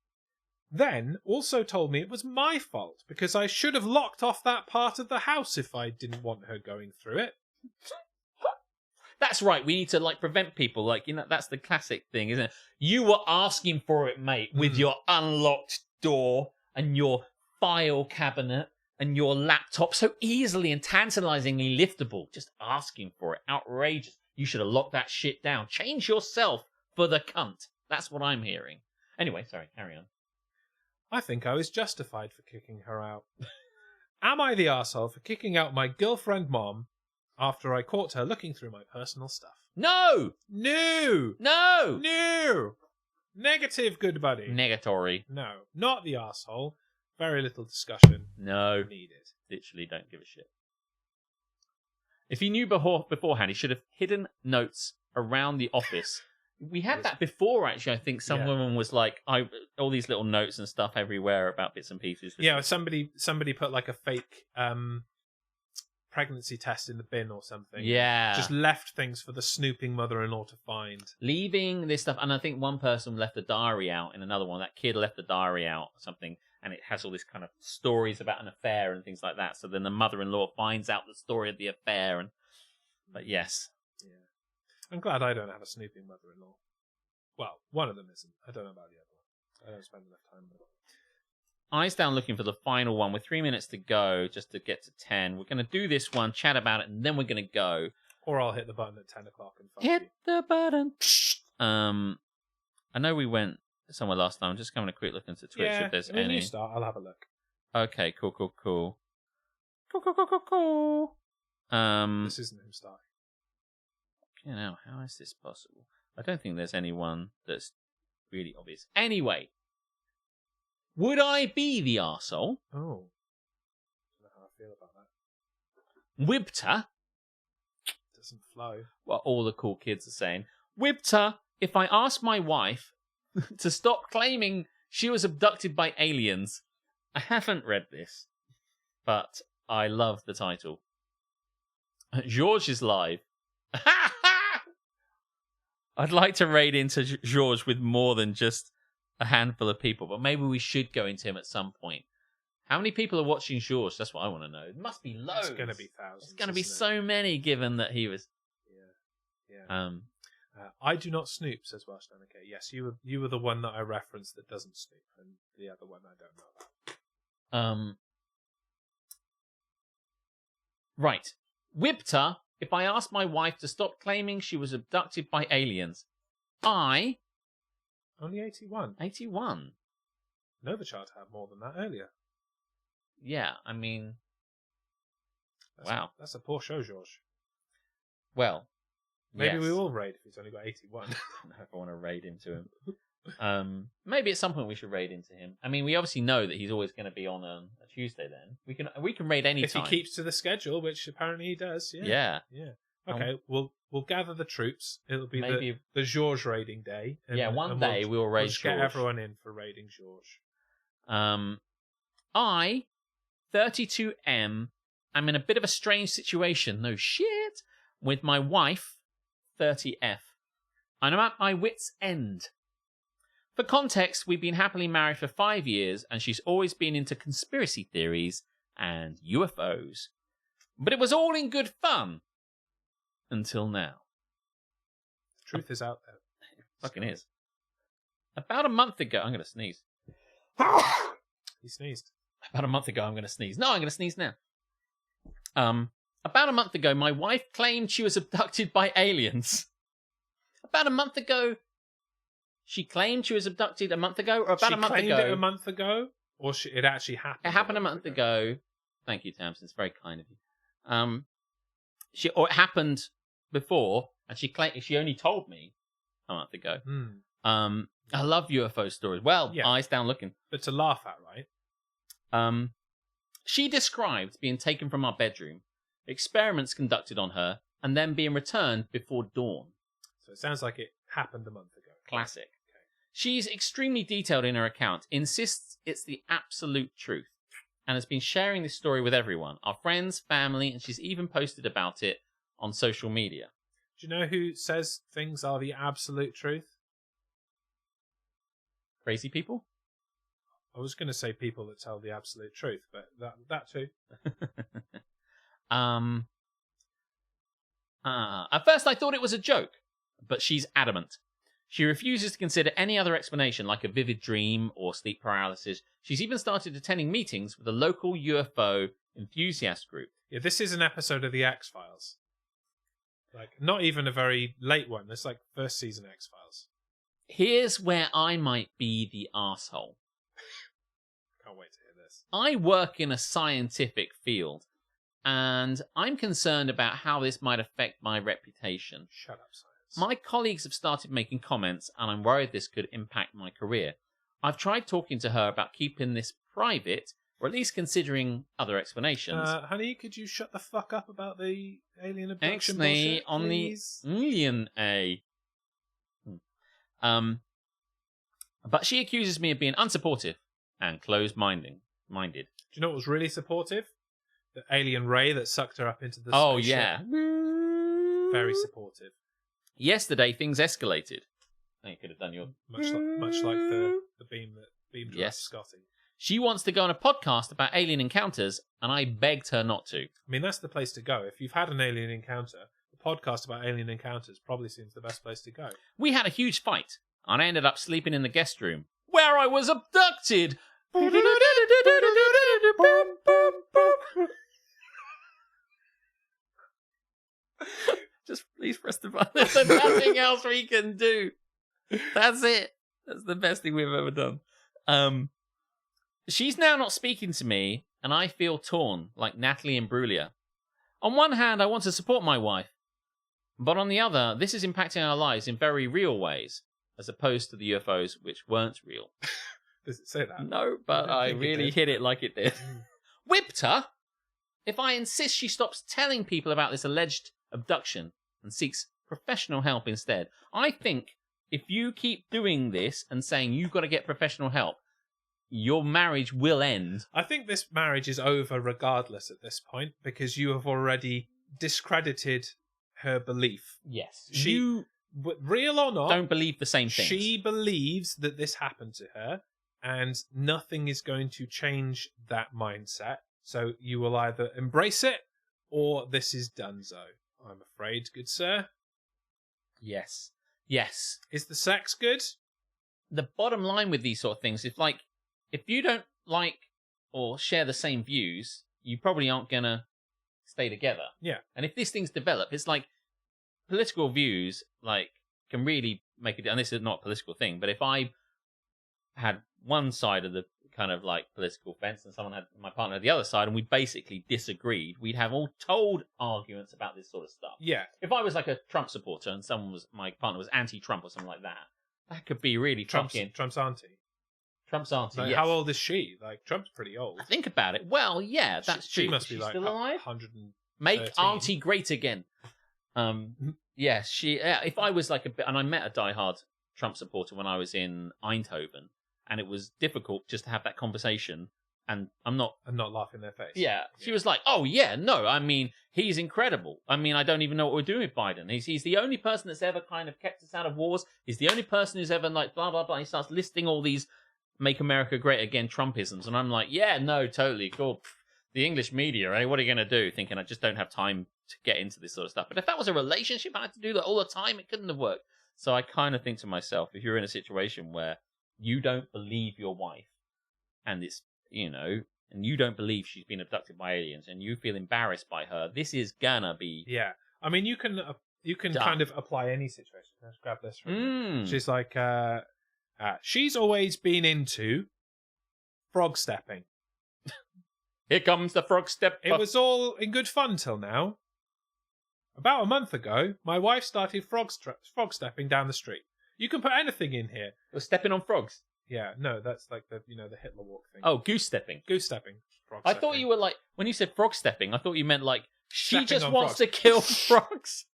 Then also told me it was my fault because I should have locked off that part of the house if I didn't want her going through it. That's right. We need to like prevent people. Like, you know, that's the classic thing, isn't it? You were asking for it, mate, with your unlocked door and your file cabinet and your laptop so easily and tantalizingly liftable. Just asking for it. Outrageous. You should have locked that shit down. Change yourself for the cunt. That's what I'm hearing. Anyway, sorry, carry on. I think I was justified for kicking her out. Am I the arsehole for kicking out my girlfriend mom after I caught her looking through my personal stuff? No! No! No! No! Negative, good buddy. Negatory. No, not the arsehole. Very little discussion No. needed. Literally don't give a shit. If he knew beforehand, he should have hidden notes around the office. We had that before, actually. I think some woman was like, all these little notes and stuff everywhere about bits and pieces. Yeah, somebody put like a fake pregnancy test in the bin or something. Yeah. Just left things for the snooping mother-in-law to find. Leaving this stuff, and I think one person left a diary out in another one. That kid left a diary out or something, and it has all this kind of stories about an affair and things like that. So then the mother-in-law finds out the story of the affair. But yes. Yeah. I'm glad I don't have a snooping mother-in-law. Well, one of them isn't. I don't know about the other one. I don't spend enough time with it. Eyes down looking for the final one with 3 minutes to go just to get to 10. We're going to do this one, chat about it, and then we're going to go. Or I'll hit the button at 10 o'clock and fuck Hit you. the button. I know we went somewhere last time. I'm just having a quick look into Twitch if there's any. You start, I'll have a look. Okay, cool. Cool. This isn't him starting. You know, how is this possible? I don't think there's anyone that's really obvious. Anyway, would I be the arsehole? Oh. I don't know how I feel about that. Whipped her. Doesn't flow. What all the cool kids are saying. Whipped her if I asked my wife to stop claiming she was abducted by aliens. I haven't read this, but I love the title. George is live. I'd like to raid into George with more than just a handful of people, but maybe we should go into him at some point. How many people are watching George? That's what I want to know. It must be loads. It's going to be thousands. It's going to be so many, given that he was... Yeah. I do not snoop, says Welsh Danica. Yes, you were the one that I referenced that doesn't snoop, and the other one I don't know about. Right. Whipped her if I asked my wife to stop claiming she was abducted by aliens. Only 81. 81. Novichard had more than that earlier. Yeah, I mean... Wow. That's a poor show, George. Well, maybe yes. we will raid if he's only got 81. I don't know if I want to raid into him. Maybe at some point we should raid into him. I mean, we obviously know that he's always going to be on a Tuesday. Then we can raid any time if he keeps to the schedule, which apparently he does. Yeah. Okay, we'll gather the troops. It'll be the George raiding day. One day we'll raid George. Get everyone in for raiding George. I, 32M, I'm in a bit of a strange situation. No shit. With my wife, 30F. I'm at my wit's end. For context, we've been happily married for 5 years, and she's always been into conspiracy theories and UFOs. But it was all in good fun. Until now. The truth is out there. It fucking is. About a month ago... I'm going to sneeze. He sneezed. About a month ago, I'm going to sneeze. No, I'm going to sneeze now. About a month ago, my wife claimed she was abducted by aliens. About a month ago... She claimed she was abducted a month ago, or about a month ago. She claimed it a month ago, or it actually happened. It happened a month ago. Thank you, Tamsin. It's very kind of you. It happened before, and she only told me a month ago. I love UFO stories. Well, yeah. Eyes down looking, but to laugh at, right? She described being taken from our bedroom, experiments conducted on her, and then being returned before dawn. So it sounds like it happened a month ago. Classic. Okay. She's extremely detailed in her account, insists it's the absolute truth, and has been sharing this story with everyone, our friends, family, and she's even posted about it on social media. Do you know who says things are the absolute truth? Crazy people? I was going to say people that tell the absolute truth, but that too. At first I thought it was a joke, but she's adamant. She refuses to consider any other explanation like a vivid dream or sleep paralysis. She's even started attending meetings with a local UFO enthusiast group. Yeah, this is an episode of the X-Files. Like, not even a very late one. It's like first season X-Files. Here's where I might be the arsehole. Can't wait to hear this. I work in a scientific field, and I'm concerned about how this might affect my reputation. Shut up, science. My colleagues have started making comments, and I'm worried this could impact my career. I've tried talking to her about keeping this private, or at least considering other explanations. Honey, could you shut the fuck up about the alien abduction Actually, bullshit, on please? the alien A. But she accuses me of being unsupportive and closed-minded. Do you know what was really supportive? The alien ray that sucked her up into the Oh, spaceship. yeah. Very supportive. Yesterday, things escalated. Oh, you could have done your... Much like the beam that beamed yes. Scotty. She wants to go on a podcast about alien encounters, and I begged her not to. I mean, that's the place to go. If you've had an alien encounter, a podcast about alien encounters probably seems the best place to go. We had a huge fight, and I ended up sleeping in the guest room, where I was abducted! Just please press the button. There's nothing else we can do. That's it. That's the best thing we've ever done. She's now not speaking to me, and I feel torn, like Natalie Imbruglia. On one hand, I want to support my wife, but on the other, this is impacting our lives in very real ways, as opposed to the UFOs, which weren't real. Does it say that? No, but I really hit it like it did. Whipped her? If I insist she stops telling people about this alleged abduction and seeks professional help instead. I think if you keep doing this and saying you've got to get professional help, your marriage will end. I think this marriage is over regardless at this point because you have already discredited her belief. Yes. You, real or not, don't believe the same things. She believes that this happened to her and nothing is going to change that mindset. So you will either embrace it or this is donezo. I'm afraid, good sir. Yes. Yes. Is the sex good? The bottom line with these sort of things is if you don't like or share the same views, you probably aren't going to stay together. Yeah. And if these things develop, it's like political views can really make it. And this is not a political thing, but if I had one side of the kind of political fence and someone had my partner at the other side and we basically disagreed, we'd have all told arguments about this sort of stuff. Yeah. If I was like a Trump supporter and my partner was anti-Trump or something like that could be really Trump's auntie. Trump's auntie, yes. How old is she? Trump's pretty old. Think about it. Well, yeah, that's true. She must be still alive? 113. Make auntie great again. Yeah, if I was and I met a diehard Trump supporter when I was in Eindhoven, and it was difficult just to have that conversation and I'm not laughing in their face. Yeah, she was like, "Oh yeah, no, I mean, he's incredible. I mean, I don't even know what we're doing with Biden. He's the only person that's ever kind of kept us out of wars. He's the only person who's ever like blah blah blah." He starts listing all these "Make America Great Again" Trumpisms, and I'm like, "Yeah, no, totally cool." The English media, eh? What are you going to do? Thinking I just don't have time to get into this sort of stuff. But if that was a relationship, I had to do that all the time. It couldn't have worked. So I kind of think to myself, if you're in a situation where you don't believe your wife, and it's and you don't believe she's been abducted by aliens, and you feel embarrassed by her, this is gonna be I mean, you can kind of apply any situation. Let's grab this from She's like, she's always been into frog stepping. Here comes the frog step. It was all in good fun till now. About a month ago, my wife started frog stepping down the street. You can put anything in here. You're stepping on frogs. Yeah, no, that's like the Hitler walk thing. Oh, goose stepping. Goose stepping. I thought you were like, when you said frog stepping, I thought you meant like she Stepping just on wants frogs. to kill frogs.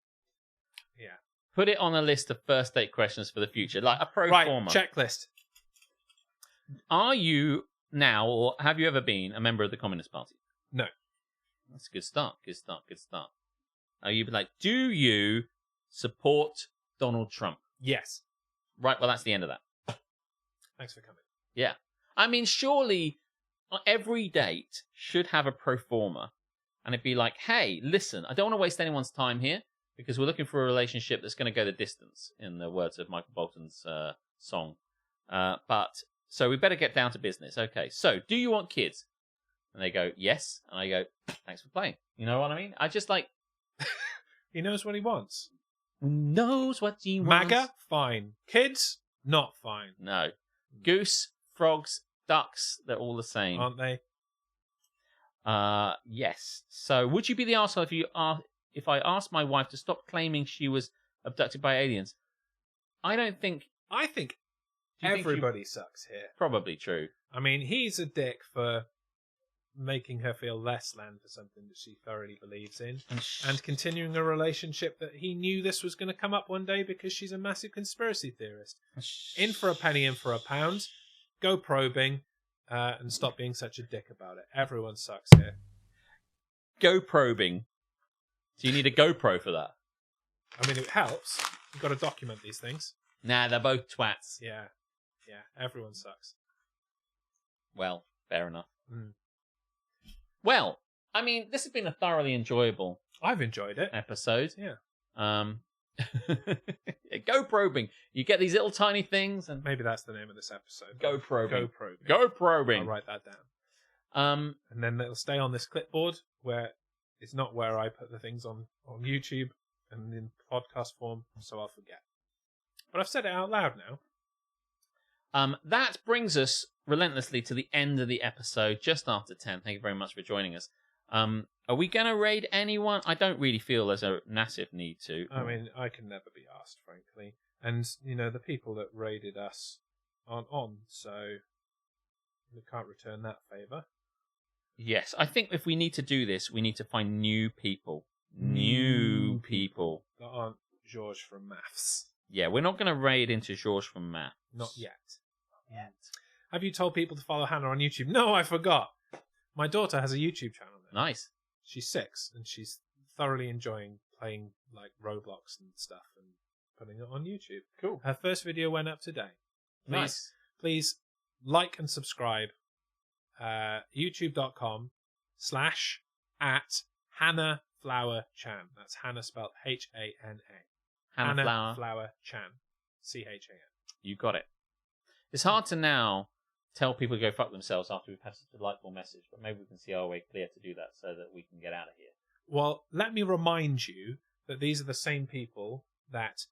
Yeah. Put it on a list of first date questions for the future, like a pro Right, forma. checklist. Are you now, or have you ever been a member of the Communist Party? No. That's a good start. Good start. Good start. Are you like, do you support Donald Trump? Yes. Right. Well, that's the end of that. Thanks for coming. Yeah. I mean, surely every date should have a pro forma, and it'd be like, hey, listen, I don't want to waste anyone's time here because we're looking for a relationship that's going to go the distance, in the words of Michael Bolton's song. So we better get down to business. Okay. So, do you want kids? And they go, yes. And I go, thanks for playing. You know what I mean? I just like... He knows what he wants. Knows what he wants. MAGA? Fine. Kids? Not fine. No. Goose, frogs, ducks, they're all the same. Aren't they? Yes. So, would you be the arsehole if I asked my wife to stop claiming she was abducted by aliens? I think everybody sucks here. Probably true. I mean, he's a dick for making her feel less than for something that she thoroughly believes in, and continuing a relationship that he knew this was going to come up one day because she's a massive conspiracy theorist. In for a penny, in for a pound. Go probing, and stop being such a dick about it. Everyone sucks here. Go probing. Do you need a GoPro for that? I mean, it helps. You've got to document these things. Nah, they're both twats. Yeah. Everyone sucks. Well, fair enough. Mm. Well, I mean, this has been a thoroughly enjoyable. I've enjoyed it. Episode. Yeah. Go probing. You get these little tiny things, and maybe that's the name of this episode. Go probing. Go probing. Go probing. I'll write that down. And then it'll stay on this clipboard where it's not where I put the things on YouTube and in podcast form, so I'll forget. But I've said it out loud now. That brings us relentlessly to the end of the episode, just after 10. Thank you very much for joining us. Are we going to raid anyone? I don't really feel there's a massive need to. I mean, I can never be asked, frankly. And, the people that raided us aren't on, so we can't return that favour. Yes, I think if we need to do this, we need to find new people. New people. That aren't George from Maths. Yeah, we're not going to raid into George from Maths. Not yet. Have you told people to follow Hannah on YouTube? No, I forgot. My daughter has a YouTube channel now. Nice. She's 6, and she's thoroughly enjoying playing like Roblox and stuff and putting it on YouTube. Cool. Her first video went up today. Nice. Please like and subscribe. YouTube.com/@Hannah Flower Chan. That's Hannah spelled Hana. Hannah Flower Chan. CHAN. You got it. It's hard to now tell people to go fuck themselves after we've had such a delightful message, but maybe we can see our way clear to do that so that we can get out of here. Well, let me remind you that these are the same people that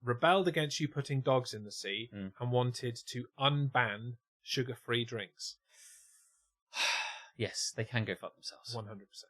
rebelled against you putting dogs in the sea and wanted to unban sugar-free drinks. Yes, they can go fuck themselves. 100%.